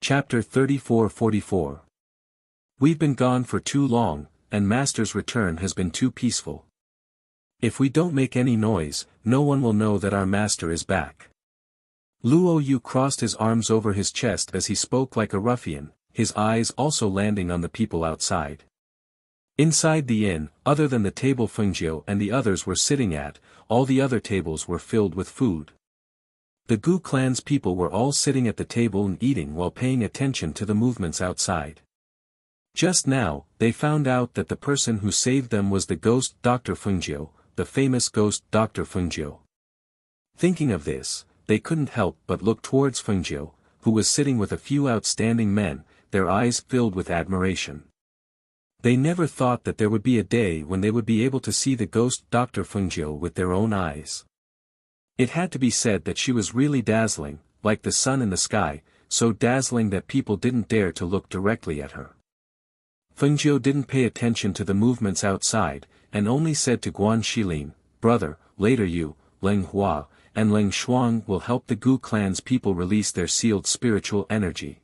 Chapter 34-44. We've been gone for too long, and Master's return has been too peaceful. If we don't make any noise, no one will know that our Master is back. Luo Yu crossed his arms over his chest as he spoke like a ruffian, his eyes also landing on the people outside. Inside the inn, other than the table Fengjiu and the others were sitting at, all the other tables were filled with food. The Gu clan's people were all sitting at the table and eating while paying attention to the movements outside. Just now, they found out that the person who saved them was the ghost Dr. Fengjiu, the famous ghost Dr. Fengjiu. Thinking of this, they couldn't help but look towards Fengjiu, who was sitting with a few outstanding men, their eyes filled with admiration. They never thought that there would be a day when they would be able to see the ghost Dr. Fengjiu with their own eyes. It had to be said that she was really dazzling, like the sun in the sky, so dazzling that people didn't dare to look directly at her. Fengjiu didn't pay attention to the movements outside, and only said to Guan Shilin, "Brother, later you, Leng Hua, and Leng Shuang will help the Gu clan's people release their sealed spiritual energy."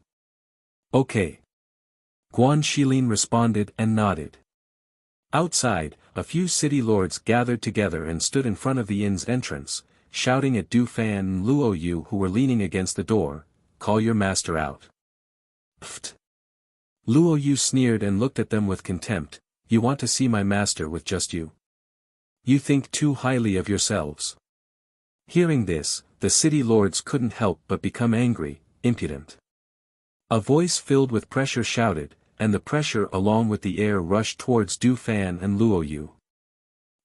"Okay." Guan Shilin responded and nodded. Outside, a few city lords gathered together and stood in front of the inn's entrance, shouting at Du Fan and Luo Yu who were leaning against the door, "Call your master out." Pfft. Luo Yu sneered and looked at them with contempt. "You want to see my master with just you? You think too highly of yourselves." Hearing this, the city lords couldn't help but become angry, impudent. A voice filled with pressure shouted, and the pressure along with the air rushed towards Du Fan and Luo Yu.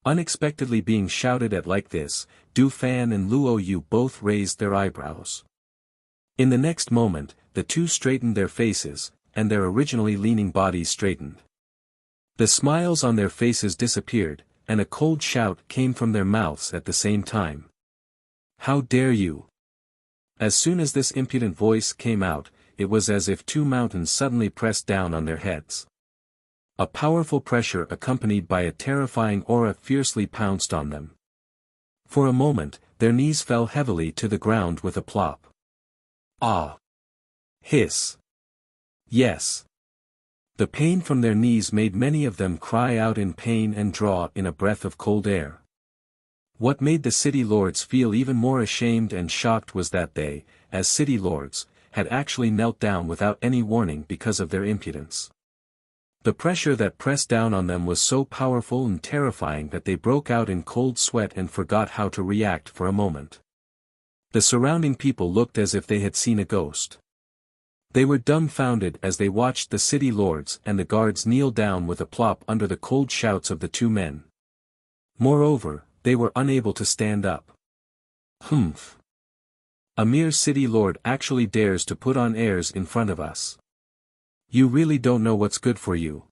Unexpectedly being shouted at like this, Du Fan and Luo Yu both raised their eyebrows. In the next moment, the two straightened their faces, and their originally leaning bodies straightened. The smiles on their faces disappeared, and a cold shout came from their mouths at the same time. "How dare you!" As soon as this impudent voice came out, it was as if two mountains suddenly pressed down on their heads. A powerful pressure accompanied by a terrifying aura fiercely pounced on them. For a moment, their knees fell heavily to the ground with a plop. Ah! Hiss! Yes! The pain from their knees made many of them cry out in pain and draw in a breath of cold air. What made the city lords feel even more ashamed and shocked was that they, as city lords, had actually knelt down without any warning because of their impudence. The pressure that pressed down on them was so powerful and terrifying that they broke out in cold sweat and forgot how to react for a moment. The surrounding people looked as if they had seen a ghost. They were dumbfounded as they watched the city lords and the guards kneel down with a plop under the cold shouts of the two men. Moreover, they were unable to stand up. Humph! A mere city lord actually dares to put on airs in front of us. You really don't know what's good for you.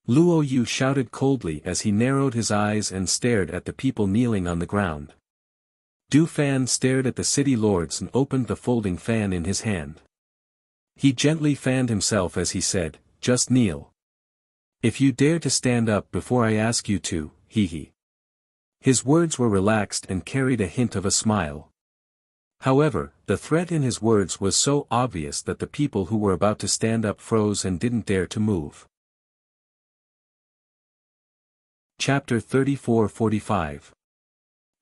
Luo Yu shouted coldly as he narrowed his eyes and stared at the people kneeling on the ground. Du Fan stared at the city lords and opened the folding fan in his hand. He gently fanned himself as he said, "Just kneel. If you dare to stand up before I ask you to, hee." His words were relaxed and carried a hint of a smile. However, the threat in his words was so obvious that the people who were about to stand up froze and didn't dare to move. Chapter 34-45.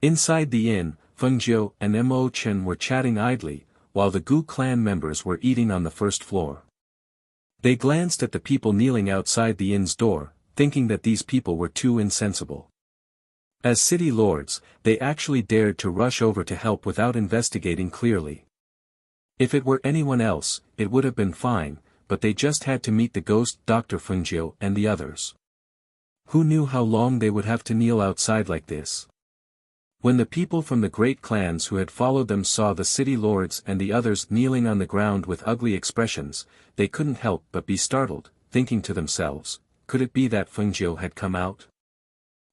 Inside the inn, Fengjiu and Mo Chen were chatting idly, while the Gu clan members were eating on the first floor. They glanced at the people kneeling outside the inn's door, thinking that these people were too insensible. As city lords, they actually dared to rush over to help without investigating clearly. If it were anyone else, it would have been fine, but they just had to meet the ghost Dr. Fengjiu and the others. Who knew how long they would have to kneel outside like this? When the people from the great clans who had followed them saw the city lords and the others kneeling on the ground with ugly expressions, they couldn't help but be startled, thinking to themselves, could it be that Fengjiu had come out?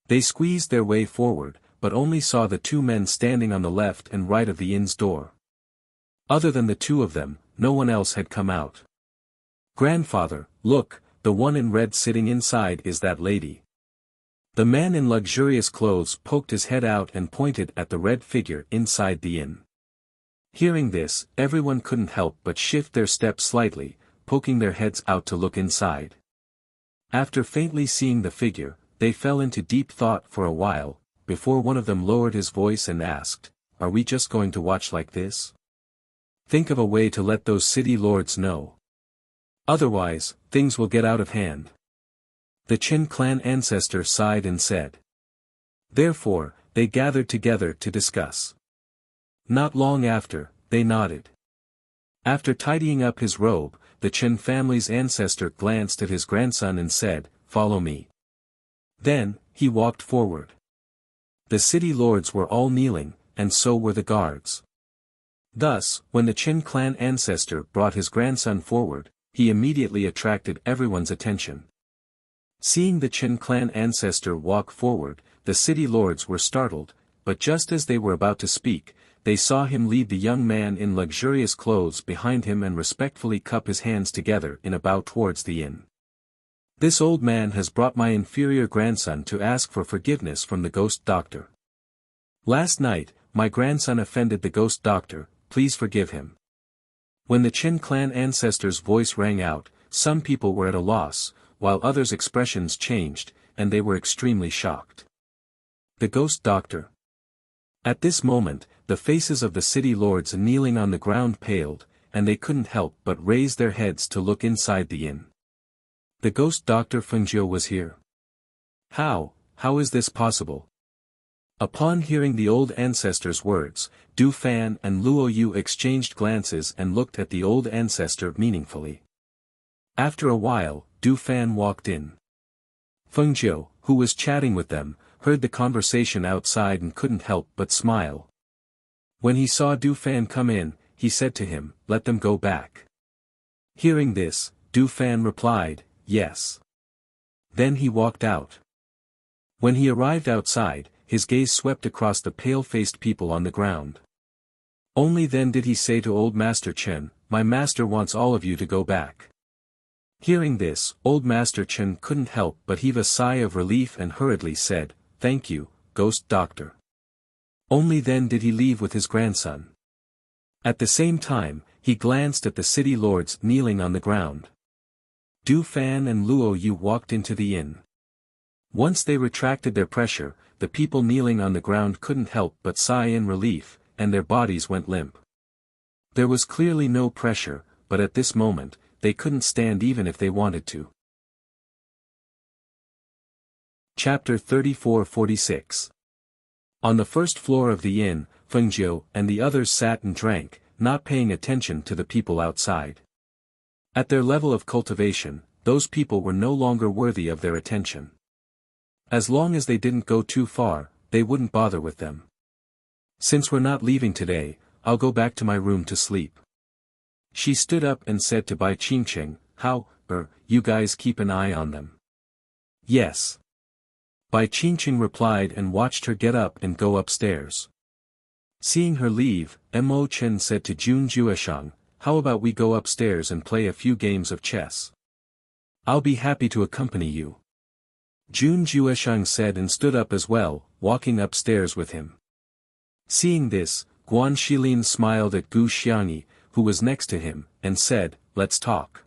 They squeezed their way forward, but only saw the two men standing on the left and right of the inn's door. Other than the two of them, no one else had come out. "Grandfather, look, the one in red sitting inside is that lady." The man in luxurious clothes poked his head out and pointed at the red figure inside the inn. Hearing this, everyone couldn't help but shift their steps slightly, poking their heads out to look inside. After faintly seeing the figure, they fell into deep thought for a while, before one of them lowered his voice and asked, "Are we just going to watch like this? Think of a way to let those city lords know. Otherwise, things will get out of hand." The Qin clan ancestor sighed and said. Therefore, they gathered together to discuss. Not long after, they nodded. After tidying up his robe, the Qin family's ancestor glanced at his grandson and said, "Follow me." Then, he walked forward. The city lords were all kneeling, and so were the guards. Thus, when the Qin clan ancestor brought his grandson forward, he immediately attracted everyone's attention. Seeing the Qin clan ancestor walk forward, the city lords were startled, but just as they were about to speak, they saw him lead the young man in luxurious clothes behind him and respectfully cup his hands together in a bow towards the inn. "This old man has brought my inferior grandson to ask for forgiveness from the ghost doctor. Last night, my grandson offended the ghost doctor, please forgive him." When the Qin clan ancestor's voice rang out, some people were at a loss, while others' expressions changed, and they were extremely shocked. The ghost doctor. At this moment, the faces of the city lords kneeling on the ground paled, and they couldn't help but raise their heads to look inside the inn. The ghost doctor Fengjiu was here. How is this possible? Upon hearing the old ancestor's words, Du Fan and Luo Yu exchanged glances and looked at the old ancestor meaningfully. After a while, Du Fan walked in. Fengjiu, who was chatting with them, heard the conversation outside and couldn't help but smile. When he saw Du Fan come in, he said to him, "Let them go back." Hearing this, Du Fan replied, "Yes." Then he walked out. When he arrived outside, his gaze swept across the pale-faced people on the ground. Only then did he say to old Master Chen, "My master wants all of you to go back." Hearing this, old Master Chen couldn't help but heave a sigh of relief and hurriedly said, "Thank you, ghost doctor." Only then did he leave with his grandson. At the same time, he glanced at the city lords kneeling on the ground. Du Fan and Luo Yu walked into the inn. Once they retracted their pressure, the people kneeling on the ground couldn't help but sigh in relief, and their bodies went limp. There was clearly no pressure, but at this moment, they couldn't stand even if they wanted to. Chapter 34-46. On the first floor of the inn, Fengjiu and the others sat and drank, not paying attention to the people outside. At their level of cultivation, those people were no longer worthy of their attention. As long as they didn't go too far, they wouldn't bother with them. "Since we're not leaving today, I'll go back to my room to sleep." She stood up and said to Bai Qingqing, "You guys keep an eye on them." "Yes." Bai Qingqing replied and watched her get up and go upstairs. Seeing her leave, Mo Chen said to Jun Jueshang, "How about we go upstairs and play a few games of chess? I'll be happy to accompany you." Jun Jueshang said and stood up as well, walking upstairs with him. Seeing this, Guan Shilin smiled at Gu Xiangyi, who was next to him, and said, "Let's talk."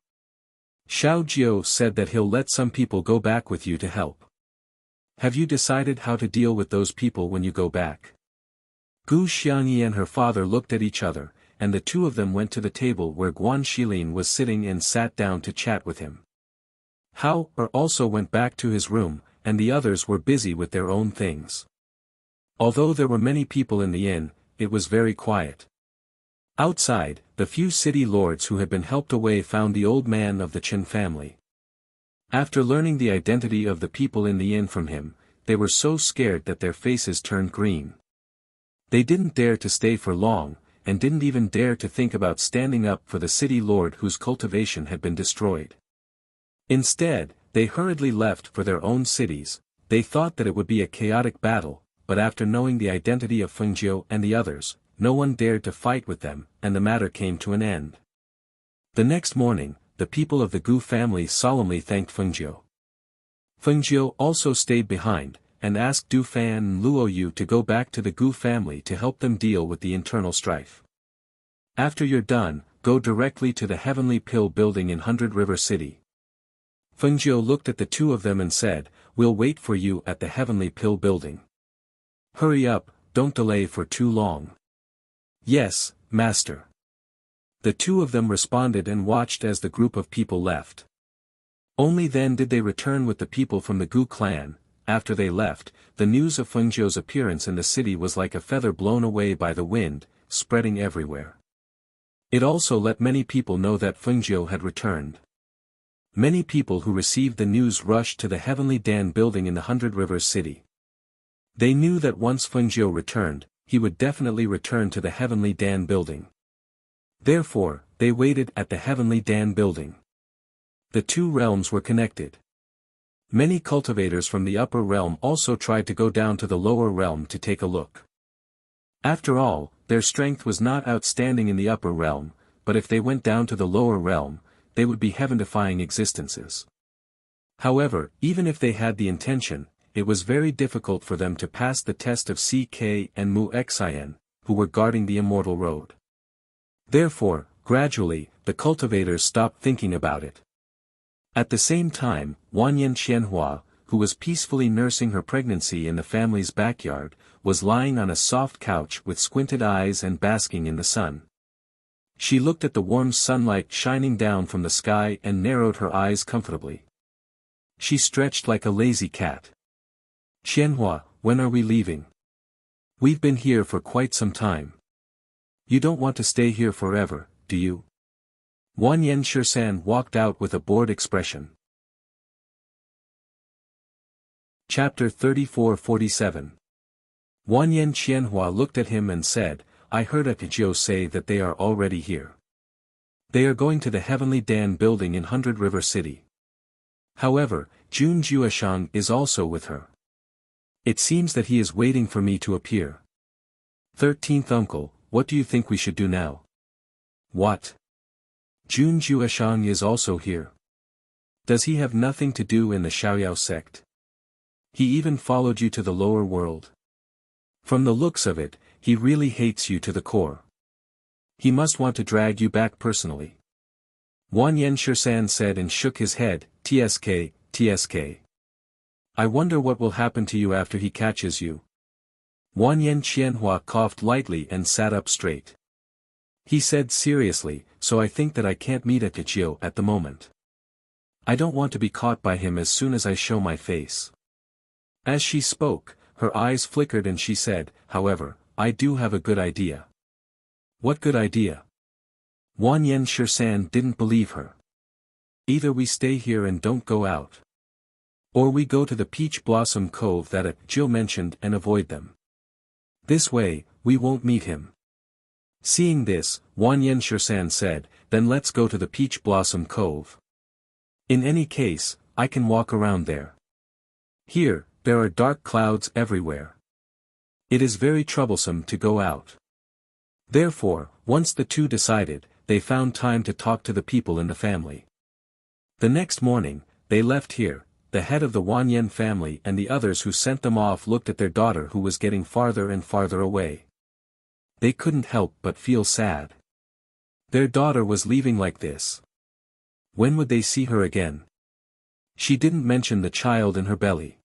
Xiao Jiao said that he'll let some people go back with you to help. "Have you decided how to deal with those people when you go back?" Gu Xiangyi and her father looked at each other, and the two of them went to the table where Guan Shilin was sitting and sat down to chat with him. Hao also went back to his room, and the others were busy with their own things. Although there were many people in the inn, it was very quiet. Outside, the few city lords who had been helped away found the old man of the Qin family. After learning the identity of the people in the inn from him, they were so scared that their faces turned green. They didn't dare to stay for long, and didn't even dare to think about standing up for the city lord whose cultivation had been destroyed. Instead, they hurriedly left for their own cities. They thought that it would be a chaotic battle, but after knowing the identity of Fengjiu and the others, no one dared to fight with them, and the matter came to an end. The next morning, the people of the Gu family solemnly thanked Fengjiu. Fengjiu also stayed behind, and asked Du Fan and Luo Yu to go back to the Gu family to help them deal with the internal strife. After you're done, go directly to the Heavenly Pill building in 100 River City. Fengjiu looked at the two of them and said, we'll wait for you at the Heavenly Pill building. Hurry up, don't delay for too long. Yes, master. The two of them responded and watched as the group of people left. Only then did they return with the people from the Gu clan. After they left, the news of Fengjiu's appearance in the city was like a feather blown away by the wind, spreading everywhere. It also let many people know that Fengjiu had returned. Many people who received the news rushed to the Heavenly Dan building in the 100 Rivers City. They knew that once Fengjiu returned, he would definitely return to the Heavenly Dan building. Therefore, they waited at the Heavenly Dan building. The two realms were connected. Many cultivators from the upper realm also tried to go down to the lower realm to take a look. After all, their strength was not outstanding in the upper realm, but if they went down to the lower realm, they would be heaven-defying existences. However, even if they had the intention, it was very difficult for them to pass the test of CK and Mu Xin, who were guarding the immortal road. Therefore, gradually, the cultivators stopped thinking about it. At the same time, Wanyan Qianhua, who was peacefully nursing her pregnancy in the family's backyard, was lying on a soft couch with squinted eyes and basking in the sun. She looked at the warm sunlight shining down from the sky and narrowed her eyes comfortably. She stretched like a lazy cat. Qianhua, when are we leaving? We've been here for quite some time. You don't want to stay here forever, do you? Wanyan Shisan walked out with a bored expression. Chapter 34-47. Wanyan Qianhua looked at him and said, I heard Episdoe say that they are already here. They are going to the Heavenly Dan building in 100 River City. However, Jun Jueshang is also with her. It seems that he is waiting for me to appear. 13th uncle, what do you think we should do now? What? Jun Jueshang is also here. Does he have nothing to do in the Xiaoyao sect? He even followed you to the lower world. From the looks of it, he really hates you to the core. He must want to drag you back personally. Wanyan Shisan said and shook his head, TSK, TSK. I wonder what will happen to you after he catches you. Wanyan Qianhua coughed lightly and sat up straight. He said seriously, so I think that I can't meet Episdoe at the moment. I don't want to be caught by him as soon as I show my face. As she spoke, her eyes flickered and she said, however, I do have a good idea. What good idea? Wanyan Shisan didn't believe her. Either we stay here and don't go out. Or we go to the Peach Blossom Cove that Episdoe mentioned and avoid them. This way, we won't meet him. Seeing this, Wanyan Shisan said, then let's go to the Peach Blossom Cove. In any case, I can walk around there. Here, there are dark clouds everywhere. It is very troublesome to go out. Therefore, once the two decided, they found time to talk to the people in the family. The next morning, they left here. The head of the Wanyan family and the others who sent them off looked at their daughter who was getting farther and farther away. They couldn't help but feel sad. Their daughter was leaving like this. When would they see her again? She didn't mention the child in her belly.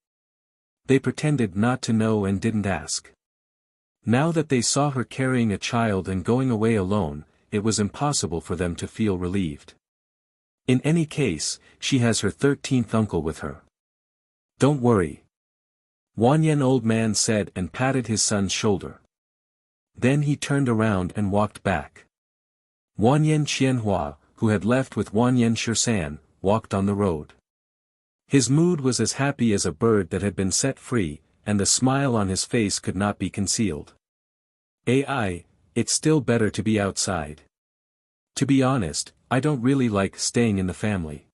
They pretended not to know and didn't ask. Now that they saw her carrying a child and going away alone, it was impossible for them to feel relieved. In any case, she has her 13th uncle with her. Don't worry. Wanyan old man said and patted his son's shoulder. Then he turned around and walked back. Wanyan Qianhua, who had left with Wanyan Shisan, walked on the road. His mood was as happy as a bird that had been set free, and the smile on his face could not be concealed. It's still better to be outside. To be honest, I don't really like staying in the family.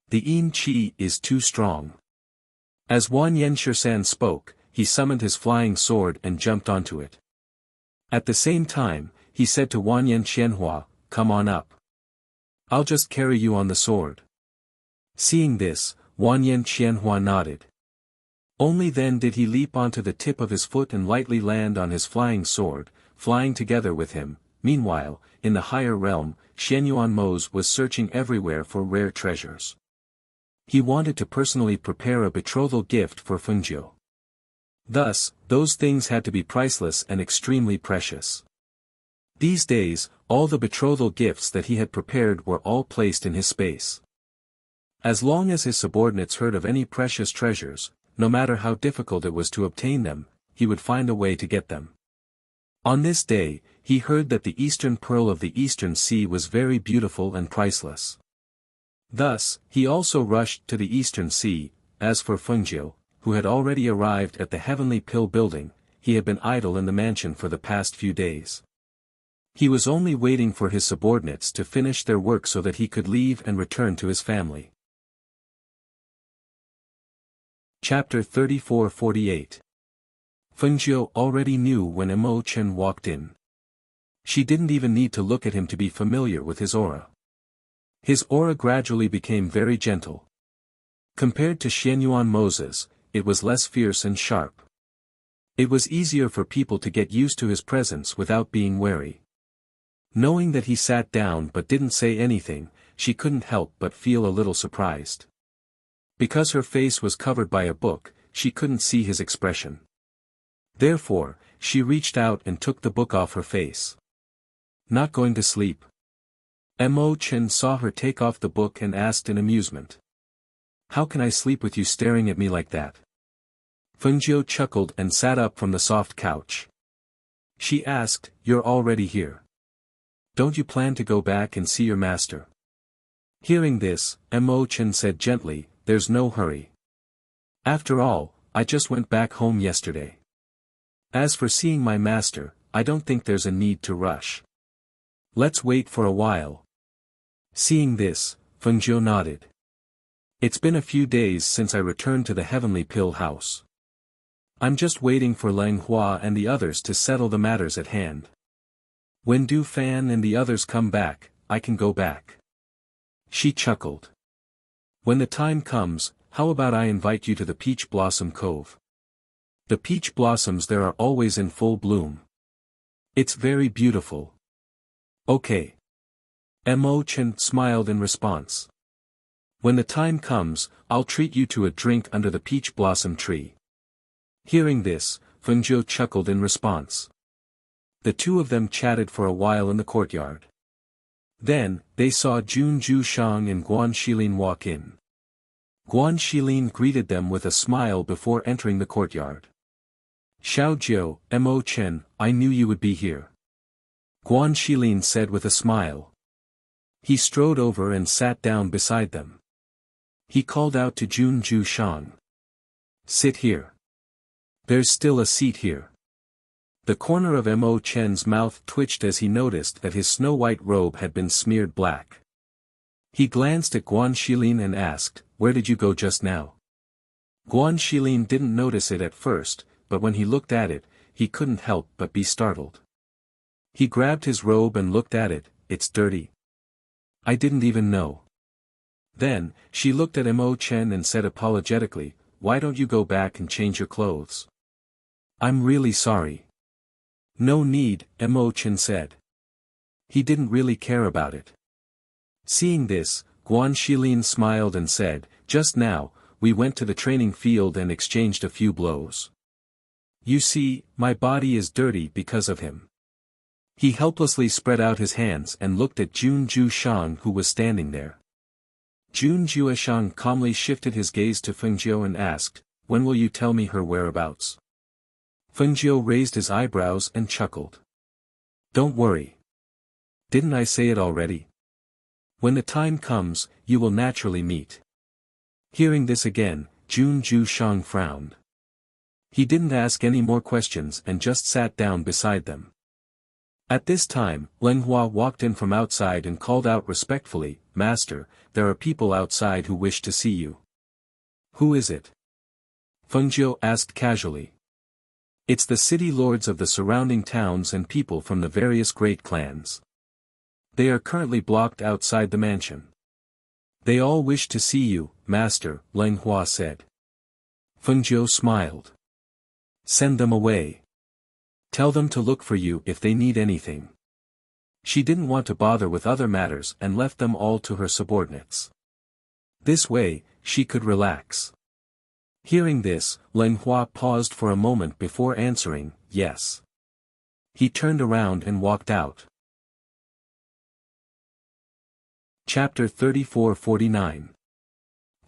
The yin qi is too strong. As Wanyan Shisan spoke, he summoned his flying sword and jumped onto it. At the same time, he said to Wanyan Qianhua, come on up. I'll just carry you on the sword. Seeing this, Wanyan Qianhua nodded. Only then did he leap onto the tip of his foot and lightly land on his flying sword, flying together with him. Meanwhile, in the higher realm, Xianyuan Mose was searching everywhere for rare treasures. He wanted to personally prepare a betrothal gift for Fengjiu. Thus, those things had to be priceless and extremely precious. These days, all the betrothal gifts that he had prepared were all placed in his space. As long as his subordinates heard of any precious treasures, no matter how difficult it was to obtain them, he would find a way to get them. On this day, he heard that the eastern pearl of the eastern sea was very beautiful and priceless. Thus, he also rushed to the eastern sea. As for Fengjiu, who had already arrived at the heavenly pill building, he had been idle in the mansion for the past few days. He was only waiting for his subordinates to finish their work so that he could leave and return to his family. Chapter 34-48. Fengjiu already knew when Mo Chen walked in. She didn't even need to look at him to be familiar with his aura. His aura gradually became very gentle. Compared to Xianyuan Mose's, it was less fierce and sharp. It was easier for people to get used to his presence without being wary. Knowing that he sat down but didn't say anything, she couldn't help but feel a little surprised. Because her face was covered by a book, she couldn't see his expression. Therefore, she reached out and took the book off her face. Not going to sleep? Mo Chen saw her take off the book and asked in amusement. How can I sleep with you staring at me like that? Fengjiu chuckled and sat up from the soft couch. She asked, You're already here. Don't you plan to go back and see your master? Hearing this, Mo Chen said gently, There's no hurry. After all, I just went back home yesterday. As for seeing my master, I don't think there's a need to rush. Let's wait for a while. Seeing this, Fengjiu nodded. It's been a few days since I returned to the heavenly pill house. I'm just waiting for Lang Hua and the others to settle the matters at hand. When Du Fan and the others come back, I can go back. She chuckled. When the time comes, how about I invite you to the Peach Blossom Cove? The peach blossoms there are always in full bloom. It's very beautiful. Okay. Mo Chen smiled in response. When the time comes, I'll treat you to a drink under the peach blossom tree. Hearing this, Fengjiu chuckled in response. The two of them chatted for a while in the courtyard. Then, they saw Jun Jushang and Guan Shilin walk in. Guan Shilin greeted them with a smile before entering the courtyard. Xiaojiu, Mo Chen, I knew you would be here. Guan Shilin said with a smile. He strode over and sat down beside them. He called out to Jun Jushang. Sit here. There's still a seat here. The corner of Mo Chen's mouth twitched as he noticed that his snow-white robe had been smeared black. He glanced at Guan Shilin and asked, Where did you go just now? Guan Shilin didn't notice it at first, but when he looked at it, he couldn't help but be startled. He grabbed his robe and looked at it. It's dirty. I didn't even know. Then, she looked at Mo Chen and said apologetically, Why don't you go back and change your clothes? I'm really sorry. No need, Mo Chen said. He didn't really care about it. Seeing this, Guan Shilin smiled and said, Just now, we went to the training field and exchanged a few blows. You see, my body is dirty because of him. He helplessly spread out his hands and looked at Jun Jushang who was standing there. Jun Jushang calmly shifted his gaze to Fengjiu and asked, When will you tell me her whereabouts? Fengjiu raised his eyebrows and chuckled. Don't worry. Didn't I say it already? When the time comes, you will naturally meet. Hearing this again, Jun Jushang frowned. He didn't ask any more questions and just sat down beside them. At this time, Lang Hua walked in from outside and called out respectfully, Master, there are people outside who wish to see you. Who is it? Fengjiu asked casually. It's the city lords of the surrounding towns and people from the various great clans. They are currently blocked outside the mansion. They all wish to see you, Master, Lang Hua said. Fengjiu smiled. Send them away. Tell them to look for you if they need anything. She didn't want to bother with other matters and left them all to her subordinates. This way, she could relax. Hearing this, Leng Hua paused for a moment before answering, yes. He turned around and walked out. Chapter 34-49.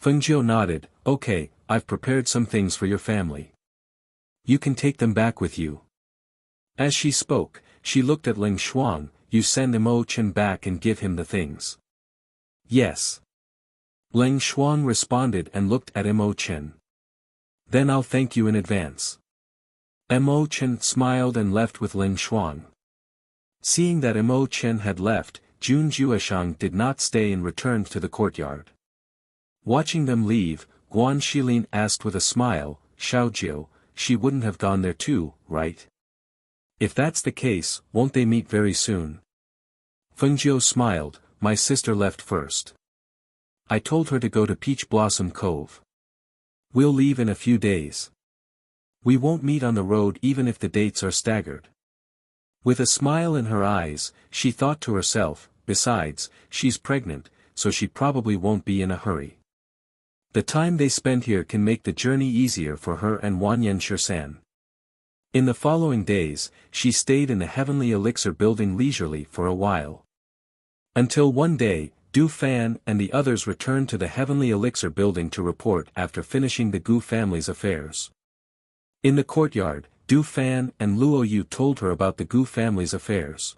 Fengjiu nodded, okay, I've prepared some things for your family. You can take them back with you. As she spoke, she looked at Ling Shuang, you send Mo Chen back and give him the things. Yes. Ling Shuang responded and looked at Mo Chen. Then I'll thank you in advance. Mo Chen smiled and left with Ling Shuang. Seeing that Mo Chen had left, Jun Jueshang did not stay and returned to the courtyard. Watching them leave, Guan Shilin asked with a smile, Xiaojiu, she wouldn't have gone there too, right? If that's the case, won't they meet very soon? Fengjiu smiled, my sister left first. I told her to go to Peach Blossom Cove. We'll leave in a few days. We won't meet on the road even if the dates are staggered. With a smile in her eyes, she thought to herself, besides, she's pregnant, so she probably won't be in a hurry. The time they spend here can make the journey easier for her and Wanyan Shirsan. In the following days, she stayed in the Heavenly Elixir building leisurely for a while. Until one day, Du Fan and the others returned to the Heavenly Elixir building to report after finishing the Gu family's affairs. In the courtyard, Du Fan and Luo Yu told her about the Gu family's affairs.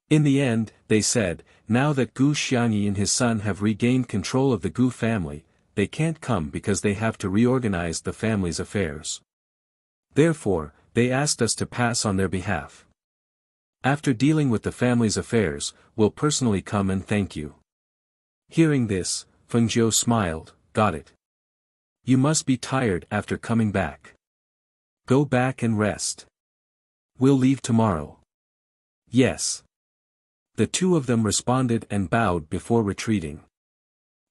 In the end, they said, now that Gu Xiangyi and his son have regained control of the Gu family, they can't come because they have to reorganize the family's affairs. Therefore, they asked us to pass on their behalf. After dealing with the family's affairs, we'll personally come and thank you. Hearing this, Fengjiu smiled, got it. You must be tired after coming back. Go back and rest. We'll leave tomorrow. Yes. The two of them responded and bowed before retreating.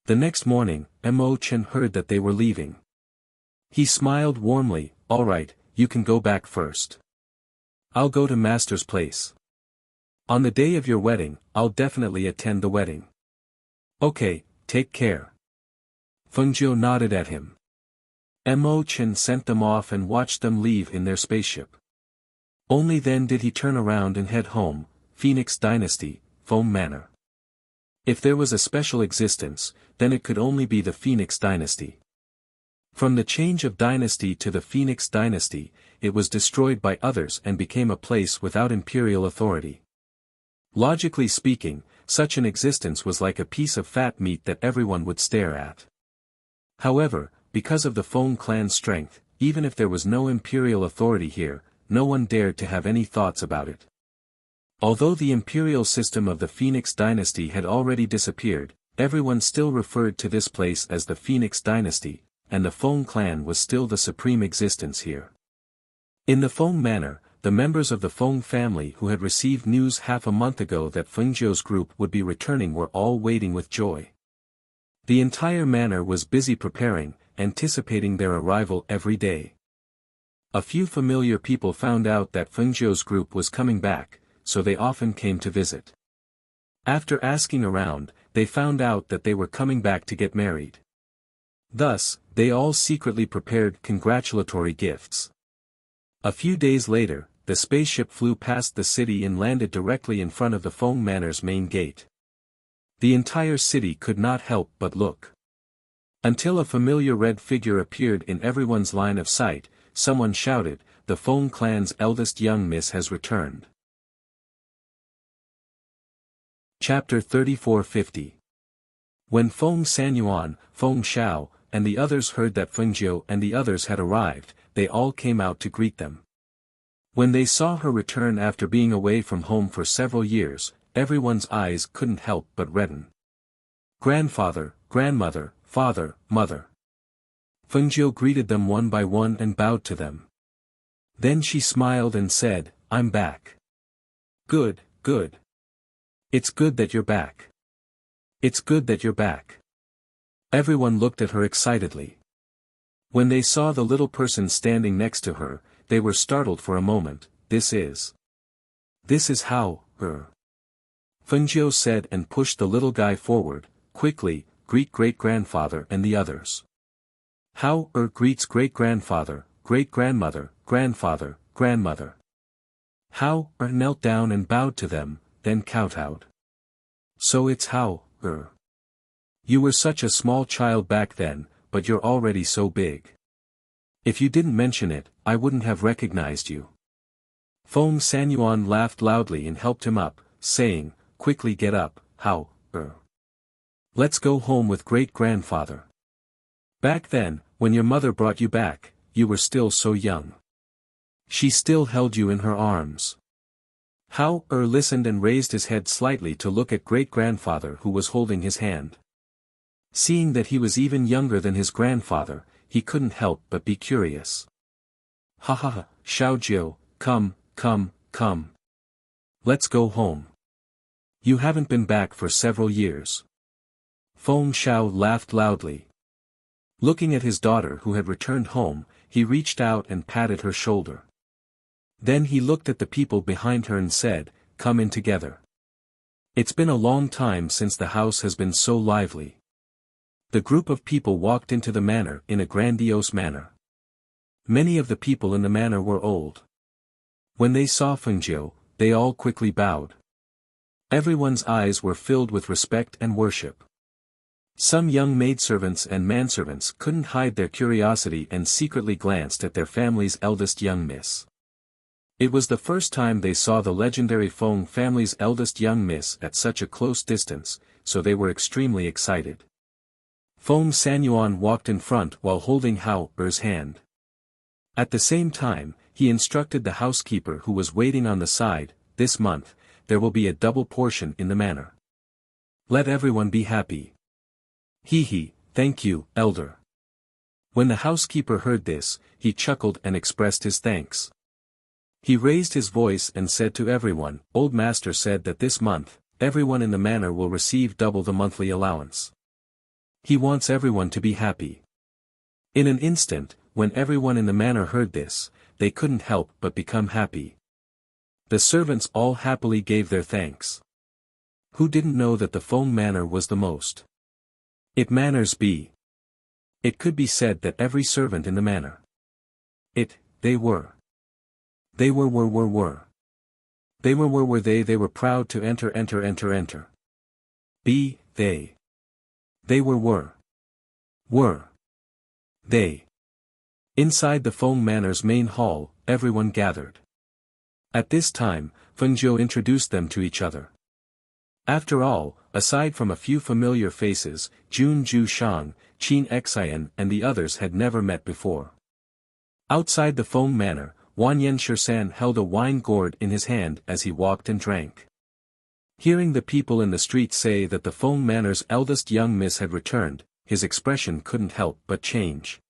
The next morning, Mo Chen heard that they were leaving. He smiled warmly, all right, you can go back first. I'll go to Master's place. On the day of your wedding, I'll definitely attend the wedding. Okay, take care. Fengjiu nodded at him. Mo Chen sent them off and watched them leave in their spaceship. Only then did he turn around and head home, Phoenix Dynasty, Foam Manor. If there was a special existence, then it could only be the Phoenix Dynasty. From the change of dynasty to the Phoenix Dynasty, it was destroyed by others and became a place without imperial authority. Logically speaking, such an existence was like a piece of fat meat that everyone would stare at. However, because of the Feng clan's strength, even if there was no imperial authority here, no one dared to have any thoughts about it. Although the imperial system of the Phoenix Dynasty had already disappeared, everyone still referred to this place as the Phoenix Dynasty, and the Feng clan was still the supreme existence here. In the Feng Manor, the members of the Feng family who had received news half a month ago that Fengjiu's group would be returning were all waiting with joy. The entire manor was busy preparing, anticipating their arrival every day. A few familiar people found out that Fengjiu's group was coming back, so they often came to visit. After asking around, they found out that they were coming back to get married. Thus, they all secretly prepared congratulatory gifts. A few days later, the spaceship flew past the city and landed directly in front of the Feng Manor's main gate. The entire city could not help but look. Until a familiar red figure appeared in everyone's line of sight, someone shouted, the Feng clan's eldest young miss has returned. Chapter 34-50. When Feng Sanyuan, Feng Xiao, and the others heard that Fengjiu and the others had arrived, they all came out to greet them. When they saw her return after being away from home for several years, everyone's eyes couldn't help but redden. Grandfather, grandmother, father, mother. Fengjiu greeted them one by one and bowed to them. Then she smiled and said, I'm back. Good, good. It's good that you're back. It's good that you're back. Everyone looked at her excitedly. When they saw the little person standing next to her, they were startled for a moment. This is how, her. Fengjiu said and pushed the little guy forward. Quickly, greet great-grandfather and the others. How greets great-grandfather, great-grandmother, grandfather, grandmother. How knelt down and bowed to them, then kowtowed. So it's how you were such a small child back then, but you're already so big. If you didn't mention it, I wouldn't have recognized you. Feng Sanyuan laughed loudly and helped him up, saying, quickly get up, how let's go home with great-grandfather. Back then, when your mother brought you back, you were still so young. She still held you in her arms. How listened and raised his head slightly to look at great-grandfather who was holding his hand. Seeing that he was even younger than his grandfather, he couldn't help but be curious. Ha ha ha, Xiaojiu, come. Let's go home. You haven't been back for several years. Feng Xiao laughed loudly. Looking at his daughter who had returned home, he reached out and patted her shoulder. Then he looked at the people behind her and said, come in together. It's been a long time since the house has been so lively. The group of people walked into the manor in a grandiose manner. Many of the people in the manor were old. When they saw Fengjiu, they all quickly bowed. Everyone's eyes were filled with respect and worship. Some young maidservants and manservants couldn't hide their curiosity and secretly glanced at their family's eldest young miss. It was the first time they saw the legendary Feng family's eldest young miss at such a close distance, so they were extremely excited. Feng Sanyuan walked in front while holding Hao Er's hand. At the same time, he instructed the housekeeper who was waiting on the side, this month, there will be a double portion in the manor. Let everyone be happy. He, thank you, elder. When the housekeeper heard this, he chuckled and expressed his thanks. He raised his voice and said to everyone, Old Master said that this month, everyone in the manor will receive double the monthly allowance. He wants everyone to be happy. In an instant, when everyone in the manor heard this, they couldn't help but become happy. The servants all happily gave their thanks. Who didn't know that the Feng manor was the most? It manners be. It could be said that every servant in the manor. They were. They were. They were they were proud to enter. They were. They. Inside the Feng Manor's main hall, everyone gathered. At this time, Fengjiu introduced them to each other. After all, aside from a few familiar faces, Jun Ju Shang, Qin Xian and the others had never met before. Outside the Feng Manor, Wanyan Shirsan held a wine gourd in his hand as he walked and drank. Hearing the people in the street say that the Feng Manor's eldest young miss had returned, his expression couldn't help but change.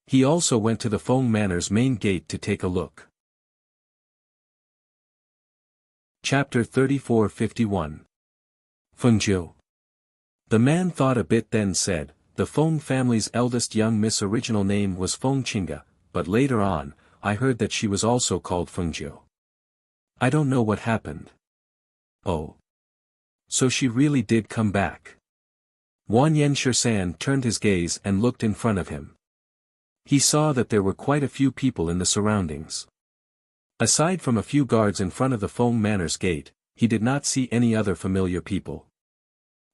He also went to the Feng Manor's main gate to take a look. Chapter 34-51 Fengjiu. The man thought a bit then said, the Feng family's eldest young miss original name was Feng Qingge, but later on, I heard that she was also called Fengjiu. I don't know what happened. Oh. So she really did come back. Wanyan Shirsan turned his gaze and looked in front of him. He saw that there were quite a few people in the surroundings. Aside from a few guards in front of the Feng Manor's gate, he did not see any other familiar people.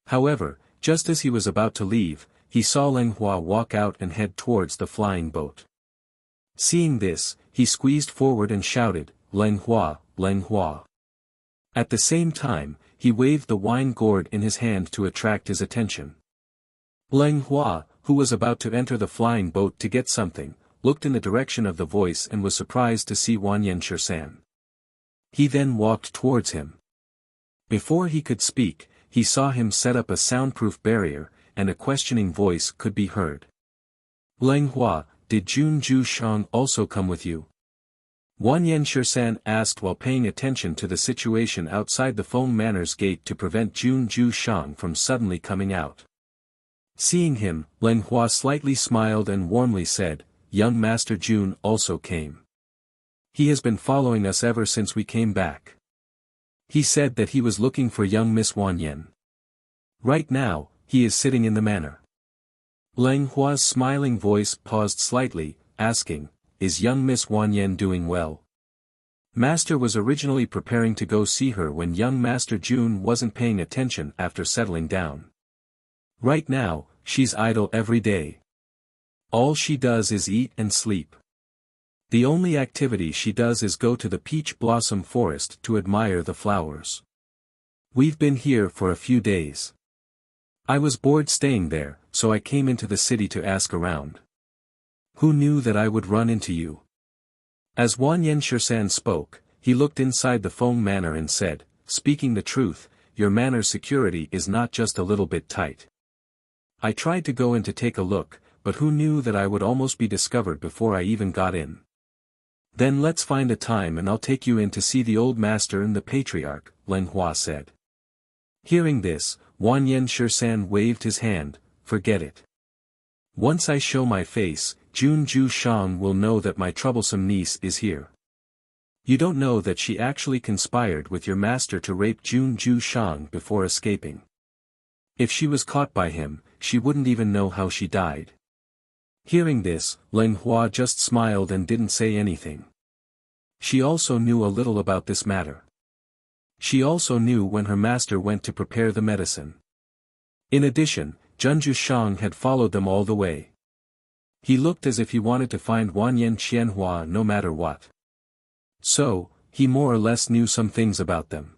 However, just as he was about to leave, he saw Leng Hua walk out and head towards the flying boat. Seeing this, he squeezed forward and shouted, Leng Hua, Leng Hua. At the same time, he waved the wine gourd in his hand to attract his attention. Leng Hua, who was about to enter the flying boat to get something, looked in the direction of the voice and was surprised to see Wanyan Shirsan. He then walked towards him. Before he could speak, he saw him set up a soundproof barrier, and a questioning voice could be heard. Leng Hua, did Jun Ju Shang also come with you? Wanyan Shirsan asked while paying attention to the situation outside the Feng Manor's gate to prevent Jun Ju Shang from suddenly coming out. Seeing him, Leng Hua slightly smiled and warmly said, Young Master Jun also came. He has been following us ever since we came back. He said that he was looking for young Miss Wan Yen. Right now, he is sitting in the manor. Leng Hua's smiling voice paused slightly, asking, is young Miss Wan Yen doing well? Master was originally preparing to go see her when young Master Jun wasn't paying attention after settling down. Right now, she's idle every day. All she does is eat and sleep. The only activity she does is go to the peach blossom forest to admire the flowers. We've been here for a few days. I was bored staying there, so I came into the city to ask around. Who knew that I would run into you? As Wan Yen Shirsan spoke, he looked inside the Feng Manor and said, speaking the truth, your manor's security is not just a little bit tight. I tried to go in to take a look, but who knew that I would almost be discovered before I even got in. Then let's find a time and I'll take you in to see the old master and the patriarch, Leng Hua said. Hearing this, Wan Yen Shirsan waved his hand, forget it. Once I show my face, Jun Ju Shang will know that my troublesome niece is here. You don't know that she actually conspired with your master to rape Jun Ju Shang before escaping. If she was caught by him, she wouldn't even know how she died. Hearing this, Leng Hua just smiled and didn't say anything. She also knew a little about this matter. She also knew when her master went to prepare the medicine. In addition, Junju Shang had followed them all the way. He looked as if he wanted to find Wan Yen Qianhua no matter what. So, he more or less knew some things about them.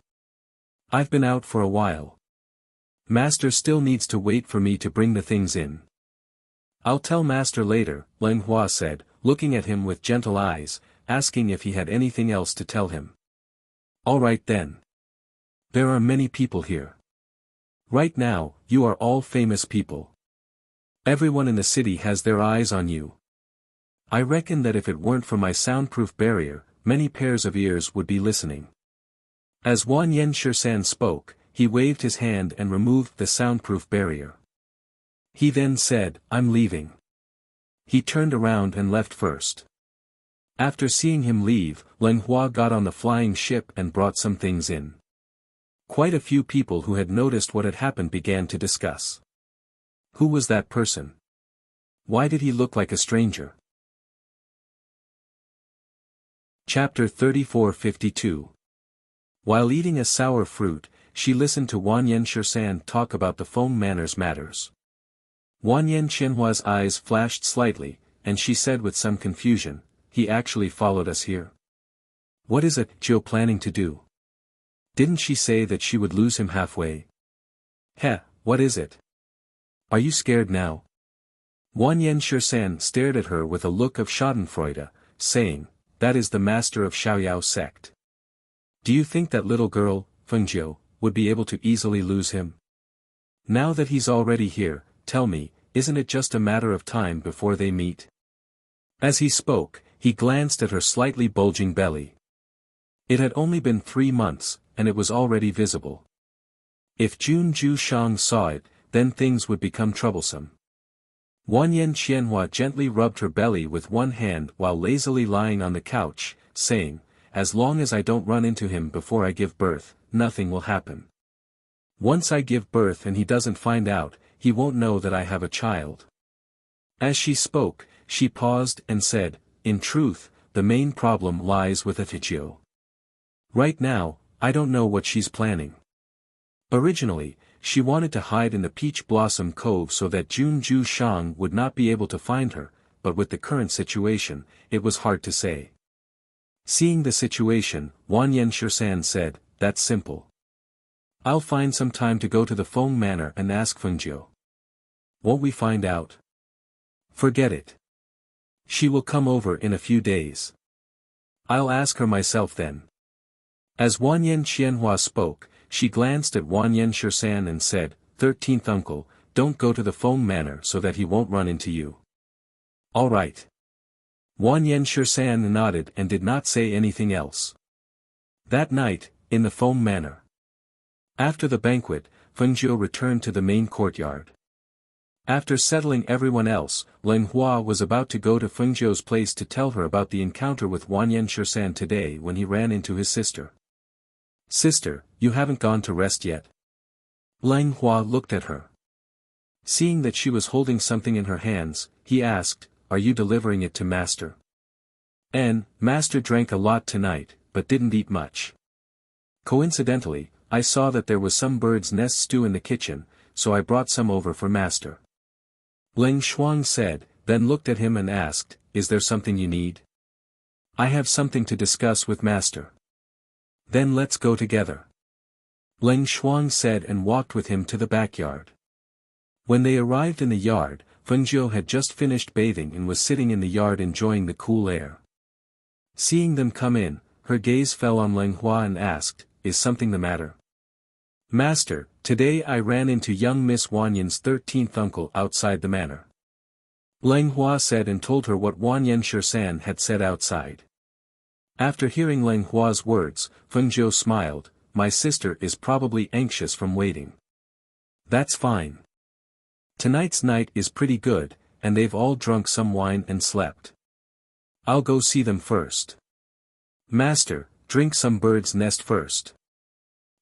I've been out for a while. Master still needs to wait for me to bring the things in. I'll tell Master later, Leng Hua said, looking at him with gentle eyes, asking if he had anything else to tell him. All right then. There are many people here. Right now, you are all famous people. Everyone in the city has their eyes on you. I reckon that if it weren't for my soundproof barrier, many pairs of ears would be listening. As Wan Yen Shirsan spoke, he waved his hand and removed the soundproof barrier. He then said, I'm leaving. He turned around and left first. After seeing him leave, Leng Hua got on the flying ship and brought some things in. Quite a few people who had noticed what had happened began to discuss. Who was that person? Why did he look like a stranger? Chapter 34-52. While eating a sour fruit, she listened to Wan Yen Shirsan talk about the Feng Manor's matters. Wan Yen Qianhua's eyes flashed slightly, and she said with some confusion, he actually followed us here. What is Jiu planning to do? Didn't she say that she would lose him halfway? Heh, what is it? Are you scared now? Wan Yen Shirsan stared at her with a look of schadenfreude, saying, that is the master of Xiaoyao sect. Do you think that little girl, Fengjiu, would be able to easily lose him? Now that he's already here, tell me, isn't it just a matter of time before they meet? As he spoke, he glanced at her slightly bulging belly. It had only been 3 months, and it was already visible. If Jun Ju Shang saw it, then things would become troublesome. Wan Yen Qianhua gently rubbed her belly with one hand while lazily lying on the couch, saying, as long as I don't run into him before I give birth, nothing will happen. Once I give birth and he doesn't find out, he won't know that I have a child. As she spoke, she paused and said, in truth, the main problem lies with Episdoe. Right now, I don't know what she's planning. Originally, she wanted to hide in the Peach Blossom Cove so that Jun Ju Shang would not be able to find her, but with the current situation, it was hard to say. Seeing the situation, Wan Yen Shirsan said, that's simple. I'll find some time to go to the Feng Manor and ask Fengjiu. Won't we find out? Forget it. She will come over in a few days. I'll ask her myself then. As Wan Yen Qianhua spoke, she glanced at Wan Yen Shirsan and said, 13th uncle, don't go to the Feng Manor so that he won't run into you. All right. Wan Yen Shirsan nodded and did not say anything else. That night, in the Feng Manor. After the banquet, Fengjiu returned to the main courtyard. After settling everyone else, Leng Hua was about to go to Fengjiu's place to tell her about the encounter with Wan Yen Shirsan today when he ran into his sister. Sister, you haven't gone to rest yet? Lang Hua looked at her. Seeing that she was holding something in her hands, he asked, are you delivering it to Master? Master drank a lot tonight, but didn't eat much. Coincidentally, I saw that there was some bird's nest stew in the kitchen, so I brought some over for Master. Leng Shuang said, then looked at him and asked, is there something you need? I have something to discuss with Master. Then let's go together. Leng Shuang said and walked with him to the backyard. When they arrived in the yard, Fengjiu had just finished bathing and was sitting in the yard enjoying the cool air. Seeing them come in, her gaze fell on Leng Hua and asked, is something the matter? Master, today I ran into young Miss Wanyan's 13th uncle outside the manor. Leng Hua said and told her what Wanyan Shirsan had said outside. After hearing Leng Hua's words, Fengjiu smiled, my sister is probably anxious from waiting. That's fine. Tonight's night is pretty good, and they've all drunk some wine and slept. I'll go see them first. Master, drink some bird's nest first.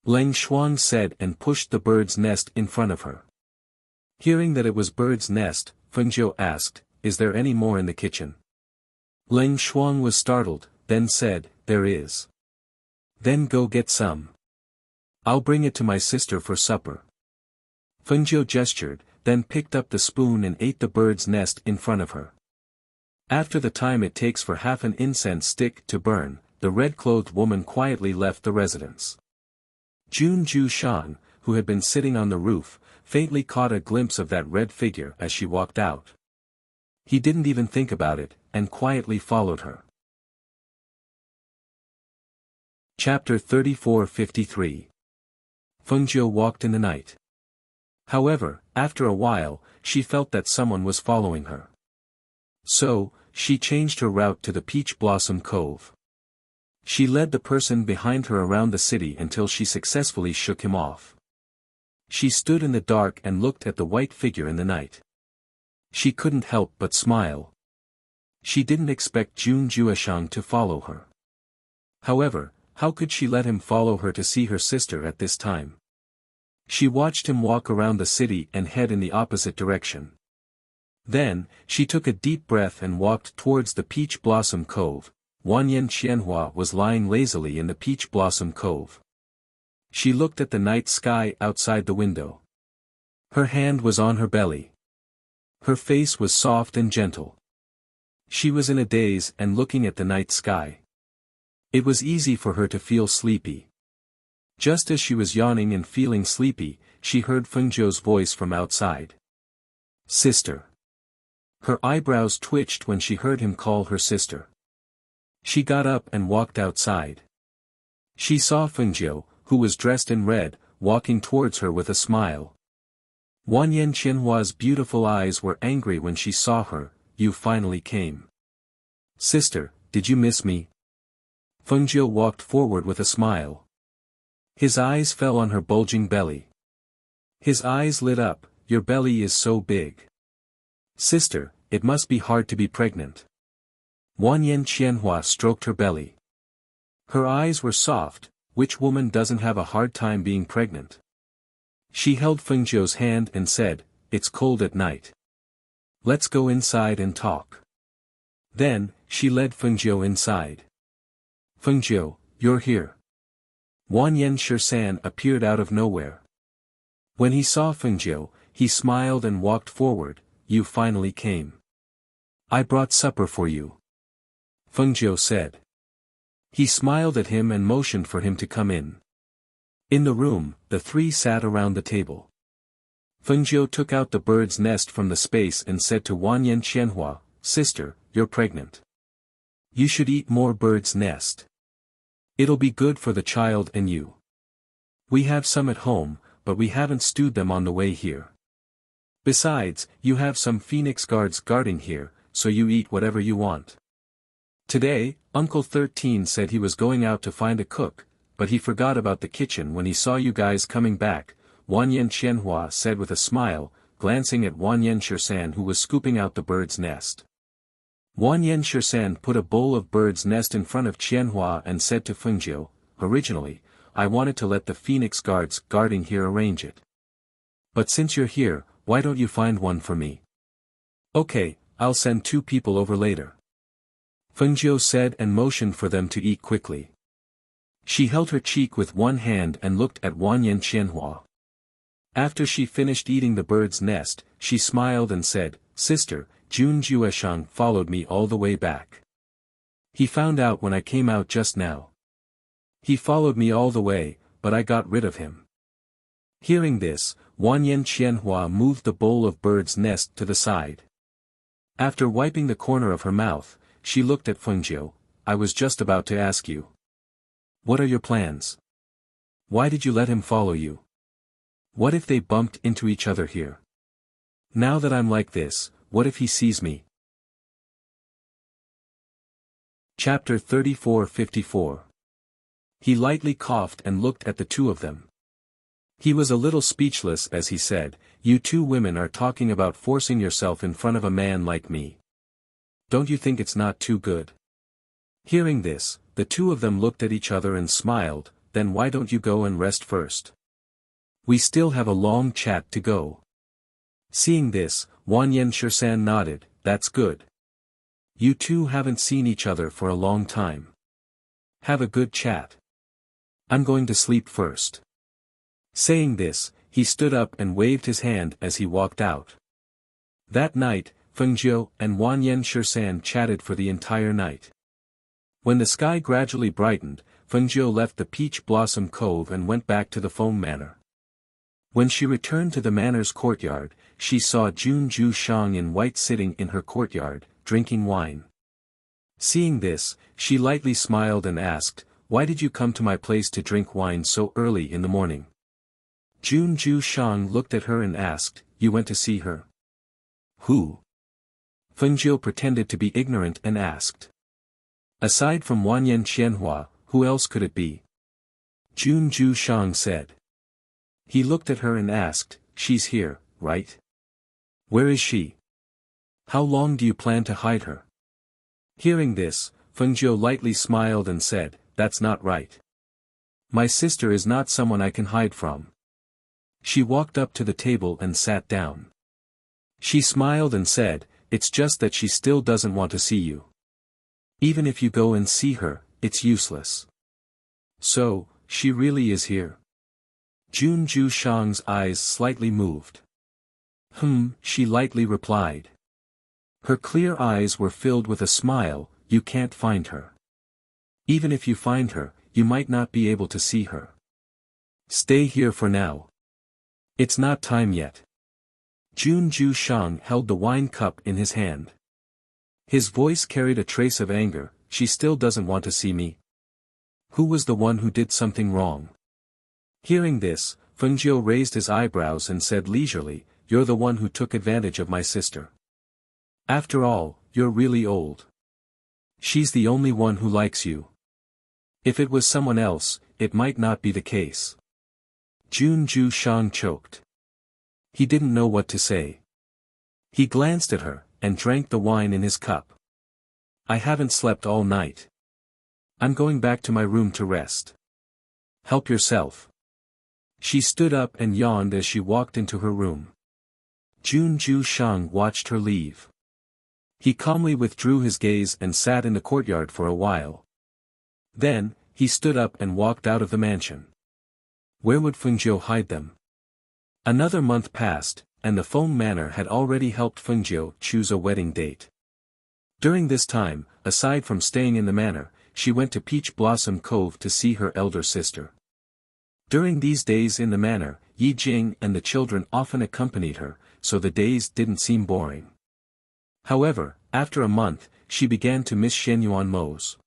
Leng Shuang said and pushed the bird's nest in front of her. Hearing that it was bird's nest, Fengjiu asked, is there any more in the kitchen? Leng Shuang was startled, then said, there is. Then go get some. I'll bring it to my sister for supper. Fengjiu gestured, then picked up the spoon and ate the bird's nest in front of her. After the time it takes for half an incense stick to burn, the red-clothed woman quietly left the residence. Jun Ju Shan, who had been sitting on the roof, faintly caught a glimpse of that red figure as she walked out. He didn't even think about it, and quietly followed her. Chapter 34-53. Fengjiu walked in the night. However, after a while, she felt that someone was following her. So, she changed her route to the Peach Blossom Cove. She led the person behind her around the city until she successfully shook him off. She stood in the dark and looked at the white figure in the night. She couldn't help but smile. She didn't expect Jun Jueshang to follow her. However, how could she let him follow her to see her sister at this time? She watched him walk around the city and head in the opposite direction. Then, she took a deep breath and walked towards the Peach Blossom Cove. Wanyan Qianhua was lying lazily in the Peach Blossom Cove. She looked at the night sky outside the window. Her hand was on her belly. Her face was soft and gentle. She was in a daze and looking at the night sky. It was easy for her to feel sleepy. Just as she was yawning and feeling sleepy, she heard Fengjiu's voice from outside. Sister. Her eyebrows twitched when she heard him call her sister. She got up and walked outside. She saw Fengjiu, who was dressed in red, walking towards her with a smile. Wanyan Qianhua's beautiful eyes were angry when she saw her. You finally came. Sister, did you miss me? Fengjiu walked forward with a smile. His eyes fell on her bulging belly. His eyes lit up, your belly is so big. Sister, it must be hard to be pregnant. Wanyan Qianhua stroked her belly. Her eyes were soft. Which woman doesn't have a hard time being pregnant? She held Fengjiu's hand and said, it's cold at night. Let's go inside and talk. Then, she led Fengjiu inside. Fengjiu, you're here. Wanyan Shirsan appeared out of nowhere. When he saw Fengjiu, he smiled and walked forward. You finally came. I brought supper for you. Fengjiu said. He smiled at him and motioned for him to come in. In the room, the three sat around the table. Fengjiu took out the bird's nest from the space and said to Wanyan Qianhua, Sister, you're pregnant. You should eat more bird's nest. It'll be good for the child and you. We have some at home, but we haven't stewed them on the way here. Besides, you have some phoenix guards guarding here, so you eat whatever you want. Today, Uncle 13 said he was going out to find a cook, but he forgot about the kitchen when he saw you guys coming back, Wanyan Qianhua said with a smile, glancing at Wanyan Shirsan who was scooping out the bird's nest. Wanyan Shirsan put a bowl of bird's nest in front of Qianhua and said to Fengjiu, originally, I wanted to let the Phoenix guards guarding here arrange it. But since you're here, why don't you find one for me? Okay, I'll send 2 people over later. Fengjiu said and motioned for them to eat quickly. She held her cheek with one hand and looked at Wanyan Qianhua. After she finished eating the bird's nest, she smiled and said, Sister, Jun Jueshang followed me all the way back. He found out when I came out just now. He followed me all the way, but I got rid of him. Hearing this, Wanyan Qianhua moved the bowl of bird's nest to the side. After wiping the corner of her mouth, she looked at Fengjiu. I was just about to ask you. What are your plans? Why did you let him follow you? What if they bumped into each other here? Now that I'm like this, what if he sees me? Chapter 34-54. He lightly coughed and looked at the 2 of them. He was a little speechless as he said, You 2 women are talking about forcing yourself in front of a man like me. Don't you think it's not too good? Hearing this, the 2 of them looked at each other and smiled. Then why don't you go and rest first? We still have a long chat to go. Seeing this, Wanyan Shisan nodded, That's good. You 2 haven't seen each other for a long time. Have a good chat. I'm going to sleep first. Saying this, he stood up and waved his hand as he walked out. That night, Fengjiu and Wanyan Shisan chatted for the entire night. When the sky gradually brightened, Fengjiu left the Peach Blossom Cove and went back to the Foam Manor. When she returned to the manor's courtyard, she saw Jun Jueshang in white sitting in her courtyard, drinking wine. Seeing this, she lightly smiled and asked, Why did you come to my place to drink wine so early in the morning? Jun Jueshang looked at her and asked, You went to see her? Who? Fengjiu pretended to be ignorant and asked. Aside from Wanyan Qianhua, who else could it be? Jun Jueshang said. He looked at her and asked, She's here, right? Where is she? How long do you plan to hide her? Hearing this, Fengjiu lightly smiled and said, That's not right. My sister is not someone I can hide from. She walked up to the table and sat down. She smiled and said, It's just that she still doesn't want to see you. Even if you go and see her, it's useless. So, she really is here? Jun Jueshang's eyes slightly moved. She lightly replied. Her clear eyes were filled with a smile, You can't find her. Even if you find her, you might not be able to see her. Stay here for now. It's not time yet. Jun Jueshang held the wine cup in his hand. His voice carried a trace of anger, She still doesn't want to see me. Who was the one who did something wrong? Hearing this, Fengjiu raised his eyebrows and said leisurely, You're the one who took advantage of my sister. After all, you're really old. She's the only one who likes you. If it was someone else, it might not be the case. Jun Jueshang choked. He didn't know what to say. He glanced at her, and drank the wine in his cup. I haven't slept all night. I'm going back to my room to rest. Help yourself. She stood up and yawned as she walked into her room. Jun Jueshang watched her leave. He calmly withdrew his gaze and sat in the courtyard for a while. Then, he stood up and walked out of the mansion. Where would Fengjiu hide them? Another month passed, and the Foam Manor had already helped Fengjiu choose a wedding date. During this time, aside from staying in the manor, she went to Peach Blossom Cove to see her elder sister. During these days in the manor, Yi Jing and the children often accompanied her, so the days didn't seem boring. However, after a month, she began to miss Shenyuan Mo's.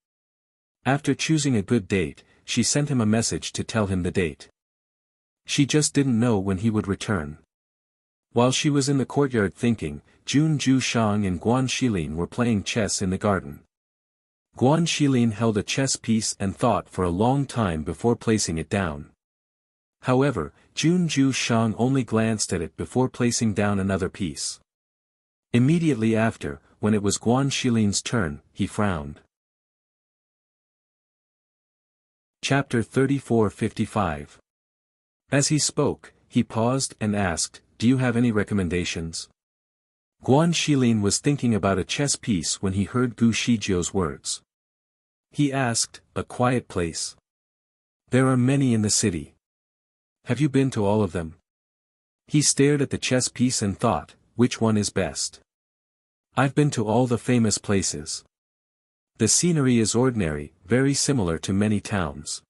After choosing a good date, she sent him a message to tell him the date. She just didn't know when he would return. While she was in the courtyard thinking, Jun Jueshang and Guan Shilin were playing chess in the garden. Guan Shilin held a chess piece and thought for a long time before placing it down. However, Jun Jueshang only glanced at it before placing down another piece. Immediately after, when it was Guan Shilin's turn, he frowned. Chapter 34-55. As he spoke, he paused and asked, "Do you have any recommendations?" Guan Shilin was thinking about a chess piece when he heard Gu Shizhou's words. He asked, "A quiet place? There are many in the city. Have you been to all of them?" He stared at the chess piece and thought, which one is best? I've been to all the famous places. The scenery is ordinary, very similar to many towns.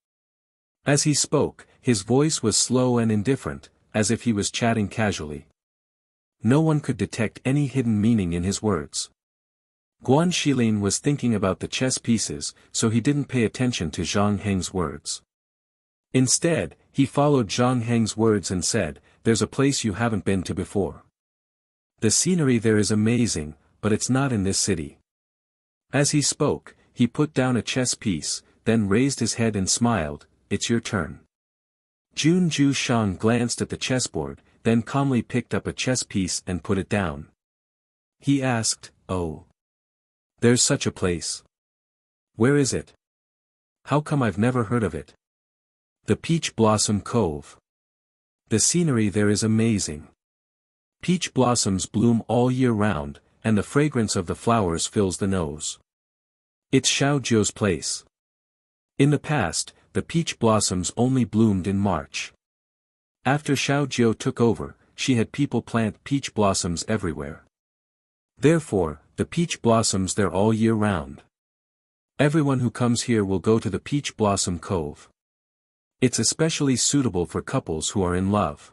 As he spoke, his voice was slow and indifferent, as if he was chatting casually. No one could detect any hidden meaning in his words. Guan Shilin was thinking about the chess pieces, so he didn't pay attention to Zhang Heng's words. Instead, he followed Zhang Heng's words and said, "There's a place you haven't been to before. The scenery there is amazing, but it's not in this city." As he spoke, he put down a chess piece, then raised his head and smiled, "It's your turn." Junju Shang glanced at the chessboard, then calmly picked up a chess piece and put it down. He asked, "Oh. There's such a place. Where is it? How come I've never heard of it?" "The Peach Blossom Cove. The scenery there is amazing. Peach blossoms bloom all year round, and the fragrance of the flowers fills the nose. It's Xiaojiu's place. In the past, the peach blossoms only bloomed in March. After Xiaojiu took over, she had people plant peach blossoms everywhere. Therefore, the peach blossoms there all year round. Everyone who comes here will go to the Peach Blossom Cove. It's especially suitable for couples who are in love."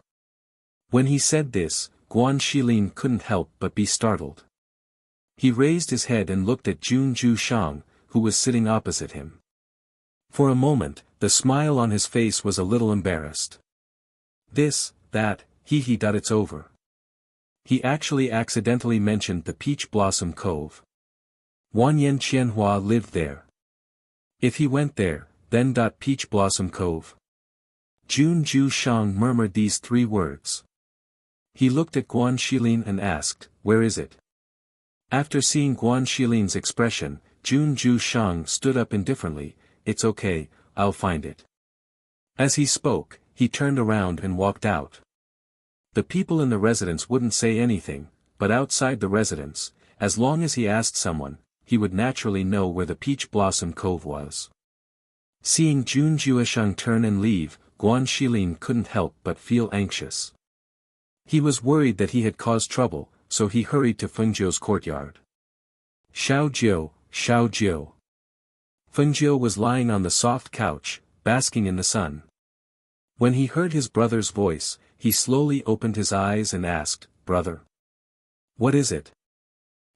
When he said this, Guan Shilin couldn't help but be startled. He raised his head and looked at Junju Shang, who was sitting opposite him. For a moment, the smile on his face was a little embarrassed. It's over. He actually accidentally mentioned the Peach Blossom Cove. Wanyan Qianhua lived there. If he went there, then Peach Blossom Cove. Junju Shang murmured these three words. He looked at Guan Shilin and asked, "Where is it?" After seeing Guan Shilin's expression, Junju Shang stood up indifferently, "It's okay, I'll find it." As he spoke, he turned around and walked out. The people in the residence wouldn't say anything, but outside the residence, as long as he asked someone, he would naturally know where the Peach Blossom Cove was. Seeing Junju Shang turn and leave, Guan Shilin couldn't help but feel anxious. He was worried that he had caused trouble, so he hurried to Fengjiu's courtyard. Xiaojiu, Xiaojiu. Fengjiu was lying on the soft couch, basking in the sun. When he heard his brother's voice, he slowly opened his eyes and asked, "Brother? What is it?"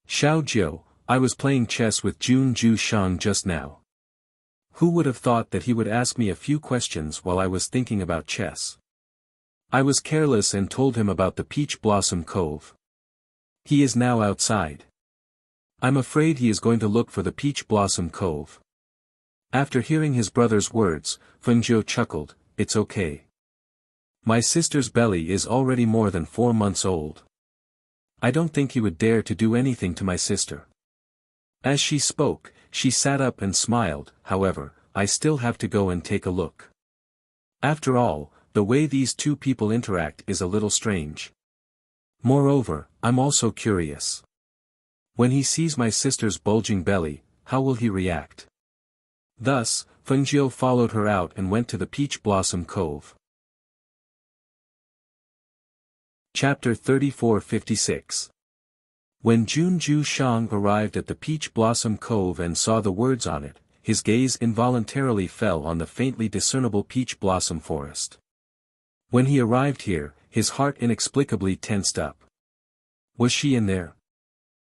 "Xiaojiu, I was playing chess with Junju Shang just now. Who would have thought that he would ask me a few questions while I was thinking about chess? I was careless and told him about the Peach Blossom Cove. He is now outside. I'm afraid he is going to look for the Peach Blossom Cove." After hearing his brother's words, Fengjiu chuckled, "It's okay. My sister's belly is already more than 4 months old. I don't think he would dare to do anything to my sister." As she spoke, she sat up and smiled, "However, I still have to go and take a look. After all, the way these two people interact is a little strange. Moreover, I'm also curious. When he sees my sister's bulging belly, how will he react?" Thus, Fengjiu followed her out and went to the Peach Blossom Cove. Chapter 34-56. When Junju Shang arrived at the Peach Blossom Cove and saw the words on it, his gaze involuntarily fell on the faintly discernible peach blossom forest. When he arrived here, his heart inexplicably tensed up. Was she in there?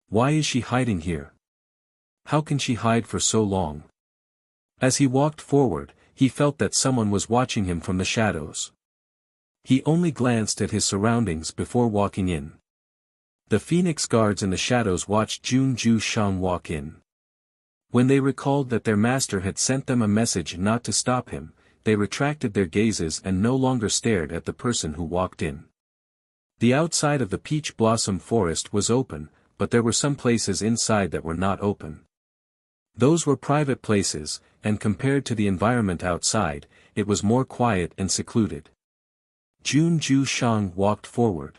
Why is she hiding here? How can she hide for so long? As he walked forward, he felt that someone was watching him from the shadows. He only glanced at his surroundings before walking in. The Phoenix guards in the shadows watched Junju Shang walk in. When they recalled that their master had sent them a message not to stop him, they retracted their gazes and no longer stared at the person who walked in. The outside of the peach blossom forest was open, but there were some places inside that were not open. Those were private places, and compared to the environment outside, it was more quiet and secluded. Junju Shang walked forward.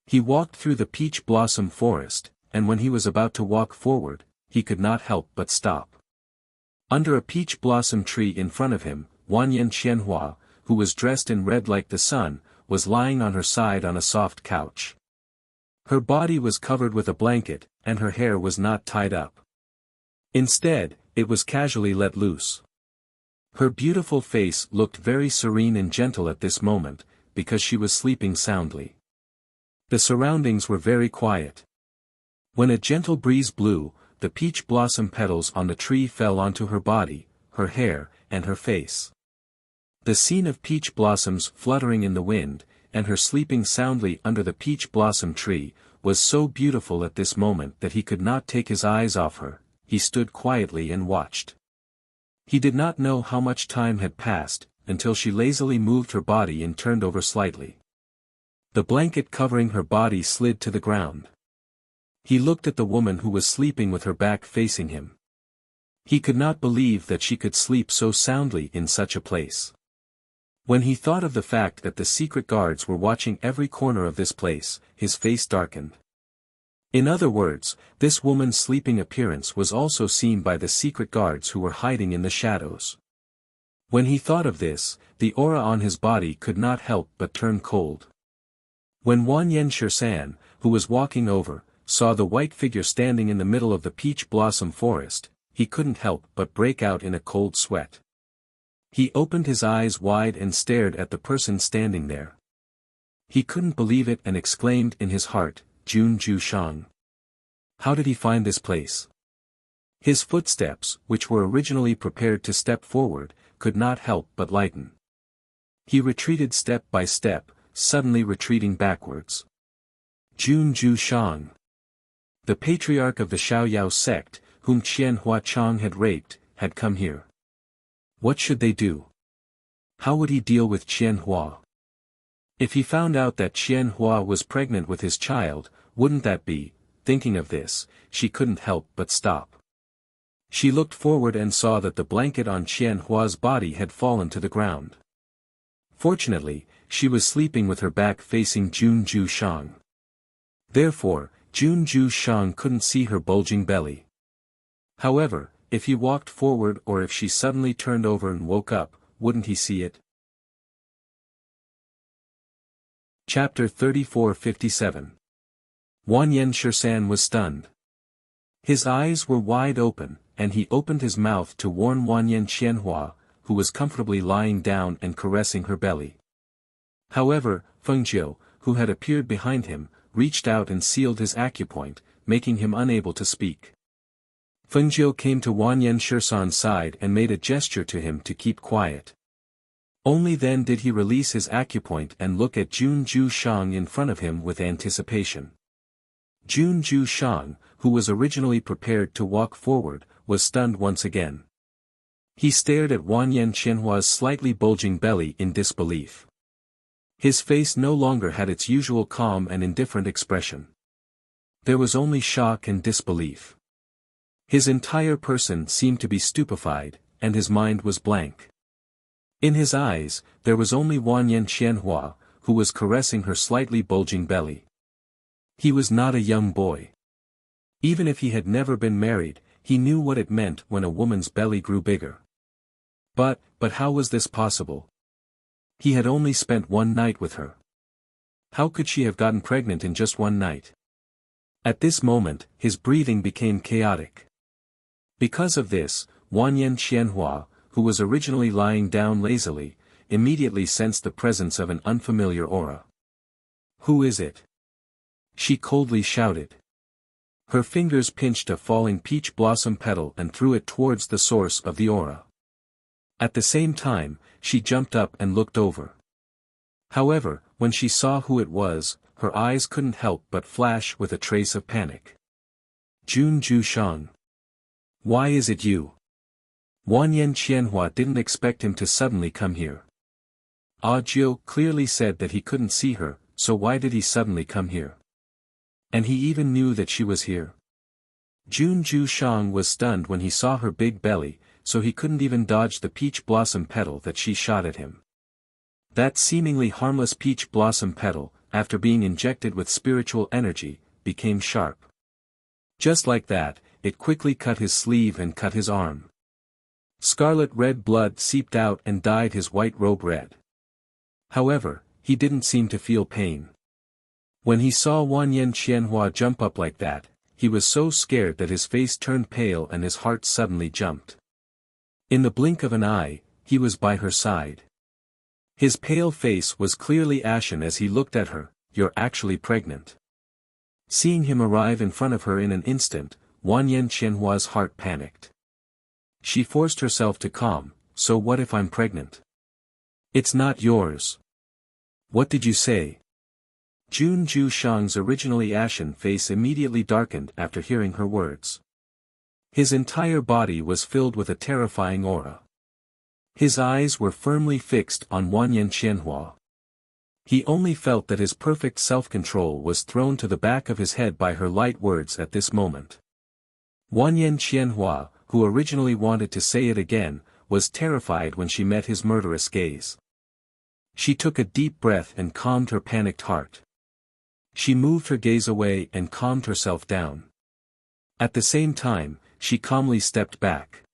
He walked through the peach blossom forest, and when he was about to walk forward, he could not help but stop. Under a peach blossom tree in front of him, Wanyan Qianhua, who was dressed in red like the sun, was lying on her side on a soft couch. Her body was covered with a blanket, and her hair was not tied up. Instead, it was casually let loose. Her beautiful face looked very serene and gentle at this moment, because she was sleeping soundly. The surroundings were very quiet. When a gentle breeze blew, the peach blossom petals on the tree fell onto her body, her hair, and her face. The scene of peach blossoms fluttering in the wind, and her sleeping soundly under the peach blossom tree, was so beautiful at this moment that he could not take his eyes off her. He stood quietly and watched. He did not know how much time had passed, until she lazily moved her body and turned over slightly. The blanket covering her body slid to the ground. He looked at the woman who was sleeping with her back facing him. He could not believe that she could sleep so soundly in such a place. When he thought of the fact that the secret guards were watching every corner of this place, his face darkened. In other words, this woman's sleeping appearance was also seen by the secret guards who were hiding in the shadows. When he thought of this, the aura on his body could not help but turn cold. When Wanyan Shirsan, who was walking over, saw the white figure standing in the middle of the peach blossom forest, he couldn't help but break out in a cold sweat. He opened his eyes wide and stared at the person standing there. He couldn't believe it and exclaimed in his heart, Junju Shang. How did he find this place? His footsteps, which were originally prepared to step forward, could not help but lighten. He retreated step by step, suddenly retreating backwards. Junju Shang. The patriarch of the Xiaoyao sect, whom Qian Huachang had raped, had come here. What should they do? How would he deal with Qian Hua? If he found out that Qian Hua was pregnant with his child, wouldn't that be? Thinking of this, she couldn't help but stop. She looked forward and saw that the blanket on Qian Hua's body had fallen to the ground. Fortunately, she was sleeping with her back facing Junju Shang. Therefore, Junju Shang couldn't see her bulging belly. However, if he walked forward or if she suddenly turned over and woke up, wouldn't he see it? Chapter 34-57. Wanyan Shirsan was stunned. His eyes were wide open, and he opened his mouth to warn Wanyan Qianhua, who was comfortably lying down and caressing her belly. However, Fengjiu, who had appeared behind him, reached out and sealed his acupoint, making him unable to speak. Fengjiu came to Wanyan Shirsan's side and made a gesture to him to keep quiet. Only then did he release his acupoint and look at Junju Shang in front of him with anticipation. Junju Shang, who was originally prepared to walk forward, was stunned once again. He stared at Wanyan Qianhua's slightly bulging belly in disbelief. His face no longer had its usual calm and indifferent expression. There was only shock and disbelief. His entire person seemed to be stupefied, and his mind was blank. In his eyes, there was only Wanyan Qianhua, who was caressing her slightly bulging belly. He was not a young boy. Even if he had never been married, he knew what it meant when a woman's belly grew bigger. But how was this possible? He had only spent one night with her. How could she have gotten pregnant in just one night? At this moment, his breathing became chaotic. Because of this, Wanyan Qianhua, who was originally lying down lazily, immediately sensed the presence of an unfamiliar aura. Who is it? She coldly shouted. Her fingers pinched a falling peach blossom petal and threw it towards the source of the aura. At the same time, she jumped up and looked over. However, when she saw who it was, her eyes couldn't help but flash with a trace of panic. Junju Shang. Why is it you? Wanyan Qianhua didn't expect him to suddenly come here. Audiobook clearly said that he couldn't see her, so why did he suddenly come here? And he even knew that she was here. Jun Ju Shang was stunned when he saw her big belly, so he couldn't even dodge the peach blossom petal that she shot at him. That seemingly harmless peach blossom petal, after being injected with spiritual energy, became sharp. Just like that, it quickly cut his sleeve and cut his arm. Scarlet red blood seeped out and dyed his white robe red. However, he didn't seem to feel pain. When he saw Wanyan Qianhua jump up like that, he was so scared that his face turned pale and his heart suddenly jumped. In the blink of an eye, he was by her side. His pale face was clearly ashen as he looked at her. "You're actually pregnant." Seeing him arrive in front of her in an instant, Wanyan Qianhua's heart panicked. She forced herself to calm. "So what if I'm pregnant? It's not yours." "What did you say?" Jun Ju Shang's originally ashen face immediately darkened after hearing her words. His entire body was filled with a terrifying aura. His eyes were firmly fixed on Wanyan Qianhua. He only felt that his perfect self-control was thrown to the back of his head by her light words at this moment. Wanyan Qianhua, who originally wanted to say it again, was terrified when she met his murderous gaze. She took a deep breath and calmed her panicked heart. She moved her gaze away and calmed herself down. At the same time, she calmly stepped back.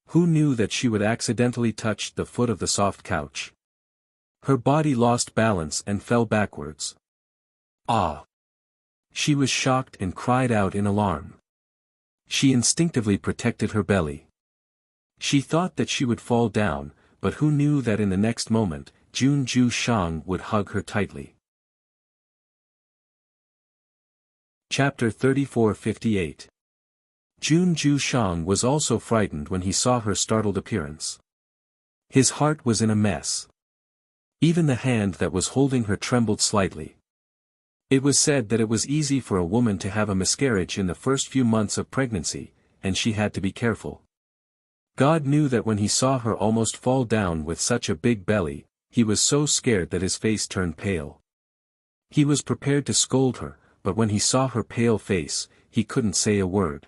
Who knew that she would accidentally touch the foot of the soft couch? Her body lost balance and fell backwards. Ah! She was shocked and cried out in alarm. She instinctively protected her belly. She thought that she would fall down, but who knew that in the next moment, Jun Ju Shang would hug her tightly. Chapter 34-58. Jun Ju Shang was also frightened when he saw her startled appearance. His heart was in a mess. Even the hand that was holding her trembled slightly. It was said that it was easy for a woman to have a miscarriage in the first few months of pregnancy, and she had to be careful. God knew that when he saw her almost fall down with such a big belly, he was so scared that his face turned pale. He was prepared to scold her, but when he saw her pale face, he couldn't say a word.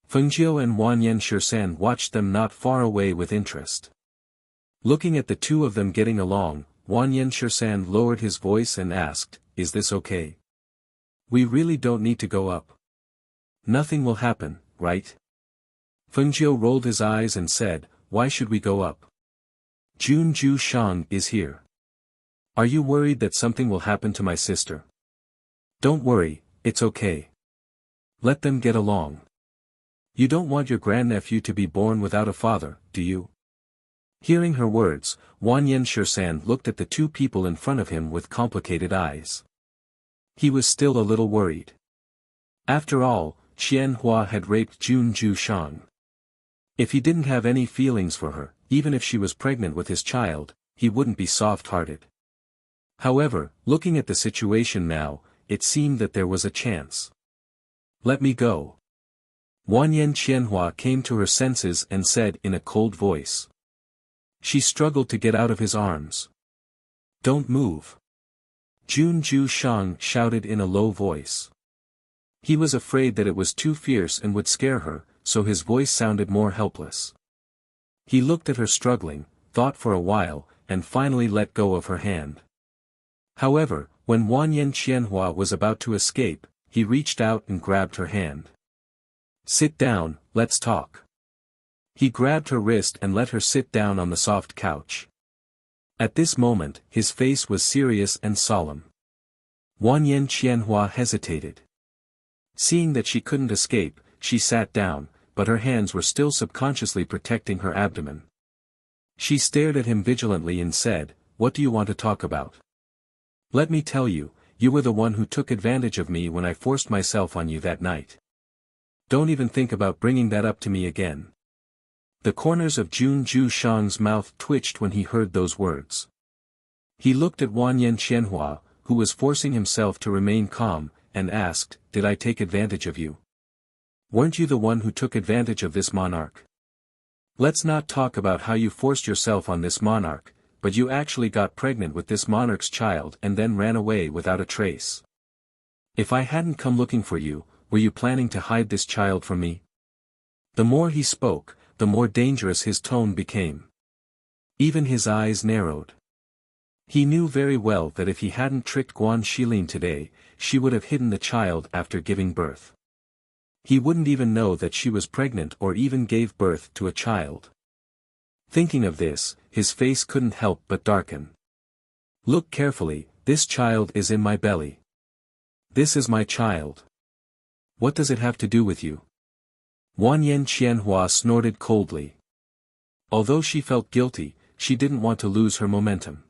Fengjiu and Wanyan Shisan watched them not far away with interest. Looking at the two of them getting along, Wanyan Shisan lowered his voice and asked, "Is this okay? We really don't need to go up. Nothing will happen, right?" Fengjiu rolled his eyes and said, "Why should we go up? Jun Ju Shang is here. Are you worried that something will happen to my sister?" "Don't worry, it's okay. Let them get along. You don't want your grandnephew to be born without a father, do you?" Hearing her words, Wanyan Shisan looked at the two people in front of him with complicated eyes. He was still a little worried. After all, Qianhua had raped Jun Ju Shang. If he didn't have any feelings for her, even if she was pregnant with his child, he wouldn't be soft-hearted. However, looking at the situation now, it seemed that there was a chance. "Let me go." Wanyan Qianhua came to her senses and said in a cold voice. She struggled to get out of his arms. "Don't move." Jun Ju Shang shouted in a low voice. He was afraid that it was too fierce and would scare her, so his voice sounded more helpless. He looked at her struggling, thought for a while, and finally let go of her hand. However, when Wanyan Qianhua was about to escape, he reached out and grabbed her hand. "Sit down, let's talk." He grabbed her wrist and let her sit down on the soft couch. At this moment, his face was serious and solemn. Wanyan Qianhua hesitated. Seeing that she couldn't escape, she sat down, but her hands were still subconsciously protecting her abdomen. She stared at him vigilantly and said, "What do you want to talk about? Let me tell you, you were the one who took advantage of me when I forced myself on you that night. Don't even think about bringing that up to me again." The corners of Jun Ju Shang's mouth twitched when he heard those words. He looked at Wanyan Qianhua, who was forcing himself to remain calm, and asked, "Did I take advantage of you? Weren't you the one who took advantage of this monarch? Let's not talk about how you forced yourself on this monarch, but you actually got pregnant with this monarch's child and then ran away without a trace. If I hadn't come looking for you, were you planning to hide this child from me? The more he spoke, the more dangerous his tone became. Even his eyes narrowed. He knew very well that if he hadn't tricked Guan Shilin today, she would have hidden the child after giving birth. He wouldn't even know that she was pregnant or even gave birth to a child. Thinking of this, his face couldn't help but darken. Look carefully, this child is in my belly. This is my child. What does it have to do with you? Wanyan Qianhua snorted coldly. Although she felt guilty, she didn't want to lose her momentum.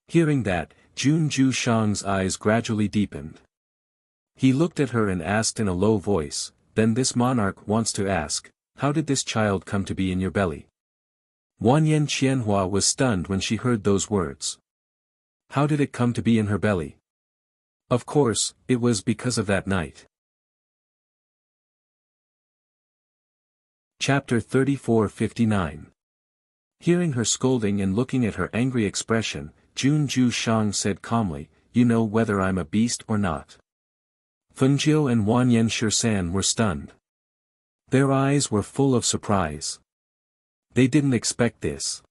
Hearing that, Jun Jushang's eyes gradually deepened. He looked at her and asked in a low voice, then this monarch wants to ask, how did this child come to be in your belly? Wanyan Qianhua was stunned when she heard those words. How did it come to be in her belly? Of course, it was because of that night. Chapter 34:59. Hearing her scolding and looking at her angry expression, Jun Jushang said calmly, you know whether I'm a beast or not. Fengjiu and Wanyan Shisan were stunned. Their eyes were full of surprise. They didn't expect this.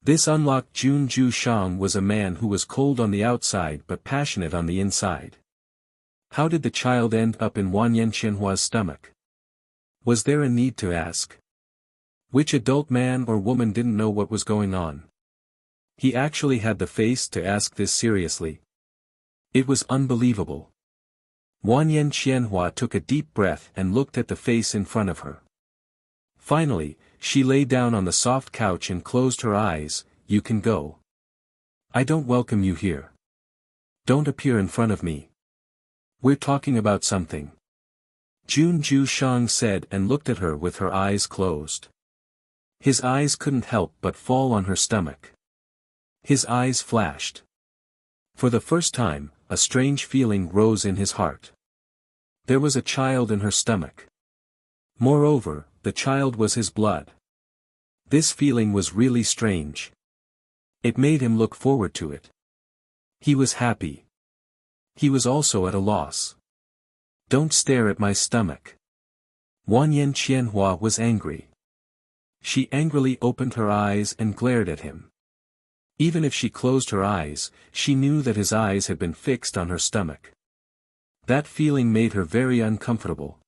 This unlocked Jun Jushang was a man who was cold on the outside but passionate on the inside. How did the child end up in Wanyan Qianhua's stomach? Was there a need to ask? Which adult man or woman didn't know what was going on? He actually had the face to ask this seriously. It was unbelievable. Wanyan Qianhua took a deep breath and looked at the face in front of her. Finally, she lay down on the soft couch and closed her eyes. You can go. I don't welcome you here. Don't appear in front of me. We're talking about something. Jun Jushang said and looked at her with her eyes closed. His eyes couldn't help but fall on her stomach. His eyes flashed. For the first time, a strange feeling rose in his heart. There was a child in her stomach. Moreover, the child was his blood. This feeling was really strange. It made him look forward to it. He was happy. He was also at a loss. Don't stare at my stomach. Wanyan Qianhua was angry. She angrily opened her eyes and glared at him. Even if she closed her eyes, she knew that his eyes had been fixed on her stomach. That feeling made her very uncomfortable.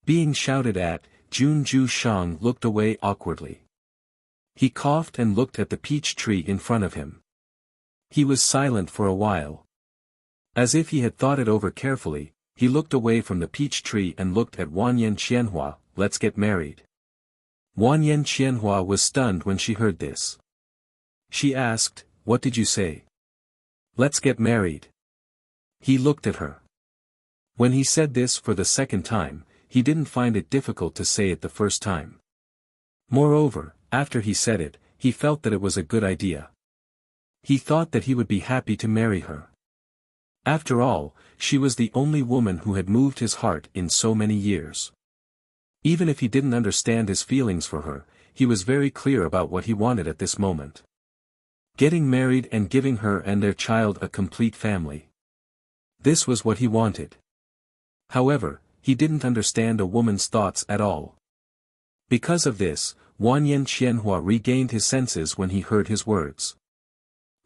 Being shouted at, Jun Jushang looked away awkwardly. He coughed and looked at the peach tree in front of him. He was silent for a while. As if he had thought it over carefully, he looked away from the peach tree and looked at Wanyan Qianhua. Let's get married. Wanyan Qianhua was stunned when she heard this. She asked, what did you say? Let's get married. He looked at her. When he said this for the second time, he didn't find it difficult to say it the first time. Moreover, after he said it, he felt that it was a good idea. He thought that he would be happy to marry her. After all, she was the only woman who had moved his heart in so many years. Even if he didn't understand his feelings for her, he was very clear about what he wanted at this moment. Getting married and giving her and their child a complete family. This was what he wanted. However, he didn't understand a woman's thoughts at all. Because of this, Wanyan Qianhua regained his senses when he heard his words.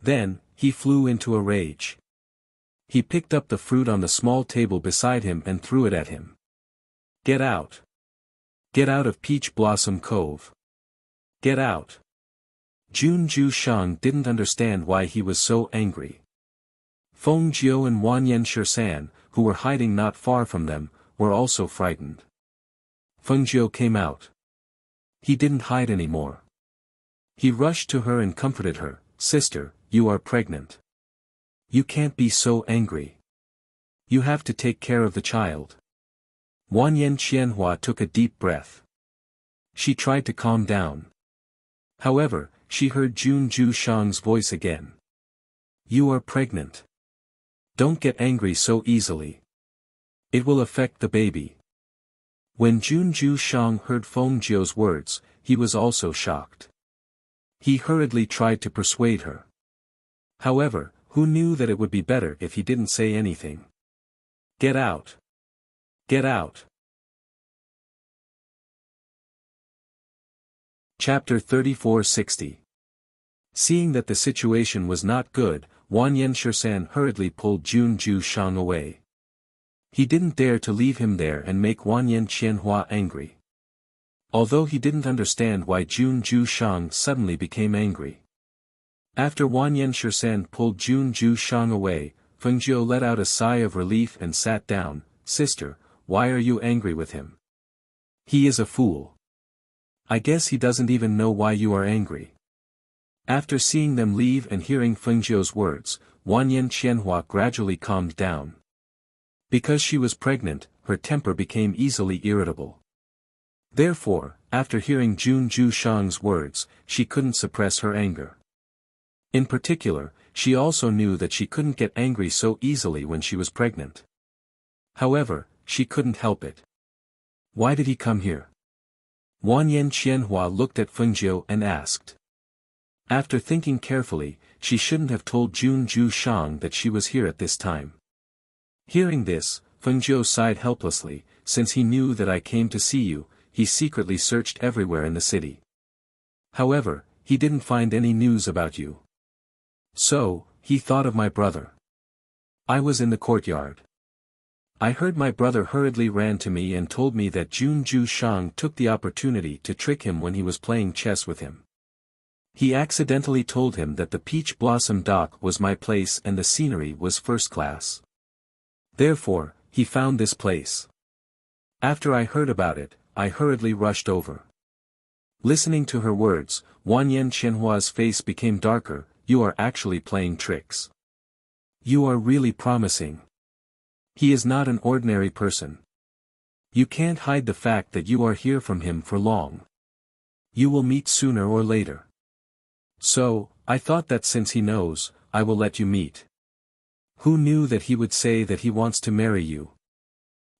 Then, he flew into a rage. He picked up the fruit on the small table beside him and threw it at him. Get out. Get out of Peach Blossom Cove. Get out. Jun Jushang didn't understand why he was so angry. Feng Jiu and Wanyan Shisan, who were hiding not far from them, were also frightened. Feng Jiu came out. He didn't hide anymore. He rushed to her and comforted her. Sister, you are pregnant. You can't be so angry. You have to take care of the child. Wanyan Qianhua took a deep breath. She tried to calm down. However, she heard Jun Jushang's voice again. You are pregnant. Don't get angry so easily. It will affect the baby. When Jun Jushang heard Feng Jiu's words, he was also shocked. He hurriedly tried to persuade her. However, who knew that it would be better if he didn't say anything? Get out. Get out. Chapter 3460. Seeing that the situation was not good, Wanyan Shirsan hurriedly pulled Jun Ju Shang away. He didn't dare to leave him there and make Wanyan Qianhua angry. Although he didn't understand why Jun Ju Shang suddenly became angry. After Wanyan Shirsan pulled Jun Ju Shang away, Fengjiu let out a sigh of relief and sat down. Sister, why are you angry with him? He is a fool. I guess he doesn't even know why you are angry. After seeing them leave and hearing Fengjiu's words, Wanyan Qianhua gradually calmed down. Because she was pregnant, her temper became easily irritable. Therefore, after hearing Jun Ju Shang's words, she couldn't suppress her anger. In particular, she also knew that she couldn't get angry so easily when she was pregnant. However, she couldn't help it. Why did he come here? Wanyan Qianhua looked at Fengjiu and asked. After thinking carefully, she shouldn't have told Jun Ju Shang that she was here at this time. Hearing this, Fengjiu sighed helplessly. Since he knew that I came to see you, he secretly searched everywhere in the city. However, he didn't find any news about you. So, he thought of my brother. I was in the courtyard. I heard my brother hurriedly ran to me and told me that Jun Ju Shang took the opportunity to trick him when he was playing chess with him. He accidentally told him that the Peach Blossom Dock was my place and the scenery was first class. Therefore, he found this place. After I heard about it, I hurriedly rushed over. Listening to her words, Wanyan Qianhua's face became darker. You are actually playing tricks. You are really promising. He is not an ordinary person. You can't hide the fact that you are here from him for long. You will meet sooner or later. So, I thought that since he knows, I will let you meet. Who knew that he would say that he wants to marry you?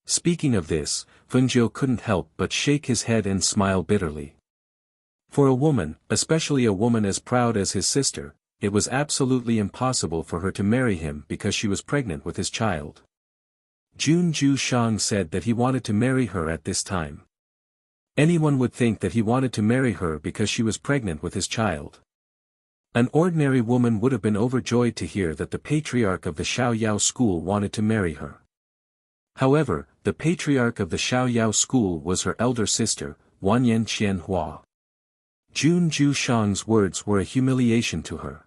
Speaking of this, Fengjiu couldn't help but shake his head and smile bitterly. For a woman, especially a woman as proud as his sister, it was absolutely impossible for her to marry him because she was pregnant with his child. Jun Ju Shang said that he wanted to marry her at this time. Anyone would think that he wanted to marry her because she was pregnant with his child. An ordinary woman would have been overjoyed to hear that the patriarch of the Xiaoyao school wanted to marry her. However, the patriarch of the Xiaoyao school was her elder sister, Wanyan Qianhua. Jun Ju Shang's words were a humiliation to her.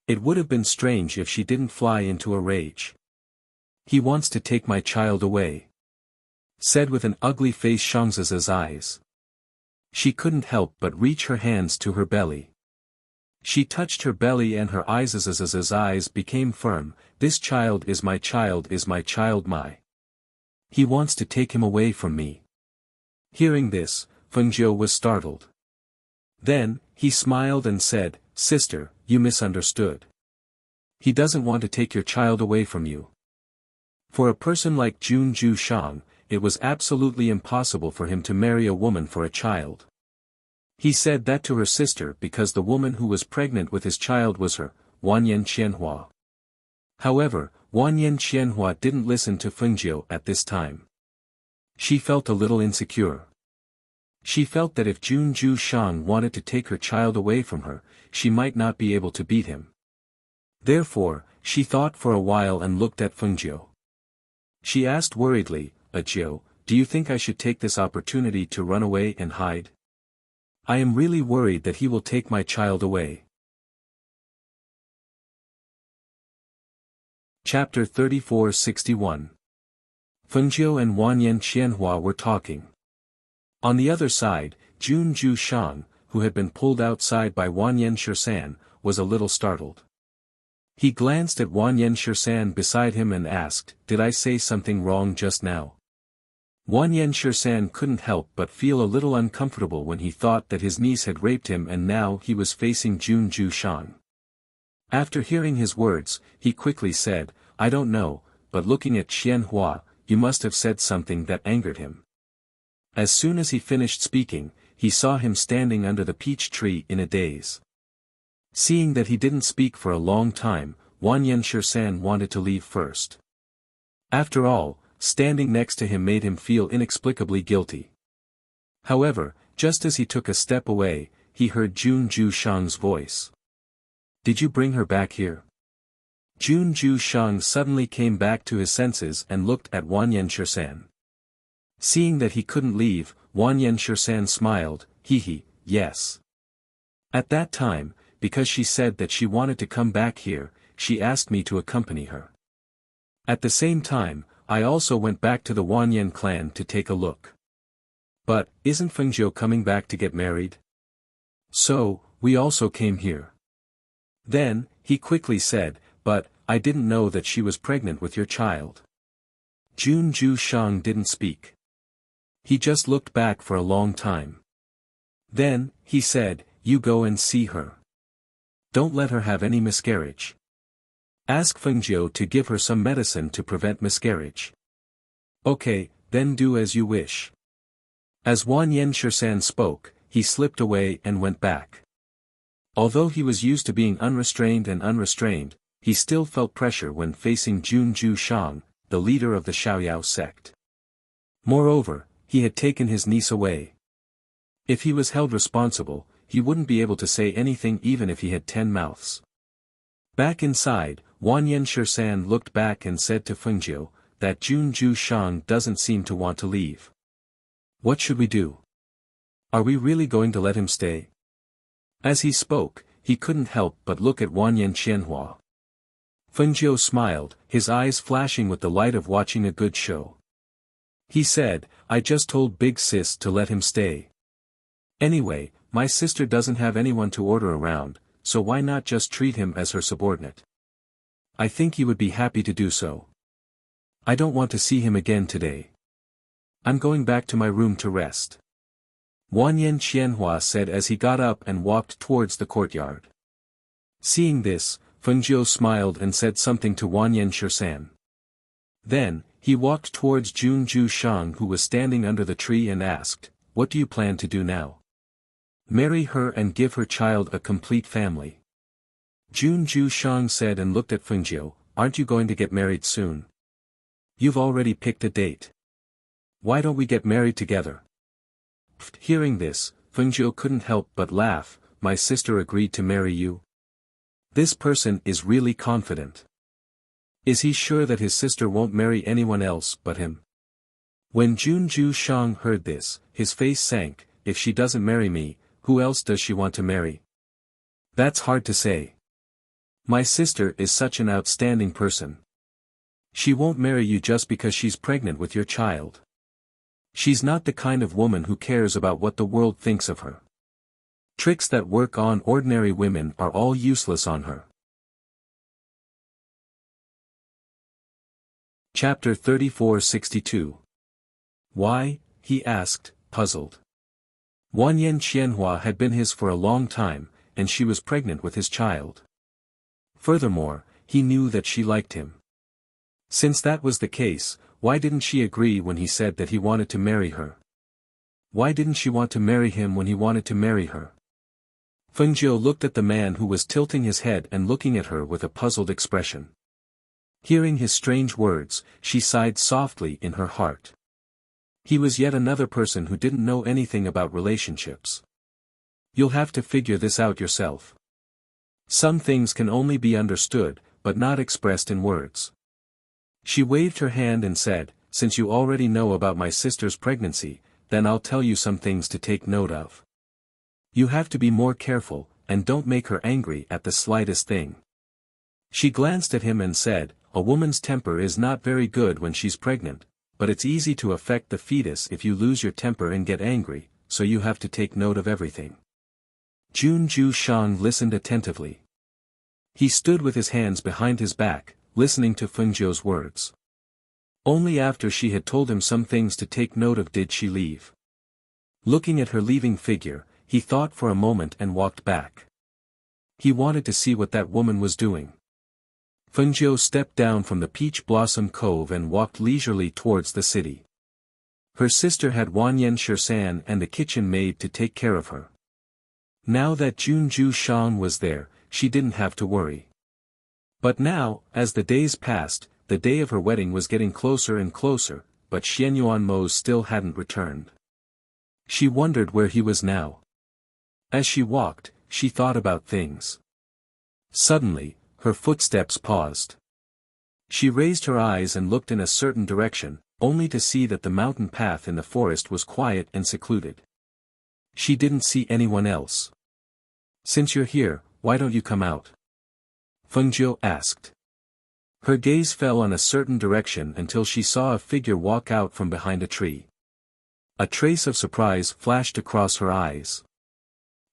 It would have been strange if she didn't fly into a rage. He wants to take my child away, said with an ugly face Shangzi's eyes. She couldn't help but reach her hands to her belly. She touched her belly and her eyes became firm. This child is my child my. He wants to take him away from me. Hearing this, Fengjiu was startled. Then, he smiled and said, Sister, you misunderstood. He doesn't want to take your child away from you. For a person like Jun Ju Shang, it was absolutely impossible for him to marry a woman for a child. He said that to her sister because the woman who was pregnant with his child was her, Wanyan Qianhua. However, Wanyan Qianhua didn't listen to Fengjiu at this time. She felt a little insecure. She felt that if Jun Ju Shang wanted to take her child away from her, she might not be able to beat him. Therefore, she thought for a while and looked at Fengjiu. She asked worriedly, Jiu, do you think I should take this opportunity to run away and hide? I am really worried that he will take my child away. Chapter 3461. Fengjiu and Wanyan Qianhua were talking. On the other side, Jun Ju Shang, who had been pulled outside by Wanyan Shirsan, was a little startled. He glanced at Wanyan Shirsan beside him and asked, Did I say something wrong just now? Wanyan Shirsan couldn't help but feel a little uncomfortable when he thought that his niece had raped him and now he was facing Jun Ju Shang. After hearing his words, he quickly said, I don't know, but looking at Qianhua, you must have said something that angered him. As soon as he finished speaking, he saw him standing under the peach tree in a daze. Seeing that he didn't speak for a long time, Wanyan Shirsan wanted to leave first. After all, standing next to him made him feel inexplicably guilty. However, just as he took a step away, he heard Jun Ju-shang's voice. "Did you bring her back here?" Jun Ju-shang suddenly came back to his senses and looked at Wan Yen-shirsan. Seeing that he couldn't leave, Wan Yen-shirsan smiled, "Hee, yes." At that time, because she said that she wanted to come back here, she asked me to accompany her. At the same time, I also went back to the Wan Yen clan to take a look. But, isn't Fengjiu coming back to get married? So, we also came here. Then, he quickly said, "But, I didn't know that she was pregnant with your child." Jun Ju-shang didn't speak. He just looked back for a long time. Then, he said, "You go and see her. Don't let her have any miscarriage. Ask Fengjiu to give her some medicine to prevent miscarriage." "Okay, then do as you wish." As Wan Yen-shirsan spoke, he slipped away and went back. Although he was used to being unrestrained, he still felt pressure when facing Jun Ju-shang, the leader of the Xiaoyao sect. Moreover, he had taken his niece away. If he was held responsible, he wouldn't be able to say anything even if he had 10 mouths. Back inside, Wan Yen-shirsan looked back and said to Fengjiu, that Jun Ju-shang doesn't seem to want to leave. What should we do? Are we really going to let him stay? As he spoke, he couldn't help but look at Wan Yen-qianhua. Fengjiu smiled, his eyes flashing with the light of watching a good show. He said, "I just told Big Sis to let him stay. Anyway, my sister doesn't have anyone to order around, so why not just treat him as her subordinate? I think he would be happy to do so. I don't want to see him again today. I'm going back to my room to rest." Wan Yen-qianhua said as he got up and walked towards the courtyard. Seeing this, Fengjiu smiled and said something to Wan Yen-shirsan. Then, he walked towards Jun Ju-shang who was standing under the tree and asked, "What do you plan to do now?" "Marry her and give her child a complete family." Jun Ju-shang said and looked at Fengjiu, "Aren't you going to get married soon? You've already picked a date. Why don't we get married together?" Hearing this, Fengjiu couldn't help but laugh. "My sister agreed to marry you? This person is really confident. Is he sure that his sister won't marry anyone else but him?" When Jun Ju-shang heard this, his face sank. "If she doesn't marry me, who else does she want to marry?" "That's hard to say. My sister is such an outstanding person. She won't marry you just because she's pregnant with your child. She's not the kind of woman who cares about what the world thinks of her. Tricks that work on ordinary women are all useless on her." Chapter 3462. "Why?" he asked, puzzled. Wan Yen-qianhua had been his for a long time, and she was pregnant with his child. Furthermore, he knew that she liked him. Since that was the case, why didn't she agree when he said that he wanted to marry her? Why didn't she want to marry him when he wanted to marry her? Fengjiu looked at the man who was tilting his head and looking at her with a puzzled expression. Hearing his strange words, she sighed softly in her heart. He was yet another person who didn't know anything about relationships. You'll have to figure this out yourself. Some things can only be understood, but not expressed in words. She waved her hand and said, "Since you already know about my sister's pregnancy, then I'll tell you some things to take note of. You have to be more careful, and don't make her angry at the slightest thing." She glanced at him and said, "A woman's temper is not very good when she's pregnant, but it's easy to affect the fetus if you lose your temper and get angry, so you have to take note of everything." Jun Ju-shang listened attentively. He stood with his hands behind his back, listening to Fengjiu's words. Only after she had told him some things to take note of did she leave. Looking at her leaving figure, he thought for a moment and walked back. He wanted to see what that woman was doing. Fengjiu stepped down from the Peach Blossom Cove and walked leisurely towards the city. Her sister had Wan Yen-shirsan and the kitchen maid to take care of her. Now that Jun Ju-shang was there, she didn't have to worry. But now, as the days passed, the day of her wedding was getting closer and closer, but Xianyuan Mo still hadn't returned. She wondered where he was now. As she walked, she thought about things. Suddenly, her footsteps paused. She raised her eyes and looked in a certain direction, only to see that the mountain path in the forest was quiet and secluded. She didn't see anyone else. "Since you're here, why don't you come out?" Fengjiu asked. Her gaze fell on a certain direction until she saw a figure walk out from behind a tree. A trace of surprise flashed across her eyes.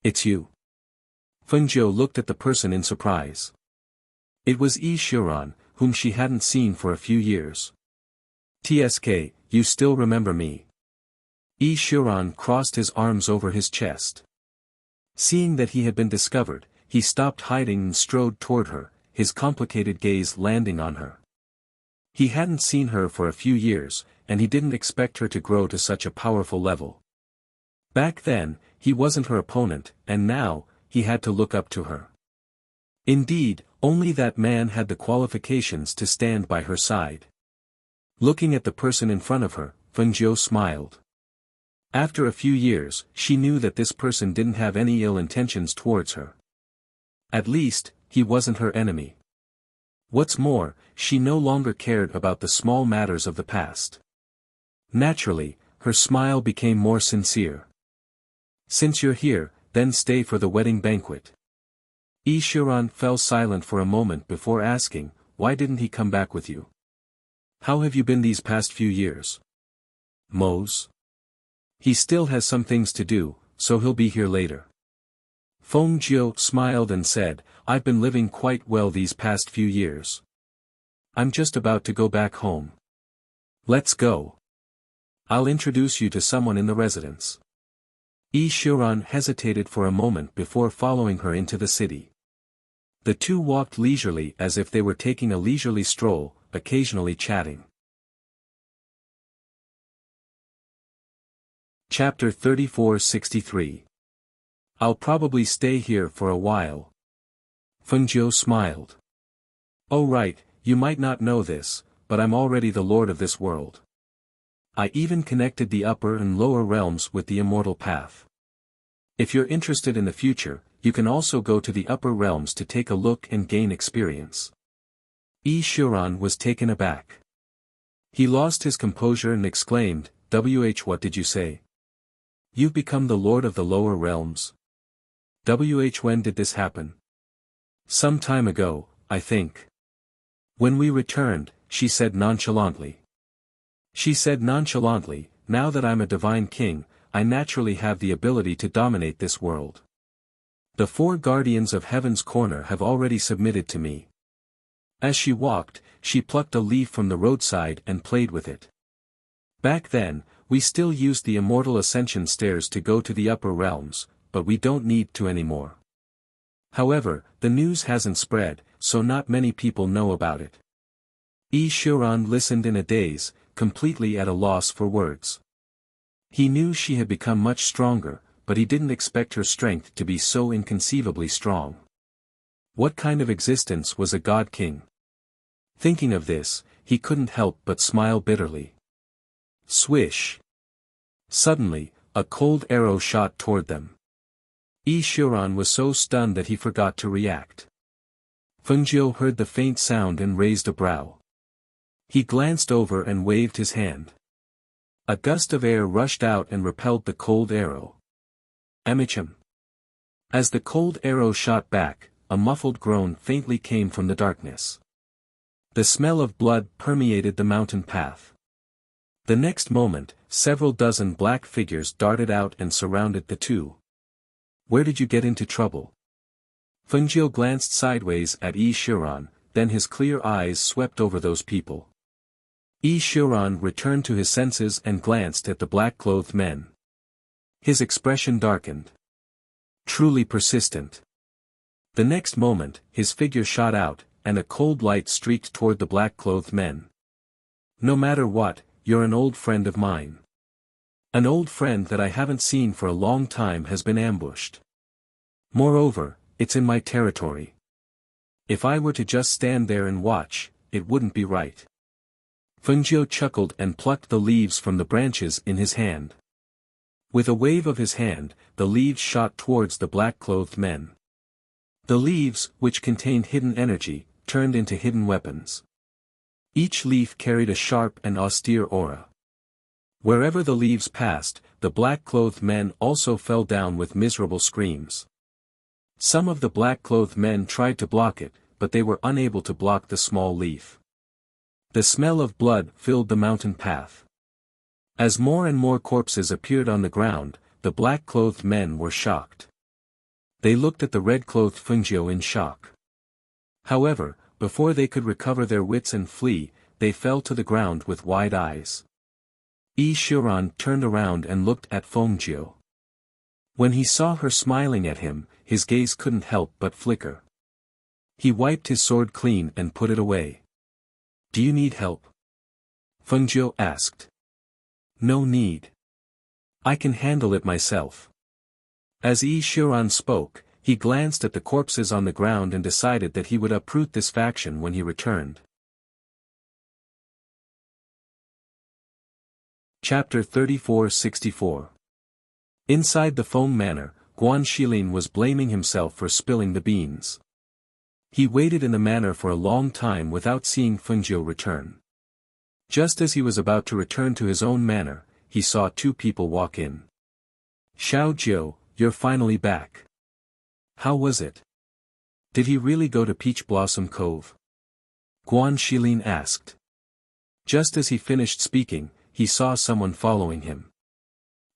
"It's you." Fengjiu looked at the person in surprise. It was Yi Shiran, whom she hadn't seen for a few years. "TSK, you still remember me?" Yi Shiran crossed his arms over his chest. Seeing that he had been discovered, he stopped hiding and strode toward her, his complicated gaze landing on her. He hadn't seen her for a few years, and he didn't expect her to grow to such a powerful level. Back then, he wasn't her opponent, and now, he had to look up to her. Indeed, only that man had the qualifications to stand by her side. Looking at the person in front of her, Fengjiu smiled. After a few years, she knew that this person didn't have any ill intentions towards her. At least, he wasn't her enemy. What's more, she no longer cared about the small matters of the past. Naturally, her smile became more sincere. "Since you're here, then stay for the wedding banquet." Yi Shiran fell silent for a moment before asking, "Why didn't he come back with you? How have you been these past few years?" "Mo's. He still has some things to do, so he'll be here later." Fengjiu smiled and said, "I've been living quite well these past few years. I'm just about to go back home. Let's go. I'll introduce you to someone in the residence." Yi Shiran hesitated for a moment before following her into the city. The two walked leisurely as if they were taking a leisurely stroll, occasionally chatting. Chapter 3463. "I'll probably stay here for a while." Fengjiu smiled. "Oh right, you might not know this, but I'm already the lord of this world. I even connected the upper and lower realms with the immortal path. If you're interested in the future, you can also go to the upper realms to take a look and gain experience." Yi Shiran was taken aback. He lost his composure and exclaimed, What did you say? You've become the lord of the lower realms? When did this happen?" "Some time ago, I think. When we returned," she said nonchalantly. "Now that I'm a divine king, I naturally have the ability to dominate this world. The 4 guardians of Heaven's Corner have already submitted to me." As she walked, she plucked a leaf from the roadside and played with it. "Back then, we still used the immortal ascension stairs to go to the upper realms, but we don't need to anymore. However, the news hasn't spread, so not many people know about it." Yi Shiran listened in a daze, completely at a loss for words. He knew she had become much stronger, but he didn't expect her strength to be so inconceivably strong. What kind of existence was a god king? Thinking of this, he couldn't help but smile bitterly. Swish! Suddenly, a cold arrow shot toward them. Yi Shiran was so stunned that he forgot to react. Fengjiu heard the faint sound and raised a brow. He glanced over and waved his hand. A gust of air rushed out and repelled the cold arrow. Amicham! As the cold arrow shot back, a muffled groan faintly came from the darkness. The smell of blood permeated the mountain path. The next moment, several dozen black figures darted out and surrounded the two. "Where did you get into trouble?" Fengjiu glanced sideways at Yi Shiran, then his clear eyes swept over those people. Yi Shiran returned to his senses and glanced at the black-clothed men. His expression darkened. Truly persistent. The next moment, his figure shot out, and a cold light streaked toward the black-clothed men. "No matter what, you're an old friend of mine. An old friend that I haven't seen for a long time has been ambushed. Moreover, it's in my territory. If I were to just stand there and watch, it wouldn't be right. Fengjiu chuckled and plucked the leaves from the branches in his hand. With a wave of his hand, the leaves shot towards the black-clothed men. The leaves, which contained hidden energy, turned into hidden weapons. Each leaf carried a sharp and austere aura. Wherever the leaves passed, the black-clothed men also fell down with miserable screams. Some of the black-clothed men tried to block it, but they were unable to block the small leaf. The smell of blood filled the mountain path. As more and more corpses appeared on the ground, the black-clothed men were shocked. They looked at the red-clothed Fengjiu in shock. However, before they could recover their wits and flee, they fell to the ground with wide eyes. Yi Shiran turned around and looked at Fengjiu. When he saw her smiling at him, his gaze couldn't help but flicker. He wiped his sword clean and put it away. "Do you need help?" Fengjiu asked. "No need. I can handle it myself." As Yi Shiran spoke, he glanced at the corpses on the ground and decided that he would uproot this faction when he returned. Chapter 34-64. Inside the Feng Manor, Guan Shilin was blaming himself for spilling the beans. He waited in the manor for a long time without seeing Fengjiu return. Just as he was about to return to his own manor, he saw two people walk in. "Xiao Jiu, you're finally back. How was it? Did he really go to Peach Blossom Cove?" Guan Shilin asked. Just as he finished speaking, he saw someone following him.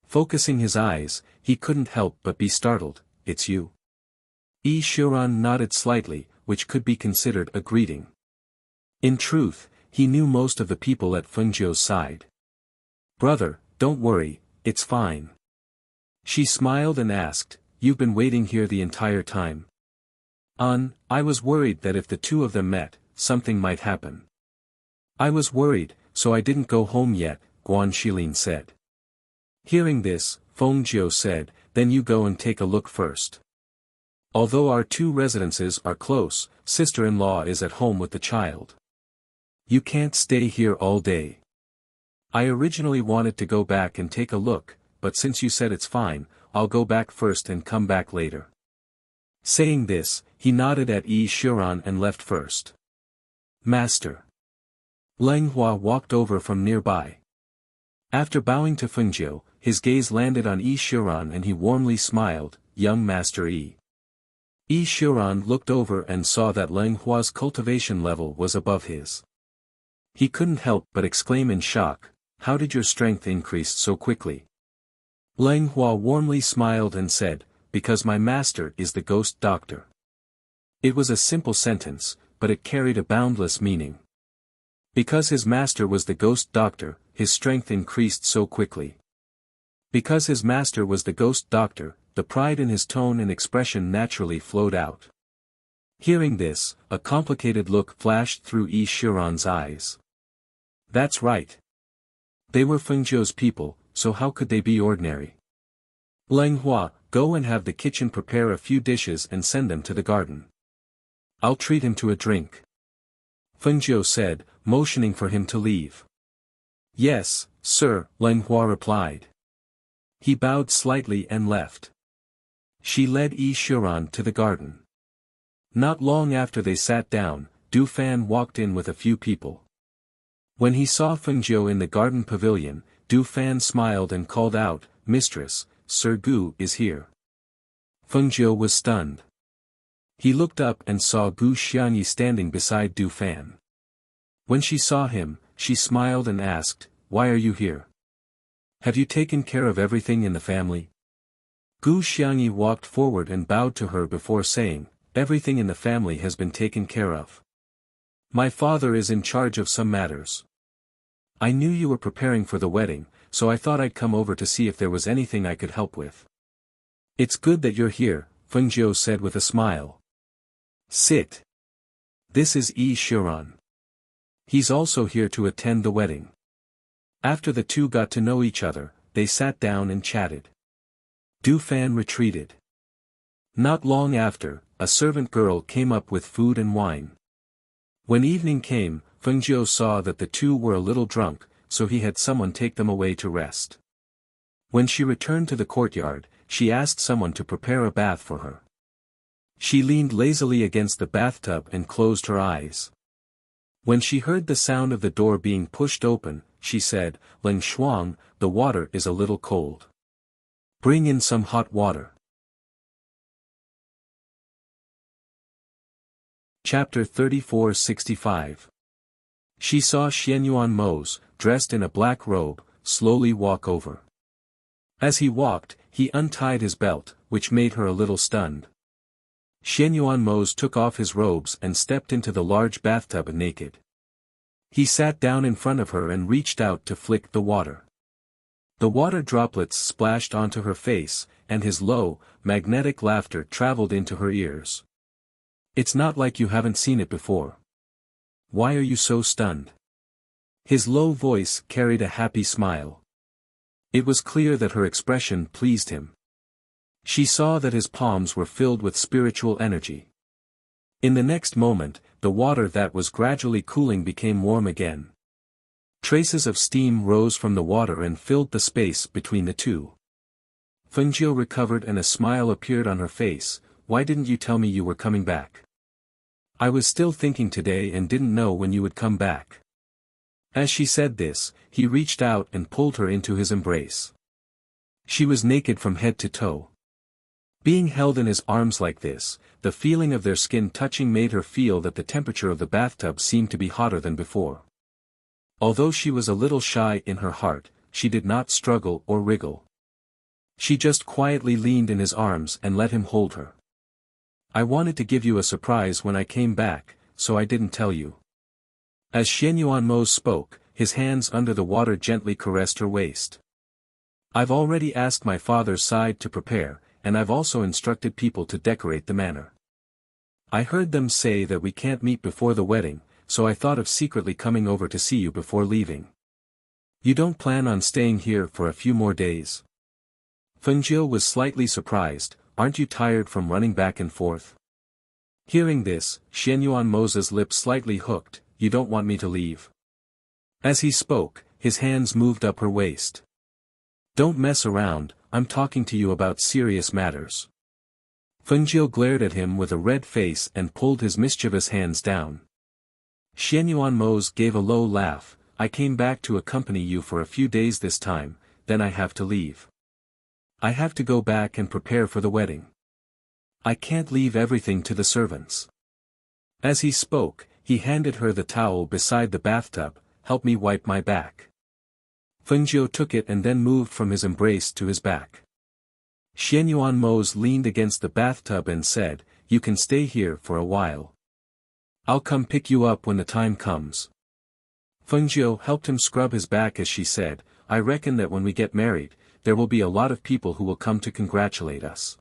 Focusing his eyes, he couldn't help but be startled. "It's you." Yi Shiran nodded slightly, which could be considered a greeting. In truth, he knew most of the people at Fengjiu's side. "Brother, don't worry, it's fine." She smiled and asked, "You've been waiting here the entire time?" I was worried that if the two of them met, something might happen." "I was worried, so I didn't go home yet," Guan Shilin said. Hearing this, Fengjiu said, "Then you go and take a look first. Although our two residences are close, sister-in-law is at home with the child. You can't stay here all day. I originally wanted to go back and take a look, but since you said it's fine, I'll go back first and come back later." Saying this, he nodded at Yi Shiran and left first. "Master." Leng Hua walked over from nearby. After bowing to Fengjiu, his gaze landed on Yi Shiran and he warmly smiled, "Young Master Yi." Yi Shiran looked over and saw that Leng Hua's cultivation level was above his. He couldn't help but exclaim in shock, "How did your strength increase so quickly?" Leng Hua warmly smiled and said, "Because my master is the ghost doctor." It was a simple sentence, but it carried a boundless meaning. Because his master was the ghost doctor, his strength increased so quickly. Because his master was the ghost doctor, the pride in his tone and expression naturally flowed out. Hearing this, a complicated look flashed through Yi Shiran's eyes. That's right. They were Fengjiu's people, so how could they be ordinary? "Leng Hua, go and have the kitchen prepare a few dishes and send them to the garden. I'll treat him to a drink," Fengjiu said, motioning for him to leave. "Yes, sir," Leng Hua replied. He bowed slightly and left. She led Yi Shiran to the garden. Not long after they sat down, Du Fan walked in with a few people. When he saw Fengjiu in the garden pavilion, Du Fan smiled and called out, "Mistress, Sir Gu is here." Fengjiu was stunned. He looked up and saw Gu Xiangyi standing beside Du Fan. When she saw him, she smiled and asked, "Why are you here? Have you taken care of everything in the family?" Gu Xiangyi walked forward and bowed to her before saying, "Everything in the family has been taken care of. My father is in charge of some matters. I knew you were preparing for the wedding, so I thought I'd come over to see if there was anything I could help with." "It's good that you're here," Fengjiu said with a smile. "Sit. This is Yi Shiran. He's also here to attend the wedding." After the two got to know each other, they sat down and chatted. Du Fan retreated. Not long after, a servant girl came up with food and wine. When evening came, Fengjiu saw that the two were a little drunk, so he had someone take them away to rest. When she returned to the courtyard, she asked someone to prepare a bath for her. She leaned lazily against the bathtub and closed her eyes. When she heard the sound of the door being pushed open, she said, "Ling Shuang, the water is a little cold. Bring in some hot water." Chapter 34-65. She saw Xianyuan Mose, dressed in a black robe, slowly walk over. As he walked, he untied his belt, which made her a little stunned. Xianyuan Mose took off his robes and stepped into the large bathtub naked. He sat down in front of her and reached out to flick the water. The water droplets splashed onto her face, and his low, magnetic laughter traveled into her ears. "It's not like you haven't seen it before. Why are you so stunned?" His low voice carried a happy smile. It was clear that her expression pleased him. She saw that his palms were filled with spiritual energy. In the next moment, the water that was gradually cooling became warm again. Traces of steam rose from the water and filled the space between the two. Fengjiu recovered and a smile appeared on her face. "Why didn't you tell me you were coming back? I was still thinking today and didn't know when you would come back." As she said this, he reached out and pulled her into his embrace. She was naked from head to toe. Being held in his arms like this, the feeling of their skin touching made her feel that the temperature of the bathtub seemed to be hotter than before. Although she was a little shy in her heart, she did not struggle or wriggle. She just quietly leaned in his arms and let him hold her. "I wanted to give you a surprise when I came back, so I didn't tell you." As Xianyuan Mose spoke, his hands under the water gently caressed her waist. "I've already asked my father's side to prepare, and I've also instructed people to decorate the manor. I heard them say that we can't meet before the wedding, so I thought of secretly coming over to see you before leaving. You don't plan on staying here for a few more days?" Fengjiu was slightly surprised. "Aren't you tired from running back and forth?" Hearing this, Xianyuan Mose's lips slightly hooked. "You don't want me to leave?" As he spoke, his hands moved up her waist. "Don't mess around, I'm talking to you about serious matters." Fengjiu glared at him with a red face and pulled his mischievous hands down. Xianyuan Mose gave a low laugh. "I came back to accompany you for a few days this time, then I have to leave. I have to go back and prepare for the wedding. I can't leave everything to the servants." As he spoke, he handed her the towel beside the bathtub. "Help me wipe my back." Fengjiu took it and then moved from his embrace to his back. Xianyuan Mose leaned against the bathtub and said, "You can stay here for a while. I'll come pick you up when the time comes." Fengjiu helped him scrub his back as she said, "I reckon that when we get married, there will be a lot of people who will come to congratulate us.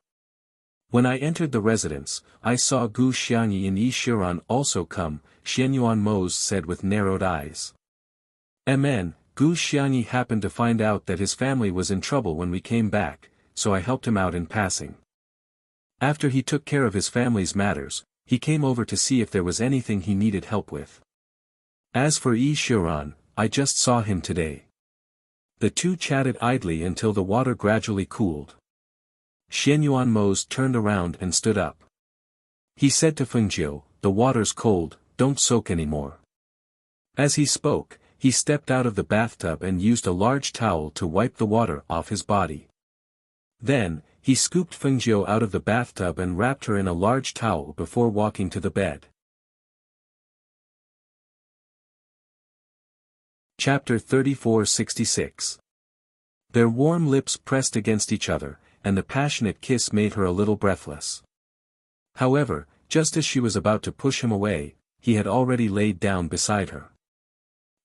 When I entered the residence, I saw Gu Xiangyi and Yi Shiran also come," Xianyuan Mose said with narrowed eyes. "Mn, Gu Xiangyi happened to find out that his family was in trouble when we came back, so I helped him out in passing. After he took care of his family's matters, he came over to see if there was anything he needed help with. As for Yi Shiran, I just saw him today." The two chatted idly until the water gradually cooled. Xianyuan Mose turned around and stood up. He said to Fengjiu, "The water's cold, don't soak anymore." As he spoke, he stepped out of the bathtub and used a large towel to wipe the water off his body. Then, he scooped Fengjiu out of the bathtub and wrapped her in a large towel before walking to the bed. Chapter 34-66. Their warm lips pressed against each other, and the passionate kiss made her a little breathless. However, just as she was about to push him away, he had already laid down beside her.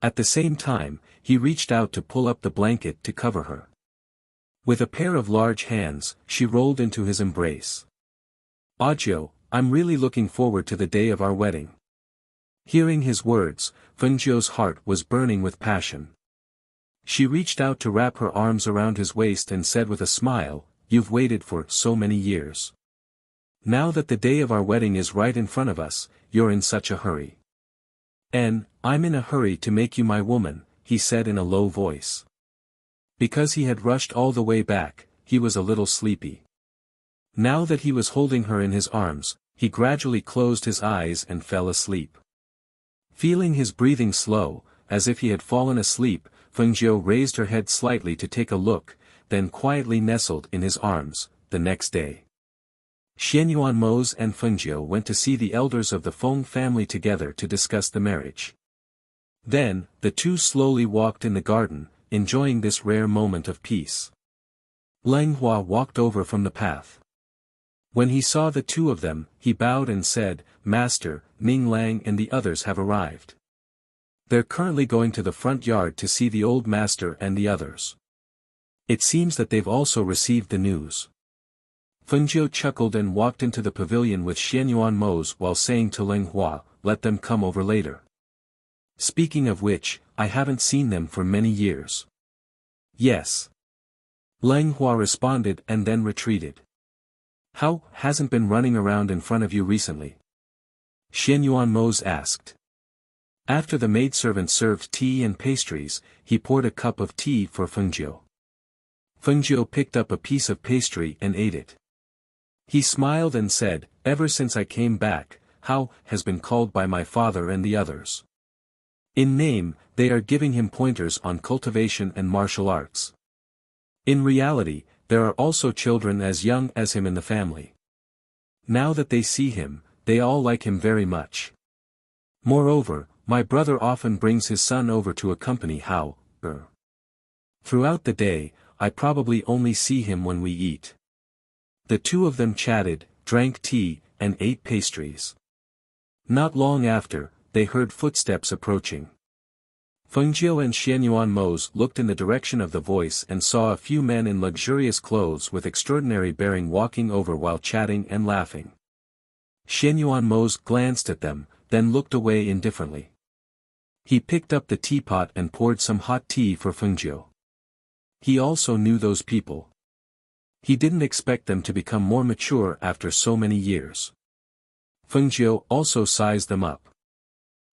At the same time, he reached out to pull up the blanket to cover her. With a pair of large hands, she rolled into his embrace. "Audiobook, I'm really looking forward to the day of our wedding." Hearing his words, Fengjiu's heart was burning with passion. She reached out to wrap her arms around his waist and said with a smile, "You've waited for so many years. Now that the day of our wedding is right in front of us, you're in such a hurry." I'm in a hurry to make you my woman," he said in a low voice. Because he had rushed all the way back, he was a little sleepy. Now that he was holding her in his arms, he gradually closed his eyes and fell asleep. Feeling his breathing slow, as if he had fallen asleep, Fengjiu raised her head slightly to take a look, then quietly nestled in his arms. The next day, Xianyuan Mose and Fengjiu went to see the elders of the Feng family together to discuss the marriage. Then, the two slowly walked in the garden, enjoying this rare moment of peace. Lang Hua walked over from the path. When he saw the two of them, he bowed and said, "Master, Ning Lang and the others have arrived. They're currently going to the front yard to see the old master and the others. It seems that they've also received the news." Fengjiu chuckled and walked into the pavilion with Xianyuan Mose while saying to Lang Hua, "Let them come over later. Speaking of which, I haven't seen them for many years." "Yes." Lang Hua responded and then retreated. "How hasn't been running around in front of you recently?" Xianyuan Mose asked. After the maidservant served tea and pastries, he poured a cup of tea for Fengjiu. Fengjiu picked up a piece of pastry and ate it. He smiled and said, "Ever since I came back, Hao has been called by my father and the others. In name, they are giving him pointers on cultivation and martial arts. In reality, there are also children as young as him in the family. Now that they see him, they all like him very much. Moreover, my brother often brings his son over to accompany Hao. Throughout the day, I probably only see him when we eat." The two of them chatted, drank tea, and ate pastries. Not long after, they heard footsteps approaching. Fengjiu and Xianyuan Mose looked in the direction of the voice and saw a few men in luxurious clothes with extraordinary bearing walking over while chatting and laughing. Xianyuan Mose glanced at them, then looked away indifferently. He picked up the teapot and poured some hot tea for Fengjiu. He also knew those people. He didn't expect them to become more mature after so many years. Fengjiu also sized them up.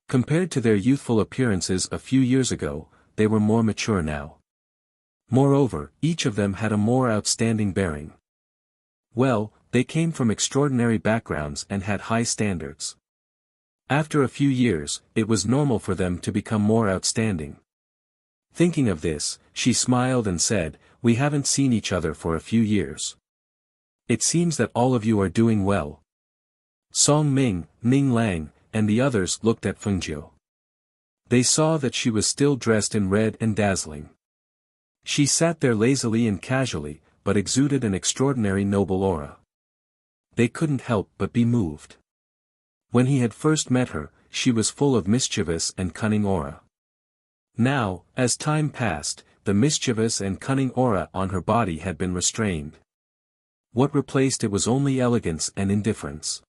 Compared to their youthful appearances a few years ago, they were more mature now. Moreover, each of them had a more outstanding bearing. Well, they came from extraordinary backgrounds and had high standards. After a few years, it was normal for them to become more outstanding. Thinking of this, she smiled and said, "We haven't seen each other for a few years. It seems that all of you are doing well." Song Ming, Ning Lang, and the others looked at Fengjiu. They saw that she was still dressed in red and dazzling. She sat there lazily and casually, but exuded an extraordinary noble aura. They couldn't help but be moved. When he had first met her, she was full of mischievous and cunning aura. Now, as time passed, the mischievous and cunning aura on her body had been restrained. What replaced it was only elegance and indifference.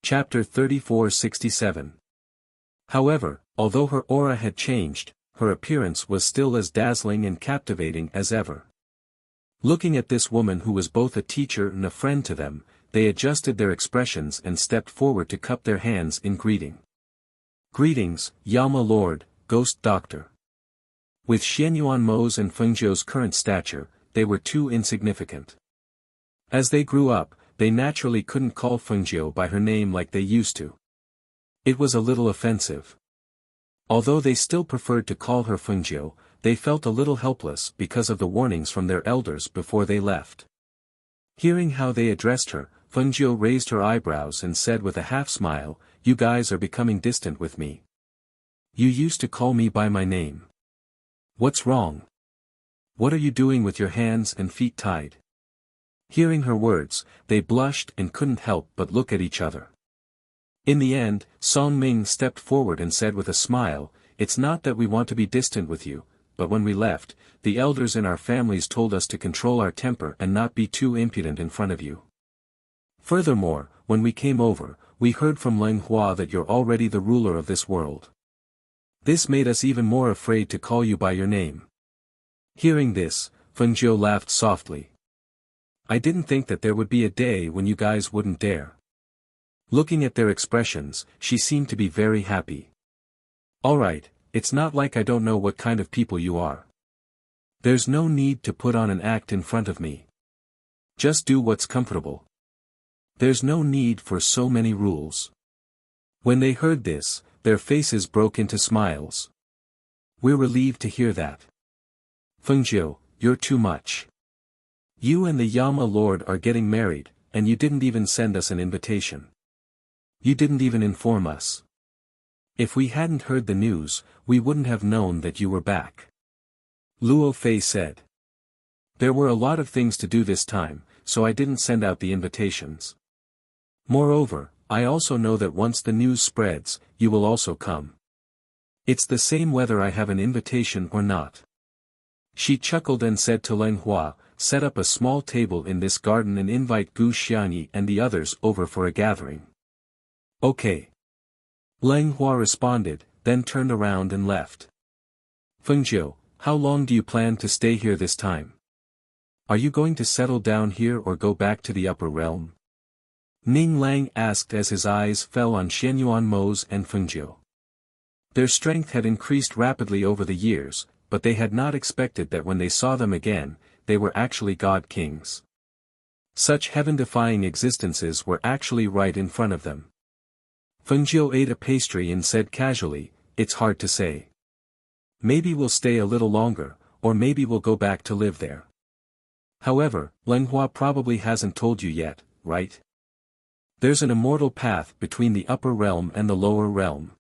Chapter 3467. However, although her aura had changed, her appearance was still as dazzling and captivating as ever. Looking at this woman who was both a teacher and a friend to them, they adjusted their expressions and stepped forward to cup their hands in greeting. "Greetings, Yama Lord, Ghost Doctor." With Xianyuan Mose and Fengjiu's current stature, they were too insignificant. As they grew up, they naturally couldn't call Fengjiu by her name like they used to. It was a little offensive. Although they still preferred to call her Fengjiu, they felt a little helpless because of the warnings from their elders before they left. Hearing how they addressed her, Fengjiu raised her eyebrows and said with a half-smile, "You guys are becoming distant with me. You used to call me by my name. What's wrong? What are you doing with your hands and feet tied?" Hearing her words, they blushed and couldn't help but look at each other. In the end, Song Ming stepped forward and said with a smile, "It's not that we want to be distant with you, but when we left, the elders in our families told us to control our temper and not be too impudent in front of you. Furthermore, when we came over, we heard from Lang Hua that you're already the ruler of this world. This made us even more afraid to call you by your name." Hearing this, Fengjiu laughed softly. "I didn't think that there would be a day when you guys wouldn't dare." Looking at their expressions, she seemed to be very happy. Alright, it's not like I don't know what kind of people you are. There's no need to put on an act in front of me. Just do what's comfortable. There's no need for so many rules. When they heard this, their faces broke into smiles. We're relieved to hear that. Fengjiu, you're too much. You and the Yama Lord are getting married, and you didn't even send us an invitation. You didn't even inform us. If we hadn't heard the news, we wouldn't have known that you were back. Luo Fei said. There were a lot of things to do this time, so I didn't send out the invitations. Moreover, I also know that once the news spreads, you will also come. It's the same whether I have an invitation or not. She chuckled and said to Leng Hua, set up a small table in this garden and invite Gu Xianyi and the others over for a gathering. Okay. Leng Hua responded, then turned around and left. Fengjiu, how long do you plan to stay here this time? Are you going to settle down here or go back to the upper realm? Ning Lang asked as his eyes fell on Xianyuan Mose and Fengjiu. Their strength had increased rapidly over the years, but they had not expected that when they saw them again, they were actually god kings. Such heaven-defying existences were actually right in front of them. Fengjiu ate a pastry and said casually, it's hard to say. Maybe we'll stay a little longer, or maybe we'll go back to live there. However, Leng Hua probably hasn't told you yet, right? There's an immortal path between the upper realm and the lower realm.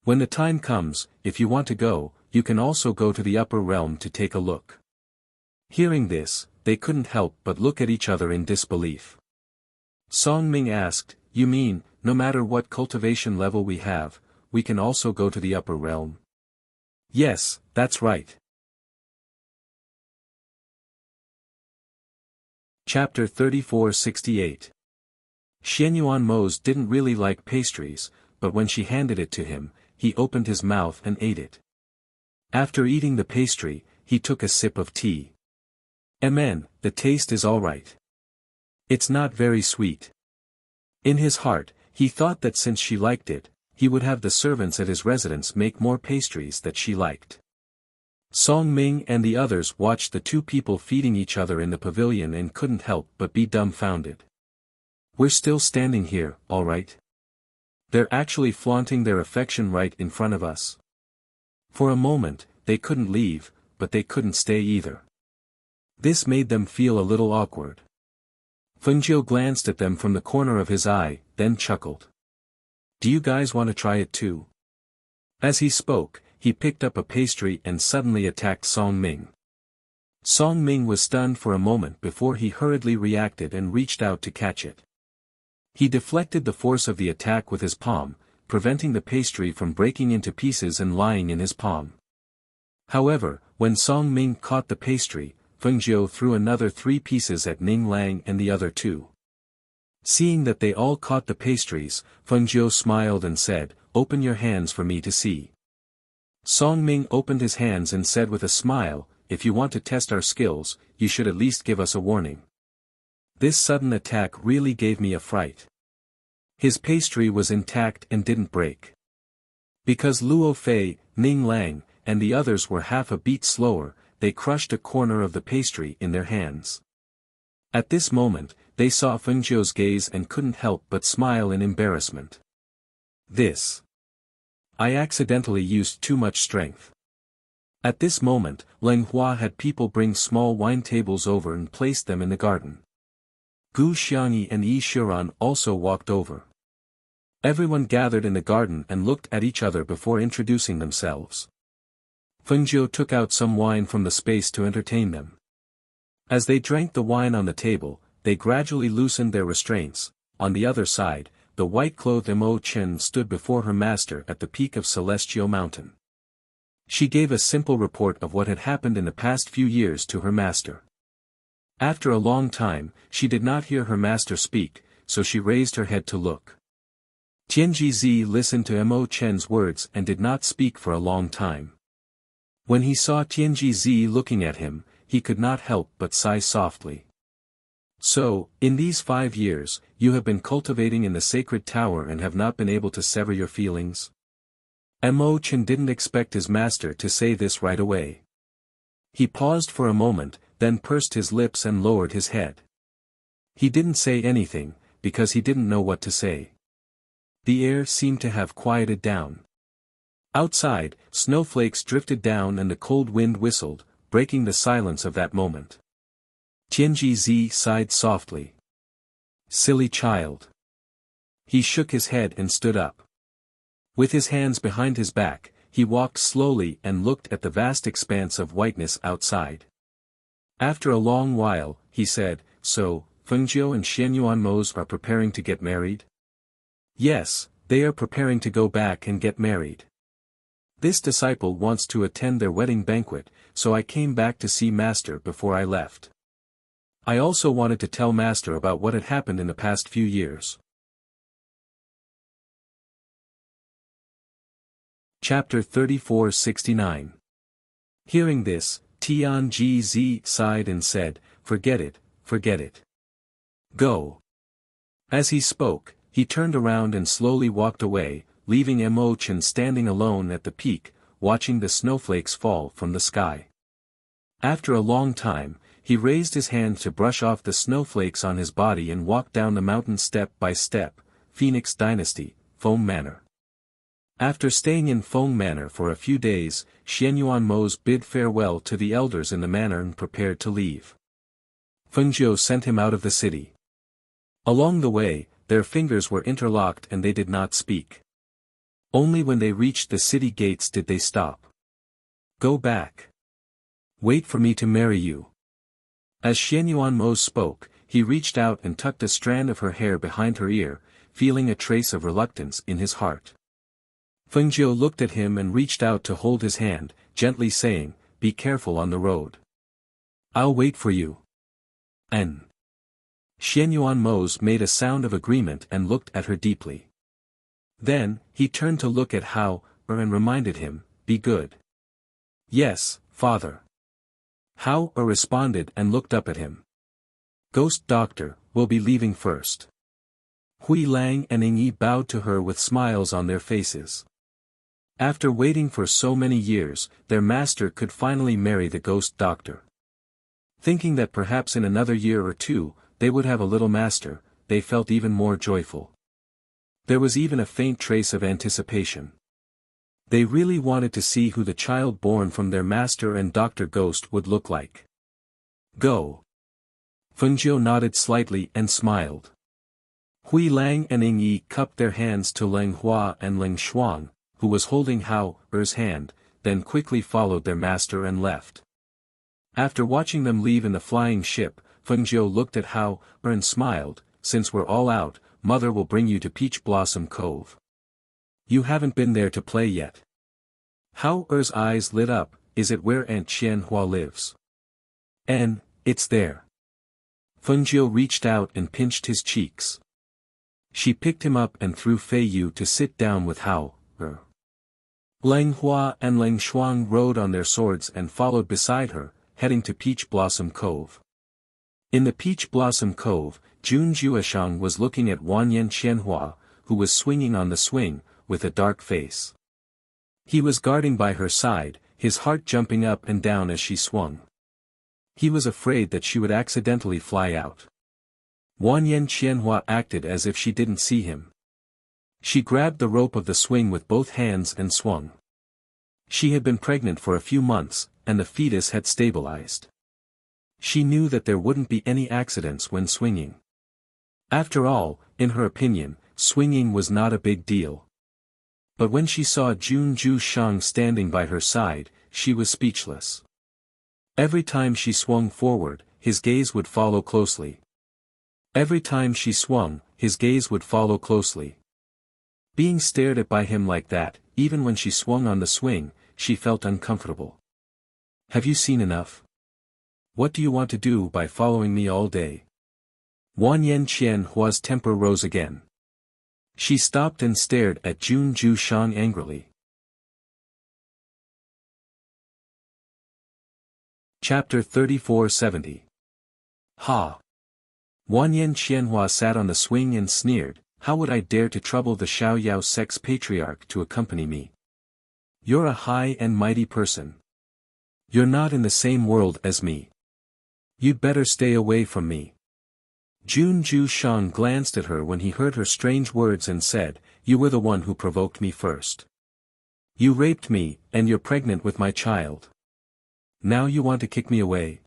When the time comes, if you want to go, you can also go to the upper realm to take a look. Hearing this, they couldn't help but look at each other in disbelief. Song Ming asked, you mean, no matter what cultivation level we have, we can also go to the upper realm? Yes, that's right. Chapter 3468. Xianyuan Mose didn't really like pastries, but when she handed it to him, he opened his mouth and ate it. After eating the pastry, he took a sip of tea. The taste is alright. It's not very sweet. In his heart, he thought that since she liked it, he would have the servants at his residence make more pastries that she liked. Song Ming and the others watched the two people feeding each other in the pavilion and couldn't help but be dumbfounded. We're still standing here, alright? They're actually flaunting their affection right in front of us. For a moment, they couldn't leave, but they couldn't stay either. This made them feel a little awkward. Fengjiu glanced at them from the corner of his eye, then chuckled. Do you guys want to try it too? As he spoke, he picked up a pastry and suddenly attacked Song Ming. Song Ming was stunned for a moment before he hurriedly reacted and reached out to catch it. He deflected the force of the attack with his palm, preventing the pastry from breaking into pieces and lying in his palm. However, when Song Ming caught the pastry, Fengjiu threw another 3 pieces at Ning Lang and the other 2. Seeing that they all caught the pastries, Fengjiu smiled and said, open your hands for me to see. Song Ming opened his hands and said with a smile, if you want to test our skills, you should at least give us a warning. This sudden attack really gave me a fright. His pastry was intact and didn't break. Because Luo Fei, Ning Lang, and the others were half a beat slower, they crushed a corner of the pastry in their hands. At this moment, they saw Fengjiu's gaze and couldn't help but smile in embarrassment. I accidentally used too much strength. At this moment, Leng Hua had people bring small wine tables over and placed them in the garden. Gu Xianyi and Yi Shuran also walked over. Everyone gathered in the garden and looked at each other before introducing themselves. Fengjiu took out some wine from the space to entertain them. As they drank the wine on the table, they gradually loosened their restraints. On the other side, the white-clothed Mo Chen stood before her master at the peak of Celestial Mountain. She gave a simple report of what had happened in the past few years to her master. After a long time, she did not hear her master speak, so she raised her head to look. Tianji listened to Mo Chen's words and did not speak for a long time. When he saw Tianji looking at him, he could not help but sigh softly. So, in these 5 years, you have been cultivating in the sacred tower and have not been able to sever your feelings? Mo Chen didn't expect his master to say this right away. He paused for a moment, then pursed his lips and lowered his head. He didn't say anything, because he didn't know what to say. The air seemed to have quieted down. Outside, snowflakes drifted down and the cold wind whistled, breaking the silence of that moment. Tianji Zi sighed softly. Silly child. He shook his head and stood up. With his hands behind his back, he walked slowly and looked at the vast expanse of whiteness outside. After a long while, he said, "So, Fengjiu and Xianyuanmos are preparing to get married?" "Yes, they are preparing to go back and get married. This disciple wants to attend their wedding banquet, so I came back to see Master before I left. I also wanted to tell Master about what had happened in the past few years." Chapter 34-69. Hearing this, Tianji Zi sighed and said, "Forget it, forget it. Go." As he spoke, he turned around and slowly walked away, leaving Mo Chen standing alone at the peak, watching the snowflakes fall from the sky. After a long time, he raised his hand to brush off the snowflakes on his body and walked down the mountain step by step, Phoenix Dynasty, Feng Manor. After staying in Feng Manor for a few days, Xianyuanmos bid farewell to the elders in the manor and prepared to leave. Fengjiu sent him out of the city. Along the way, their fingers were interlocked and they did not speak. Only when they reached the city gates did they stop. "Go back. Wait for me to marry you." As Xianyuanmos spoke, he reached out and tucked a strand of her hair behind her ear, feeling a trace of reluctance in his heart. Fengjiu looked at him and reached out to hold his hand, gently saying, "Be careful on the road. I'll wait for you." N. Xianyuanmos made a sound of agreement and looked at her deeply. Then, he turned to look at Hao and reminded him, "Be good." "Yes, father." Hao responded and looked up at him. "Ghost Doctor, will be leaving first." Hui Lang and Ing Yi bowed to her with smiles on their faces. After waiting for so many years, their master could finally marry the Ghost Doctor. Thinking that perhaps in another year or two, they would have a little master, they felt even more joyful. There was even a faint trace of anticipation. They really wanted to see who the child born from their master and Dr. Ghost would look like. "Go." Fengjiu nodded slightly and smiled. Hui Lang and Ing Yi cupped their hands to Leng Hua and Leng Shuang, who was holding Hao's hand, then quickly followed their master and left. After watching them leave in the flying ship, Fengjiu looked at Hao and smiled, "Since we're all out, Mother will bring you to Peach Blossom Cove. You haven't been there to play yet." Hao's eyes lit up, "Is it where Aunt Xianhua lives?" It's there." Fengjiu reached out and pinched his cheeks. She picked him up and threw Fei Yu to sit down with Hao. Leng Hua and Leng Shuang rode on their swords and followed beside her, heading to Peach Blossom Cove. In the Peach Blossom Cove, Jun Jueshang was looking at Wanyan Qianhua, who was swinging on the swing, with a dark face. He was guarding by her side, his heart jumping up and down as she swung. He was afraid that she would accidentally fly out. Wanyan Qianhua acted as if she didn't see him. She grabbed the rope of the swing with both hands and swung. She had been pregnant for a few months, and the fetus had stabilized. She knew that there wouldn't be any accidents when swinging. After all, in her opinion, swinging was not a big deal. But when she saw Jun Jueshang standing by her side, she was speechless. Every time she swung forward, his gaze would follow closely. Every time she swung, his gaze would follow closely. Being stared at by him like that, even when she swung on the swing, she felt uncomfortable. "Have you seen enough? What do you want to do by following me all day?" Wanyan Qianhua's temper rose again. She stopped and stared at Jun Jueshang angrily. Chapter 34-70. Ha! Wanyan Qianhua sat on the swing and sneered, "How would I dare to trouble the Xiaoyao sex patriarch to accompany me? You're a high and mighty person. You're not in the same world as me. You'd better stay away from me." Jun Ju Shang glanced at her when he heard her strange words and said, "You were the one who provoked me first. You raped me, and you're pregnant with my child. Now you want to kick me away?"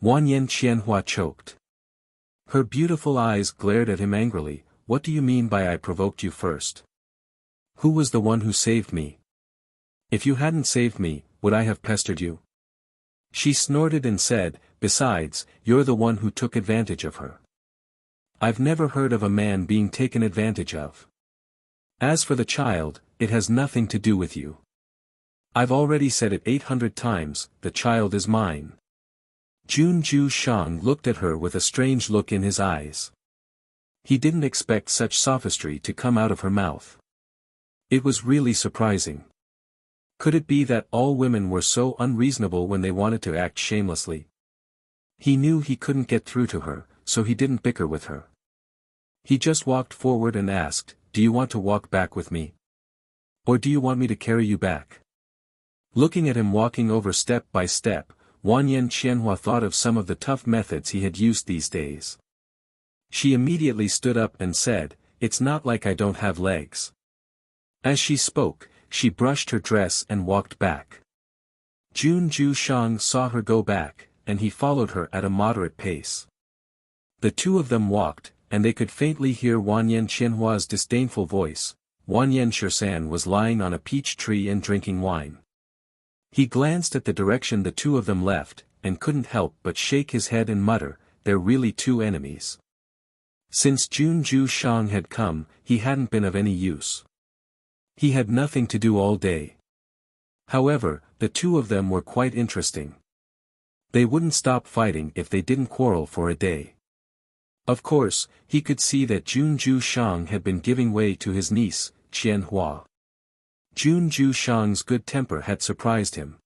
Wanyan Qianhua choked. Her beautiful eyes glared at him angrily. "What do you mean by I provoked you first? Who was the one who saved me? If you hadn't saved me, would I have pestered you?" She snorted and said, "Besides, you're the one who took advantage of her. I've never heard of a man being taken advantage of. As for the child, it has nothing to do with you. I've already said it 800 times, the child is mine." Jun Ju Shang looked at her with a strange look in his eyes. He didn't expect such sophistry to come out of her mouth. It was really surprising. Could it be that all women were so unreasonable when they wanted to act shamelessly? He knew he couldn't get through to her, so he didn't bicker with her. He just walked forward and asked, "Do you want to walk back with me? Or do you want me to carry you back?" Looking at him walking over step by step, Wanyan Qianhua thought of some of the tough methods he had used these days. She immediately stood up and said, "It's not like I don't have legs." As she spoke, she brushed her dress and walked back. Jun Ju Shang saw her go back, and he followed her at a moderate pace. The two of them walked, and they could faintly hear Wanyan Qianhua's disdainful voice. Wanyan Shirsan was lying on a peach tree and drinking wine. He glanced at the direction the two of them left, and couldn't help but shake his head and mutter, "They're really two enemies." Since Jun Ju Shang had come, he hadn't been of any use. He had nothing to do all day. However, the two of them were quite interesting. They wouldn't stop fighting if they didn't quarrel for a day. Of course, he could see that Jun Ju Shang had been giving way to his niece, Qianhua. Jun Ju Shang's good temper had surprised him.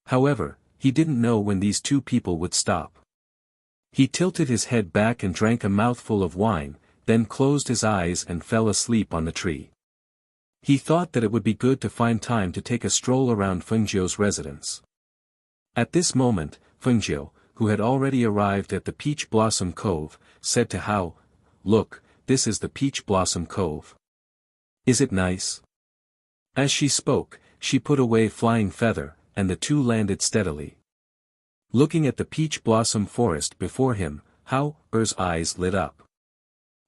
However, he didn't know when these two people would stop. He tilted his head back and drank a mouthful of wine, then closed his eyes and fell asleep on the tree. He thought that it would be good to find time to take a stroll around Fengjiu's residence. At this moment, Fengjiu, who had already arrived at the Peach Blossom Cove, said to Hao, "Look, this is the Peach Blossom Cove. Is it nice?" As she spoke, she put away Flying Feather, and the two landed steadily. Looking at the peach blossom forest before him, Hao-er's eyes lit up.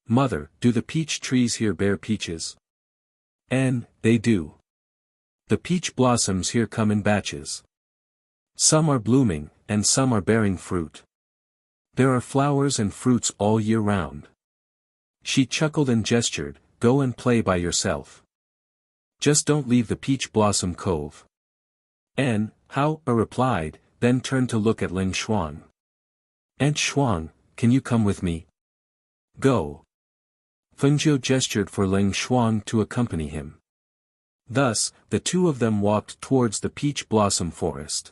"Mother, do the peach trees here bear peaches?" "And, they do. The peach blossoms here come in batches. Some are blooming, and some are bearing fruit. There are flowers and fruits all year round." She chuckled and gestured, "Go and play by yourself. Just don't leave the Peach Blossom Cove." And, Hao-er replied, then turned to look at Ling Xuan. "Aunt Xuan, can you come with me?" "Go." Fengjiu gestured for Ling Xuan to accompany him. Thus, the two of them walked towards the Peach Blossom Forest.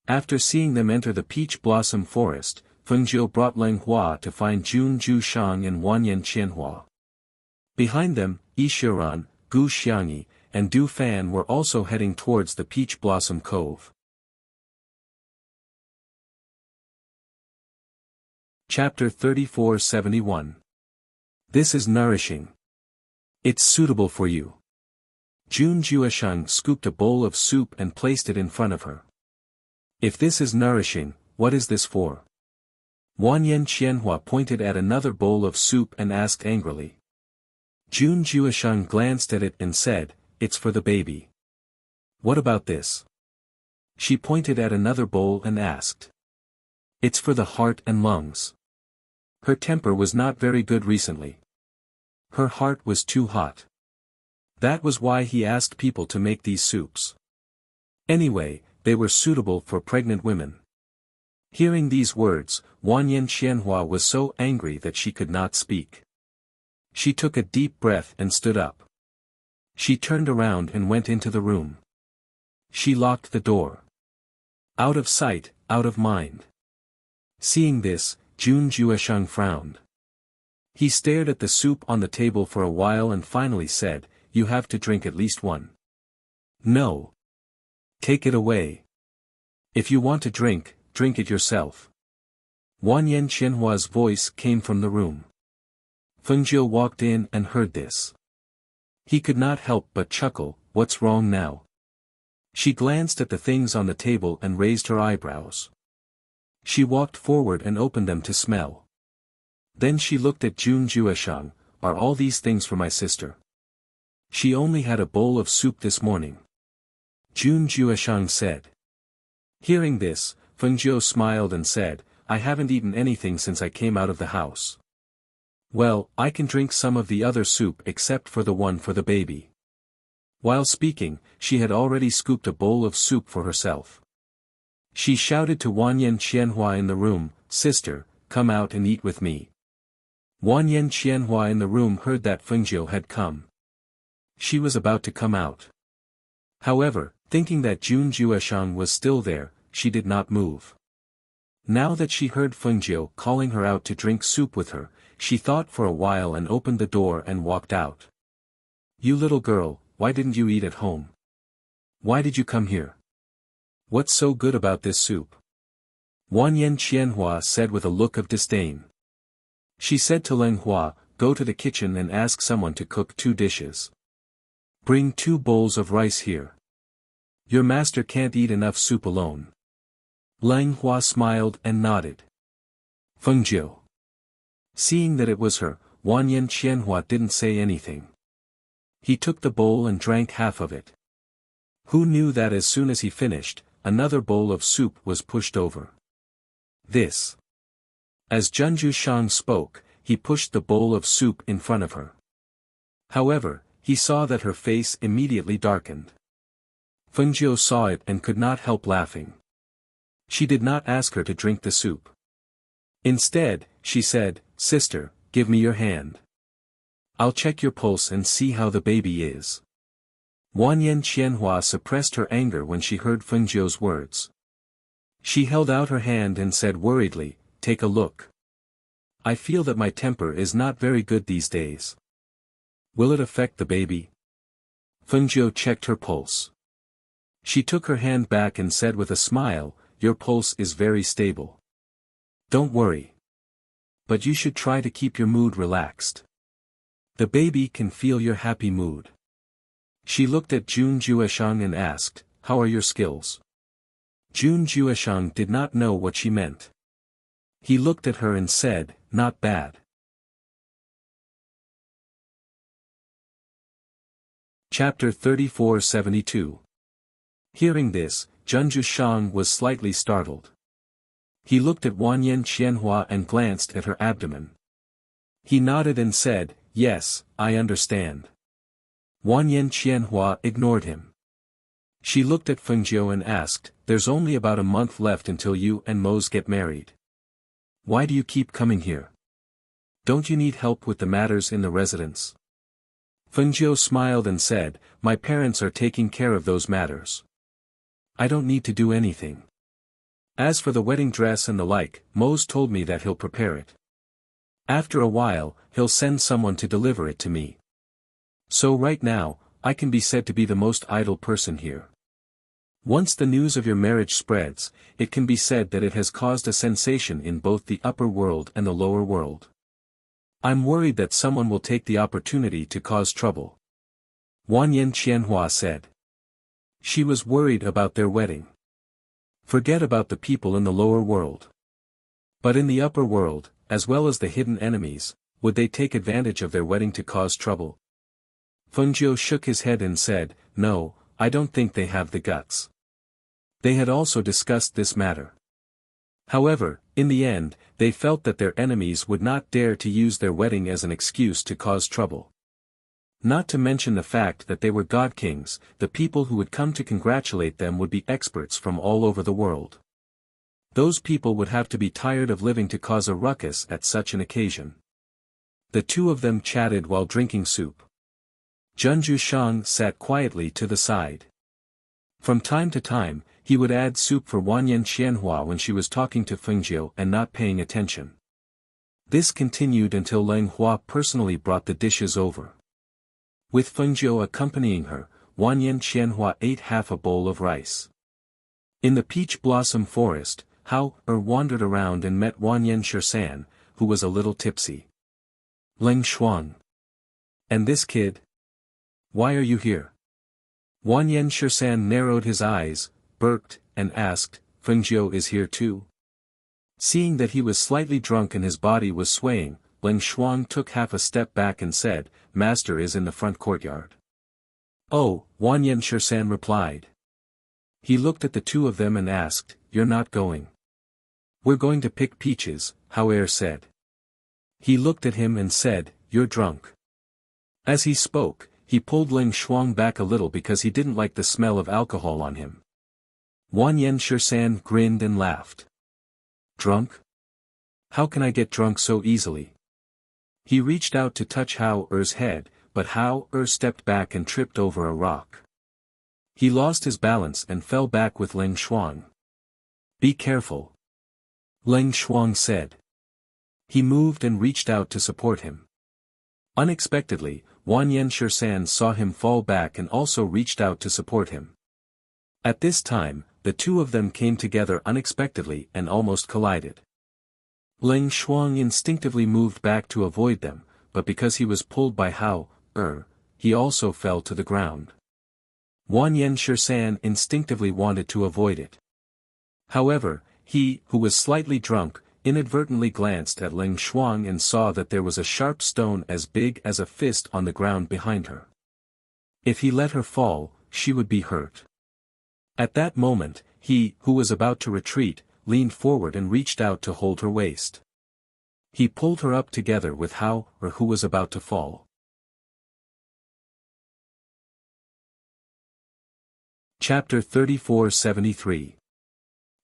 After seeing them enter the Peach Blossom Forest, Fengjiu brought Leng Hua to find Jun Ju Shang and Wanyan Qianhua. Behind them, Yixiran, Gu Xiangyi, and Du Fan were also heading towards the Peach Blossom Cove. Chapter 3471. This is nourishing. It's suitable for you. Jun Jueshang scooped a bowl of soup and placed it in front of her. "If this is nourishing, what is this for?" Wanyan Qianhua pointed at another bowl of soup and asked angrily. Jun Jueshang glanced at it and said, "It's for the baby." "What about this?" She pointed at another bowl and asked. "It's for the heart and lungs." Her temper was not very good recently. Her heart was too hot. That was why he asked people to make these soups. Anyway, they were suitable for pregnant women. Hearing these words, Wanyan Qianhua was so angry that she could not speak. She took a deep breath and stood up. She turned around and went into the room. She locked the door. Out of sight, out of mind. Seeing this, Jun Juesheng frowned. He stared at the soup on the table for a while and finally said, "You have to drink at least one." "No. Take it away. If you want to drink, drink it yourself." Wanyan Qianhua's voice came from the room. Feng Jiu walked in and heard this. He could not help but chuckle. "What's wrong now?" She glanced at the things on the table and raised her eyebrows. She walked forward and opened them to smell. Then she looked at Jun Juesheng. "Are all these things for my sister? She only had a bowl of soup this morning." Jun Juesheng said. Hearing this, Feng Jiu smiled and said, "I haven't eaten anything since I came out of the house." "Well, I can drink some of the other soup except for the one for the baby." While speaking, she had already scooped a bowl of soup for herself. She shouted to Wanyan Qianhua in the room, "Sister, come out and eat with me." Wanyan Qianhua in the room heard that Feng Jiu had come. She was about to come out. However, thinking that Jun Juesheng was still there, she did not move. Now that she heard Feng Jiu calling her out to drink soup with her, she thought for a while and opened the door and walked out. "You little girl, why didn't you eat at home? Why did you come here? What's so good about this soup?" Wanyan Qianhua said with a look of disdain. She said to Leng Hua, "Go to the kitchen and ask someone to cook 2 dishes. Bring 2 bowls of rice here. Your master can't eat enough soup alone." Leng Hua smiled and nodded. Feng Jiu. Seeing that it was her, Wanyan Qianhua didn't say anything. He took the bowl and drank half of it. Who knew that as soon as he finished, another bowl of soup was pushed over. This. As Jun Juesheng spoke, he pushed the bowl of soup in front of her. However, he saw that her face immediately darkened. Feng Jiu saw it and could not help laughing. She did not ask her to drink the soup. Instead, she said, "Sister, give me your hand. I'll check your pulse and see how the baby is." Wanyan Qianhua suppressed her anger when she heard Feng Jiu's words. She held out her hand and said worriedly, "Take a look. I feel that my temper is not very good these days. Will it affect the baby?" Feng Jiu checked her pulse. She took her hand back and said with a smile, "Your pulse is very stable. Don't worry. But you should try to keep your mood relaxed. The baby can feel your happy mood." She looked at Jun Juesheng and asked, "How are your skills?" Jun Juesheng did not know what she meant. He looked at her and said, "Not bad." Chapter 3472. Hearing this, Jun Juesheng was slightly startled. He looked at Wanyan Qianhua and glanced at her abdomen. He nodded and said, "Yes, I understand." Wanyan Qianhua ignored him. She looked at Feng Jiu and asked, "There's only about a month left until you and Mose get married. Why do you keep coming here? Don't you need help with the matters in the residence?" Feng Jiu smiled and said, "My parents are taking care of those matters. I don't need to do anything. As for the wedding dress and the like, Mose told me that he'll prepare it. After a while, he'll send someone to deliver it to me. So right now, I can be said to be the most idle person here. Once the news of your marriage spreads, it can be said that it has caused a sensation in both the upper world and the lower world. I'm worried that someone will take the opportunity to cause trouble." Wanyan Qianhua said. She was worried about their wedding. Forget about the people in the lower world. But in the upper world, as well as the hidden enemies, would they take advantage of their wedding to cause trouble? Feng Jiu shook his head and said, "No, I don't think they have the guts." They had also discussed this matter. However, in the end, they felt that their enemies would not dare to use their wedding as an excuse to cause trouble. Not to mention the fact that they were god kings, the people who would come to congratulate them would be experts from all over the world. Those people would have to be tired of living to cause a ruckus at such an occasion. The two of them chatted while drinking soup. Jun Juesheng sat quietly to the side. From time to time, he would add soup for Wanyan Qianhua when she was talking to Feng Jiu and not paying attention. This continued until Leng Hua personally brought the dishes over. With Feng Jiu accompanying her, Wanyan Qianhua ate half a bowl of rice. In the peach blossom forest, Hao wandered around and met Wanyan Shisan, who was a little tipsy. Leng Shuang. And this kid? Why are you here? Wanyan Shisan narrowed his eyes, burped, and asked, Feng Jiu is here too? Seeing that he was slightly drunk and his body was swaying, Leng Shuang took half a step back and said, Master is in the front courtyard. Oh, Wanyan Shisan replied. He looked at the two of them and asked, You're not going? We're going to pick peaches, Hao said. He looked at him and said, You're drunk. As he spoke, he pulled Leng Shuang back a little because he didn't like the smell of alcohol on him. Wanyan Shisan grinned and laughed. Drunk? How can I get drunk so easily? He reached out to touch Hao-er's head, but Hao-er stepped back and tripped over a rock. He lost his balance and fell back with Leng Shuang. Be careful. Leng Shuang said. He moved and reached out to support him. Unexpectedly, Wanyan Shisan saw him fall back and also reached out to support him. At this time, the two of them came together unexpectedly and almost collided. Leng Shuang instinctively moved back to avoid them, but because he was pulled by Hao-er, he also fell to the ground. Wanyan Shisan instinctively wanted to avoid it. However, he, who was slightly drunk, inadvertently glanced at Leng Shuang and saw that there was a sharp stone as big as a fist on the ground behind her. If he let her fall, she would be hurt. At that moment, he, who was about to retreat, leaned forward and reached out to hold her waist. He pulled her up together with Hao-er who was about to fall. Chapter 34-73.